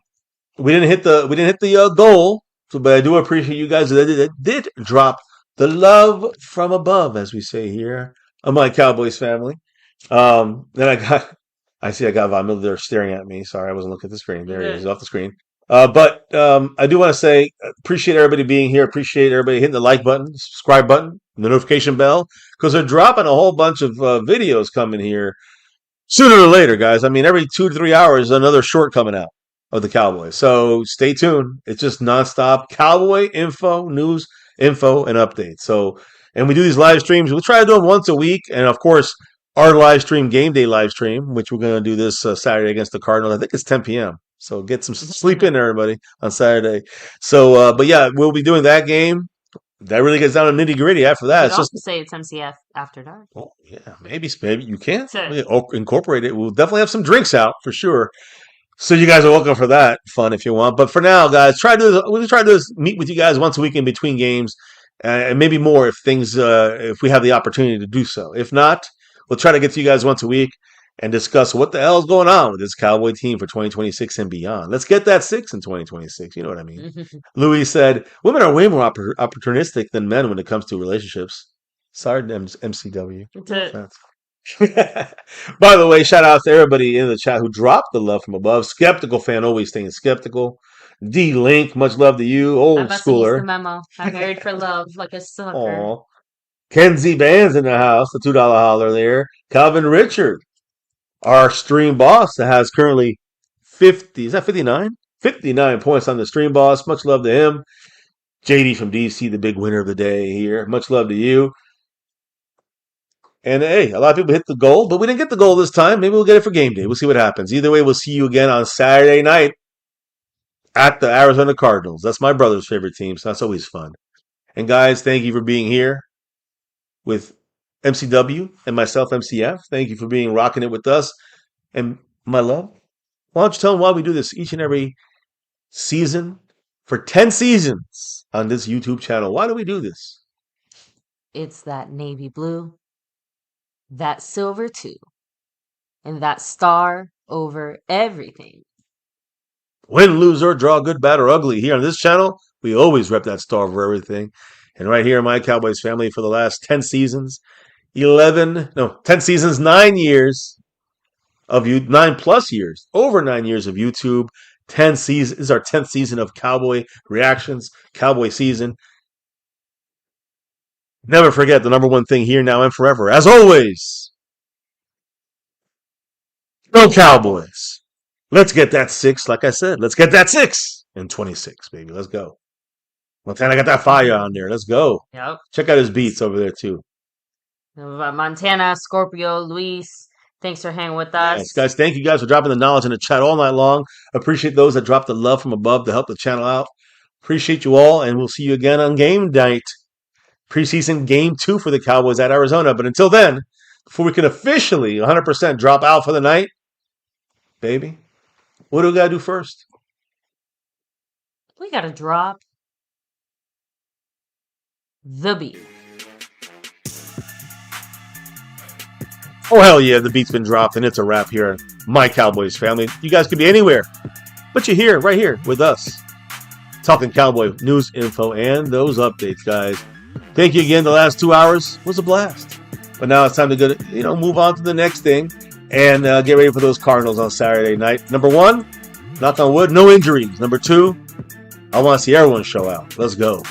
we didn't hit the goal, but I do appreciate you guys that did drop the love from above, as we say here, on my Cowboys family. Then I got I see I got Von Miller there staring at me. Sorry, I wasn't looking at the screen. There he is, Good. he's off the screen. But I do want to say, appreciate everybody being here. Appreciate everybody hitting the like button, subscribe button, the notification bell, because they're dropping a whole bunch of videos coming here sooner or later, guys. I mean, every 2 to 3 hours, another short coming out of the Cowboys. So stay tuned. It's just nonstop Cowboy info, news, info, and updates. So, and we do these live streams. We try to do them once a week. And of course, our live stream, game day live stream, which we're going to do this Saturday against the Cardinals. I think it's 10 p.m. So get some sleep in, everybody, on Saturday. So, but yeah, we'll be doing that game. That really gets down to nitty gritty. After that, It's it's also just say it's MCF after dark. oh yeah, maybe you can Sure. incorporate it. We'll definitely have some drinks out for sure. So you guys are welcome for that fun if you want. But for now, guys, we'll try to do this, meet with you guys once a week in between games, and maybe more if we have the opportunity to do so. If not, we'll try to get to you guys once a week and discuss what the hell is going on with this Cowboy team for 2026 and beyond. Let's get that 6 in 2026. You know what I mean? Louis said, women are way more opportunistic than men when it comes to relationships. Sorry, MCW. By the way, shout out to everybody in the chat who dropped the love from above. Skeptical fan, always staying skeptical. D Link, much love to you. Old I'm about to use the schooler. memo. I'm married for love, like a sucker. Aw. Kenzie Band's in the house, the $2 holler there. Calvin Richard, our stream boss, that has currently 50, is that 59? 59 points on the stream boss. Much love to him. JD from DC, the big winner of the day here. Much love to you. And hey, a lot of people hit the goal, but we didn't get the goal this time. Maybe we'll get it for game day. We'll see what happens. Either way, we'll see you again on Saturday night at the Arizona Cardinals. That's my brother's favorite team, so that's always fun. And guys, thank you for being here with MCW and myself, MCF. Thank you for being rocking it with us. And my love, why don't you tell them why we do this each and every season for 10 seasons on this YouTube channel? Why do we do this? It's that navy blue, that silver too, and that star over everything. Win, lose, or draw, good, bad, or ugly. Here on this channel, we always rep that star over everything. And right here in my Cowboys family for the last 10 seasons, 10 seasons, 9 years of 9 plus years, over 9 years of YouTube. 10 seasons this is our 10th season of Cowboy reactions, Cowboy season. Never forget the number one thing here, now, and forever. As always, go Cowboys. Let's get that 6, like I said. Let's get that 6 in 26, baby. Let's go. Montana got that fire on there. Let's go. Yep. Check out his beats over there, too. Montana, Scorpio, Luis, thanks for hanging with us. Yes, guys, thank you guys for dropping the knowledge in the chat all night long. Appreciate those that dropped the love from above to help the channel out. Appreciate you all, and we'll see you again on game night. Preseason game 2 for the Cowboys at Arizona. But until then, before we can officially 100% drop out for the night, baby, what do we got to do first? We got to drop the beat. Oh, hell yeah, the beat's been dropped, and it's a wrap here on My Cowboys Family. You guys could be anywhere, but you're here, right here, with us. Talking Cowboy news, info, and those updates, guys. Thank you again. The last 2 hours was a blast. But now it's time to go to, move on to the next thing and get ready for those Cardinals on Saturday night. Number 1, knock on wood, no injuries. Number 2, I want to see everyone show out. Let's go.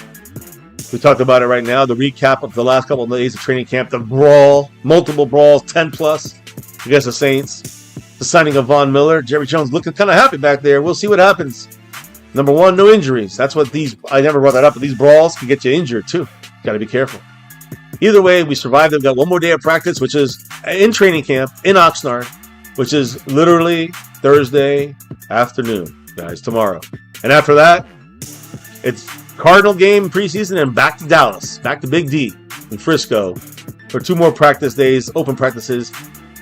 We talked about it right now. The recap of the last couple of days of training camp. The brawl, multiple brawls, 10 plus against the Saints. The signing of Von Miller. Jerry Jones looking kind of happy back there. We'll see what happens. Number 1, no injuries. That's what I never brought that up, but these brawls can get you injured too. Got to be careful. Either way, we survived. We've got one more day of practice, which is in training camp in Oxnard, which is literally Thursday afternoon, guys, tomorrow. And after that, it's Cardinal game preseason and back to Dallas, back to Big D in Frisco for 2 more practice days, open practices,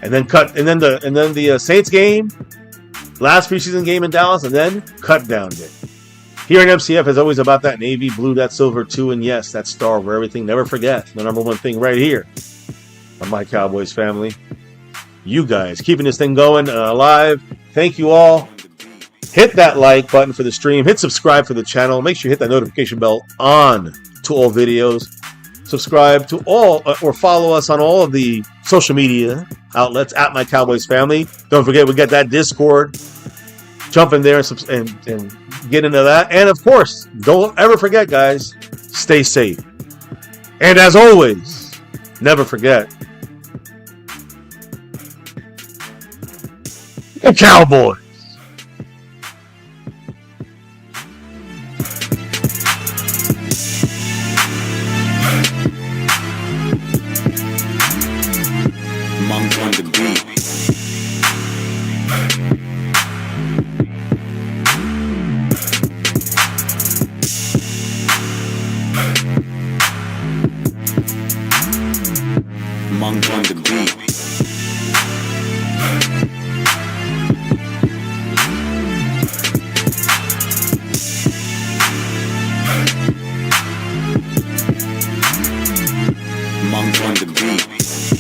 and then the Saints game, last preseason game in Dallas, and then cut down day. Here in MCF is always about that navy blue, that silver too, and yes, that star over everything. Never forget the number 1 thing right here on My Cowboys Family. You guys keeping this thing going and alive. Thank you all. Hit that like button for the stream. Hit subscribe for the channel. Make sure you hit that notification bell on to all videos. subscribe to all or follow us on all of the social media outlets at My Cowboys Family. Don't forget, we got that Discord. Jump in there and get into that. And of course, don't ever forget, guys, stay safe. And as always, never forget, the Cowboys. Monk on the beat. Monk on the beat. Monk on the beat.